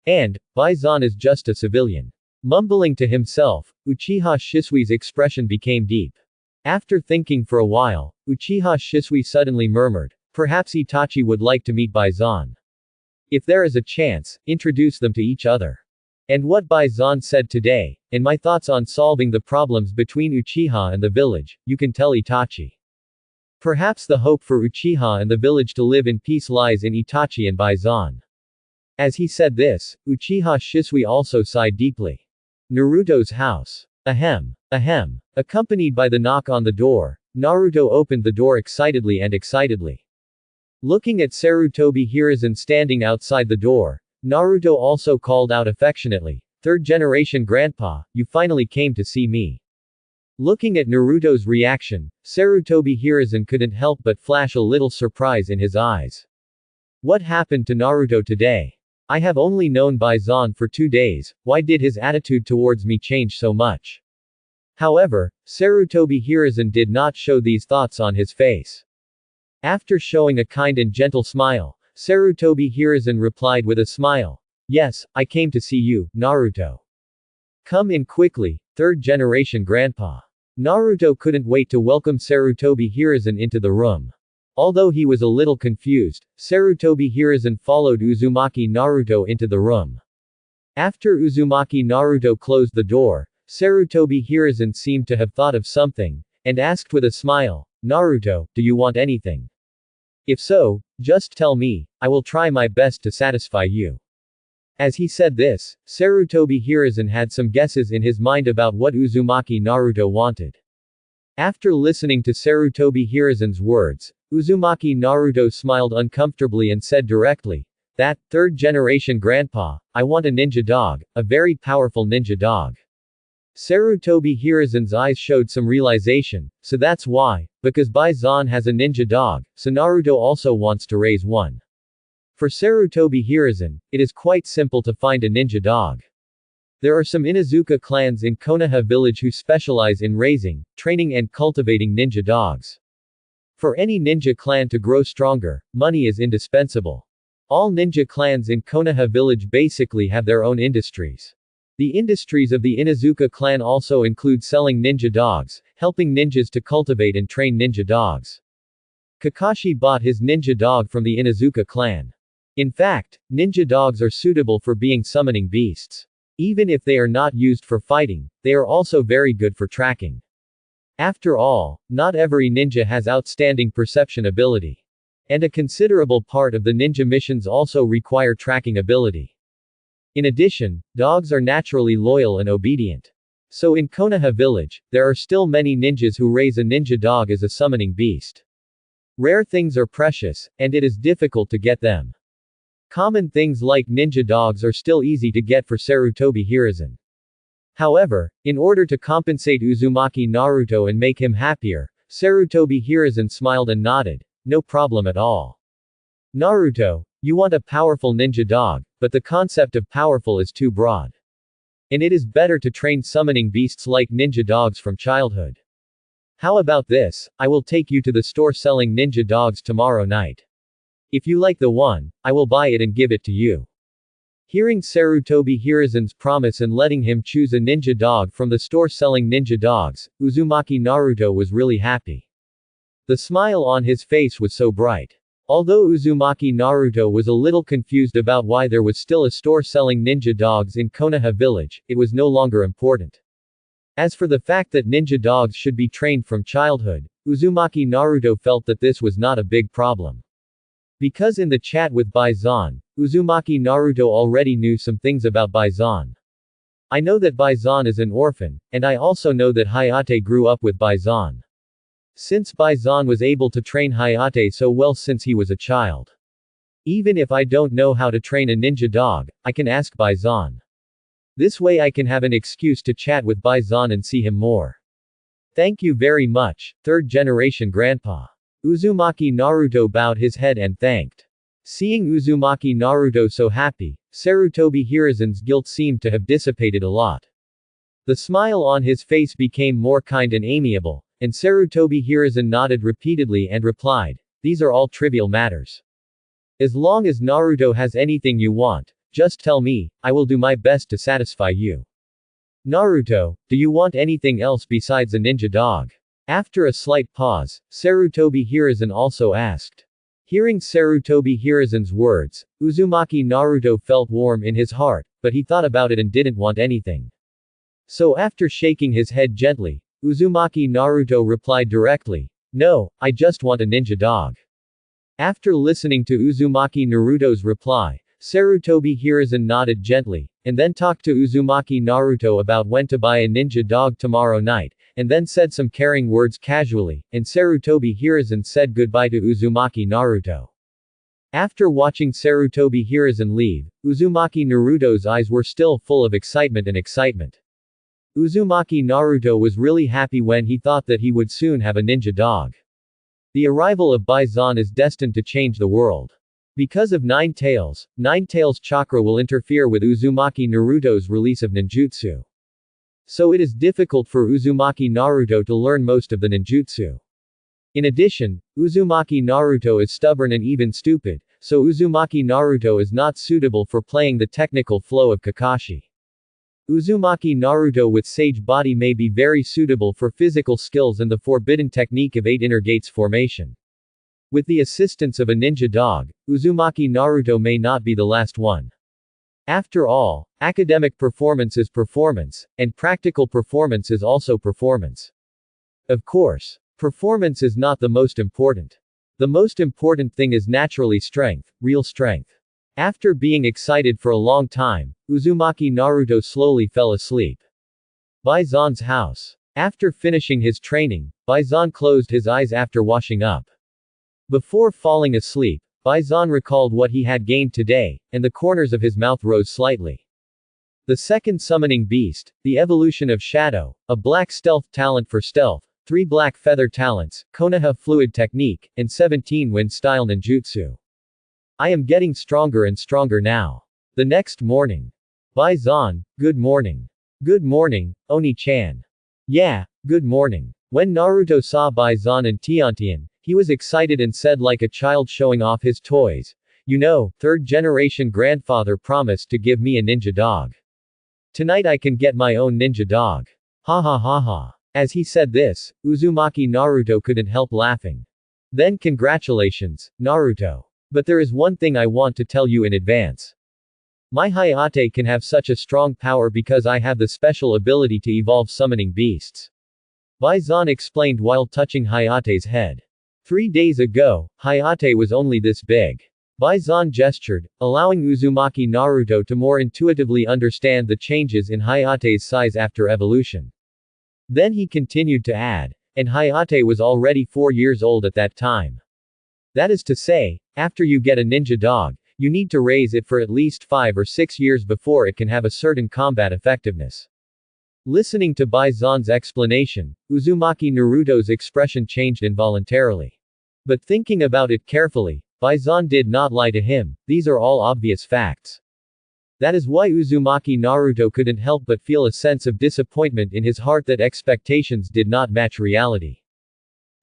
And, Baisan is just a civilian. Mumbling to himself, Uchiha Shisui's expression became deep. After thinking for a while, Uchiha Shisui suddenly murmured, perhaps Itachi would like to meet Baisan. If there is a chance, introduce them to each other. And what Baisan said today, and my thoughts on solving the problems between Uchiha and the village, you can tell Itachi. Perhaps the hope for Uchiha and the village to live in peace lies in Itachi and Baisan. As he said this, Uchiha Shisui also sighed deeply. Naruto's house. Ahem. Ahem. Accompanied by the knock on the door, Naruto opened the door excitedly. Looking at Sarutobi Hiruzen standing outside the door, Naruto also called out affectionately, "Third generation grandpa, you finally came to see me." Looking at Naruto's reaction, Sarutobi Hiruzen couldn't help but flash a little surprise in his eyes. What happened to Naruto today? I have only known Baisan for 2 days, why did his attitude towards me change so much? However, Sarutobi Hiruzen did not show these thoughts on his face. After showing a kind and gentle smile, Sarutobi Hiruzen replied with a smile, "Yes, I came to see you, Naruto. Come in quickly, third generation grandpa." Naruto couldn't wait to welcome Sarutobi Hiruzen into the room. Although he was a little confused, Sarutobi Hiruzen followed Uzumaki Naruto into the room. After Uzumaki Naruto closed the door, Sarutobi Hiruzen seemed to have thought of something, and asked with a smile, "Naruto, do you want anything? If so, just tell me, I will try my best to satisfy you." As he said this, Sarutobi Hiruzen had some guesses in his mind about what Uzumaki Naruto wanted. After listening to Sarutobi Hiruzen's words, Uzumaki Naruto smiled uncomfortably and said directly, "That, third generation grandpa, I want a ninja dog, a very powerful ninja dog." Sarutobi Hiruzen's eyes showed some realization, so that's why, because Baisan has a ninja dog, so Naruto also wants to raise one. For Sarutobi Hiruzen, it is quite simple to find a ninja dog. There are some Inuzuka clans in Konoha village who specialize in raising, training and cultivating ninja dogs. For any ninja clan to grow stronger, money is indispensable. All ninja clans in Konoha village basically have their own industries. The industries of the Inuzuka clan also include selling ninja dogs, helping ninjas to cultivate and train ninja dogs. Kakashi bought his ninja dog from the Inuzuka clan. In fact, ninja dogs are suitable for being summoning beasts. Even if they are not used for fighting, they are also very good for tracking. After all, not every ninja has outstanding perception ability. And a considerable part of the ninja missions also require tracking ability. In addition, dogs are naturally loyal and obedient. So in Konoha village, there are still many ninjas who raise a ninja dog as a summoning beast. Rare things are precious, and it is difficult to get them. Common things like ninja dogs are still easy to get for Sarutobi Hiruzen. However, in order to compensate Uzumaki Naruto and make him happier, Sarutobi Hiruzen smiled and nodded, "No problem at all. Naruto, you want a powerful ninja dog, but the concept of powerful is too broad. And it is better to train summoning beasts like ninja dogs from childhood. How about this, I will take you to the store selling ninja dogs tomorrow night. If you like the one, I will buy it and give it to you." Hearing Sarutobi Hiruzen's promise and letting him choose a ninja dog from the store selling ninja dogs, Uzumaki Naruto was really happy. The smile on his face was so bright. Although Uzumaki Naruto was a little confused about why there was still a store selling ninja dogs in Konoha village, it was no longer important. As for the fact that ninja dogs should be trained from childhood, Uzumaki Naruto felt that this was not a big problem. Because in the chat with Baisan, Uzumaki Naruto already knew some things about Baisan. "I know that Baisan is an orphan, and I also know that Hayate grew up with Baisan. Since Baizan was able to train Hayate so well since he was a child. Even if I don't know how to train a ninja dog, I can ask Baizan. This way I can have an excuse to chat with Baizan and see him more. Thank you very much, third generation grandpa. Uzumaki Naruto bowed his head and thanked. Seeing Uzumaki Naruto so happy, Sarutobi Hiruzen's guilt seemed to have dissipated a lot. The smile on his face became more kind and amiable, and Sarutobi Hiruzen nodded repeatedly and replied, "These are all trivial matters. As long as Naruto has anything you want, just tell me, I will do my best to satisfy you. Naruto, do you want anything else besides a ninja dog?" After a slight pause, Sarutobi Hiruzen also asked. Hearing Sarutobi Hiruzen's words, Uzumaki Naruto felt warm in his heart, but he thought about it and didn't want anything. So after shaking his head gently, Uzumaki Naruto replied directly, "No, I just want a ninja dog." After listening to Uzumaki Naruto's reply, Sarutobi Hiruzen nodded gently, and then talked to Uzumaki Naruto about when to buy a ninja dog tomorrow night, and then said some caring words casually, and Sarutobi Hiruzen said goodbye to Uzumaki Naruto. After watching Sarutobi Hiruzen leave, Uzumaki Naruto's eyes were still full of excitement and excitement. Uzumaki Naruto was really happy when he thought that he would soon have a ninja dog. The arrival of Baizan is destined to change the world. Because of Nine Tails chakra will interfere with Uzumaki Naruto's release of ninjutsu. So it is difficult for Uzumaki Naruto to learn most of the ninjutsu. In addition, Uzumaki Naruto is stubborn and even stupid, so Uzumaki Naruto is not suitable for playing the technical flow of Kakashi. Uzumaki Naruto with sage body may be very suitable for physical skills and the forbidden technique of 8 inner gates formation. With the assistance of a ninja dog, Uzumaki Naruto may not be the last one. After all, academic performance is performance, and practical performance is also performance. Of course, performance is not the most important. The most important thing is naturally strength, real strength. After being excited for a long time, Uzumaki Naruto slowly fell asleep. Baizan's house. After finishing his training, Baizan closed his eyes after washing up. Before falling asleep, Baizan recalled what he had gained today, and the corners of his mouth rose slightly. The second summoning beast, the evolution of Shadow, a black stealth talent for stealth, 3 black feather talents, Konoha fluid technique, and 17 wind style ninjutsu. I am getting stronger and stronger now. The next morning. Baizan, good morning. Good morning, Oni-chan. Yeah, good morning. When Naruto saw Baizan and Tiantian, he was excited and said like a child showing off his toys, "You know, third generation grandfather promised to give me a ninja dog. Tonight I can get my own ninja dog. Ha ha ha ha." As he said this, Uzumaki Naruto couldn't help laughing. Then congratulations, Naruto. But there is one thing I want to tell you in advance. My Hayate can have such a strong power because I have the special ability to evolve summoning beasts. Baizan explained while touching Hayate's head. 3 days ago, Hayate was only this big. Baizan gestured, allowing Uzumaki Naruto to more intuitively understand the changes in Hayate's size after evolution. Then he continued to add, and Hayate was already 4 years old at that time. That is to say, after you get a ninja dog, you need to raise it for at least 5 or 6 years before it can have a certain combat effectiveness. Listening to Baizan's explanation, Uzumaki Naruto's expression changed involuntarily. But thinking about it carefully, Baizan did not lie to him, these are all obvious facts. That is why Uzumaki Naruto couldn't help but feel a sense of disappointment in his heart that expectations did not match reality.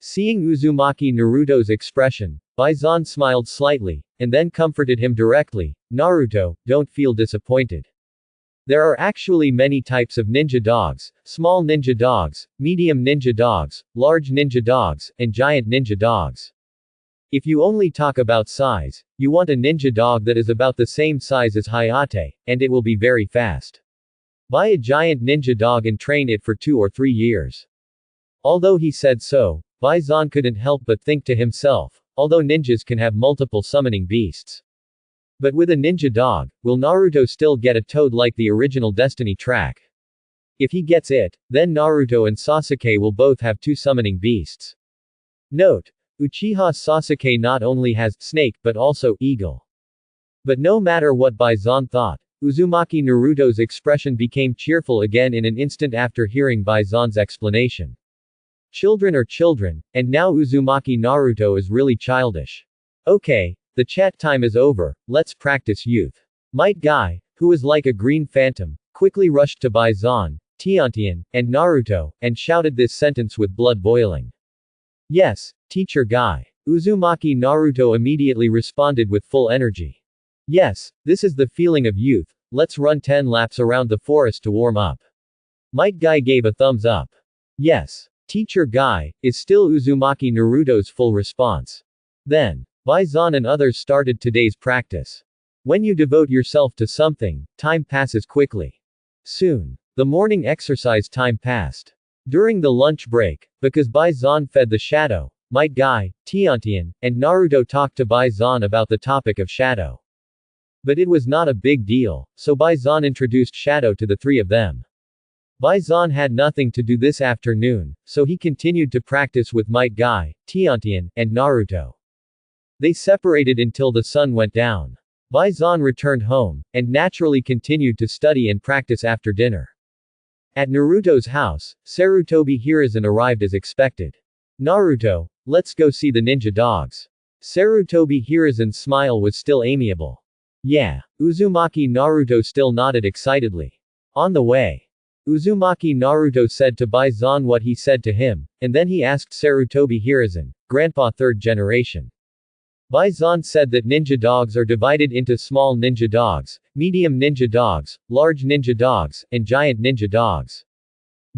Seeing Uzumaki Naruto's expression, Baizan smiled slightly, and then comforted him directly, "Naruto, don't feel disappointed. There are actually many types of ninja dogs, small ninja dogs, medium ninja dogs, large ninja dogs, and giant ninja dogs. If you only talk about size, you want a ninja dog that is about the same size as Hayate, and it will be very fast. Buy a giant ninja dog and train it for 2 or 3 years." Although he said so, Baizan couldn't help but think to himself, although ninjas can have multiple summoning beasts. But with a ninja dog, will Naruto still get a toad like the original Destiny track? If he gets it, then Naruto and Sasuke will both have 2 summoning beasts. Note: Uchiha Sasuke not only has snake but also eagle. But no matter what Baisan thought, Uzumaki Naruto's expression became cheerful again in an instant after hearing Baisan's explanation. Children are children, and now Uzumaki Naruto is really childish. Okay, the chat time is over, let's practice youth. Might Guy, who was like a green phantom, quickly rushed to Baisan, Tiantian, and Naruto, and shouted this sentence with blood boiling. Yes, Teacher Guy. Uzumaki Naruto immediately responded with full energy. Yes, this is the feeling of youth, let's run 10 laps around the forest to warm up. Might Guy gave a thumbs up. Yes, Teacher Guy, is still Uzumaki Naruto's full response. Then, Baisan and others started today's practice. When you devote yourself to something, time passes quickly. Soon, the morning exercise time passed. During the lunch break, because Baisan fed the shadow, Might Guy, Tiantian, and Naruto talked to Baisan about the topic of shadow. But it was not a big deal, so Baisan introduced shadow to the three of them. Baisan had nothing to do this afternoon, so he continued to practice with Might Guy, Tiantian, and Naruto. They separated until the sun went down. Baisan returned home, and naturally continued to study and practice after dinner. At Naruto's house, Sarutobi Hiruzen arrived as expected. Naruto, let's go see the ninja dogs. Sarutobi Hiruzen's smile was still amiable. Yeah, Uzumaki Naruto still nodded excitedly. On the way, Uzumaki Naruto said to Baisan what he said to him, and then he asked Sarutobi Hiruzen, Grandpa third generation. Baisan said that ninja dogs are divided into small ninja dogs, medium ninja dogs, large ninja dogs, and giant ninja dogs.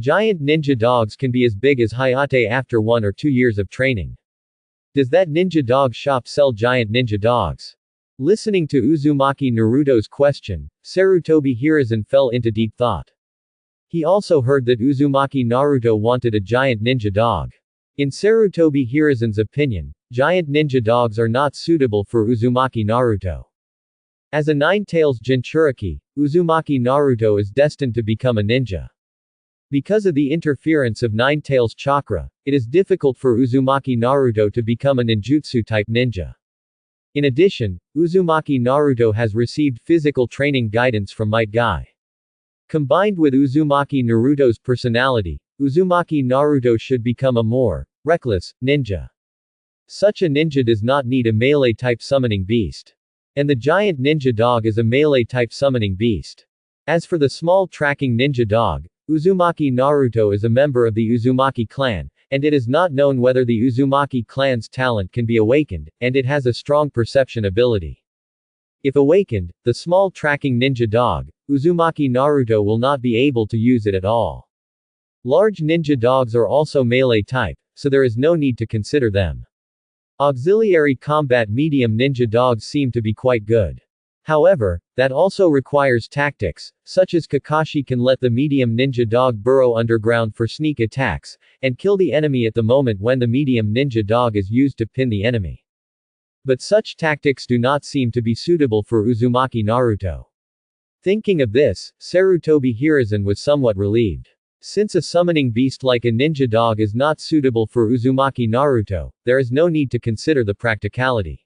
Giant ninja dogs can be as big as Hayate after 1 or 2 years of training. Does that ninja dog shop sell giant ninja dogs? Listening to Uzumaki Naruto's question, Sarutobi Hiruzen fell into deep thought. He also heard that Uzumaki Naruto wanted a giant ninja dog. In Sarutobi Hiruzen's opinion, giant ninja dogs are not suitable for Uzumaki Naruto. As a nine-tails Jinchuriki, Uzumaki Naruto is destined to become a ninja. Because of the interference of nine-tails chakra, it is difficult for Uzumaki Naruto to become a ninjutsu-type ninja. In addition, Uzumaki Naruto has received physical training guidance from Might Guy. Combined with Uzumaki Naruto's personality, Uzumaki Naruto should become a more reckless ninja. Such a ninja does not need a melee-type summoning beast. And the giant ninja dog is a melee-type summoning beast. As for the small tracking ninja dog, Uzumaki Naruto is a member of the Uzumaki clan, and it is not known whether the Uzumaki clan's talent can be awakened, and it has a strong perception ability. If awakened, the small tracking ninja dog, Uzumaki Naruto will not be able to use it at all. Large ninja dogs are also melee type, so there is no need to consider them. Auxiliary combat medium ninja dogs seem to be quite good. However, that also requires tactics, such as Kakashi can let the medium ninja dog burrow underground for sneak attacks, and kill the enemy at the moment when the medium ninja dog is used to pin the enemy. But such tactics do not seem to be suitable for Uzumaki Naruto. Thinking of this, Sarutobi Hiruzen was somewhat relieved. Since a summoning beast like a ninja dog is not suitable for Uzumaki Naruto, there is no need to consider the practicality.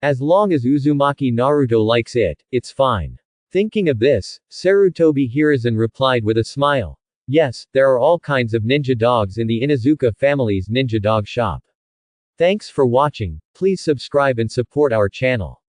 As long as Uzumaki Naruto likes it, it's fine. Thinking of this, Sarutobi Hiruzen replied with a smile. Yes, there are all kinds of ninja dogs in the Inuzuka family's ninja dog shop. Thanks for watching, please subscribe and support our channel.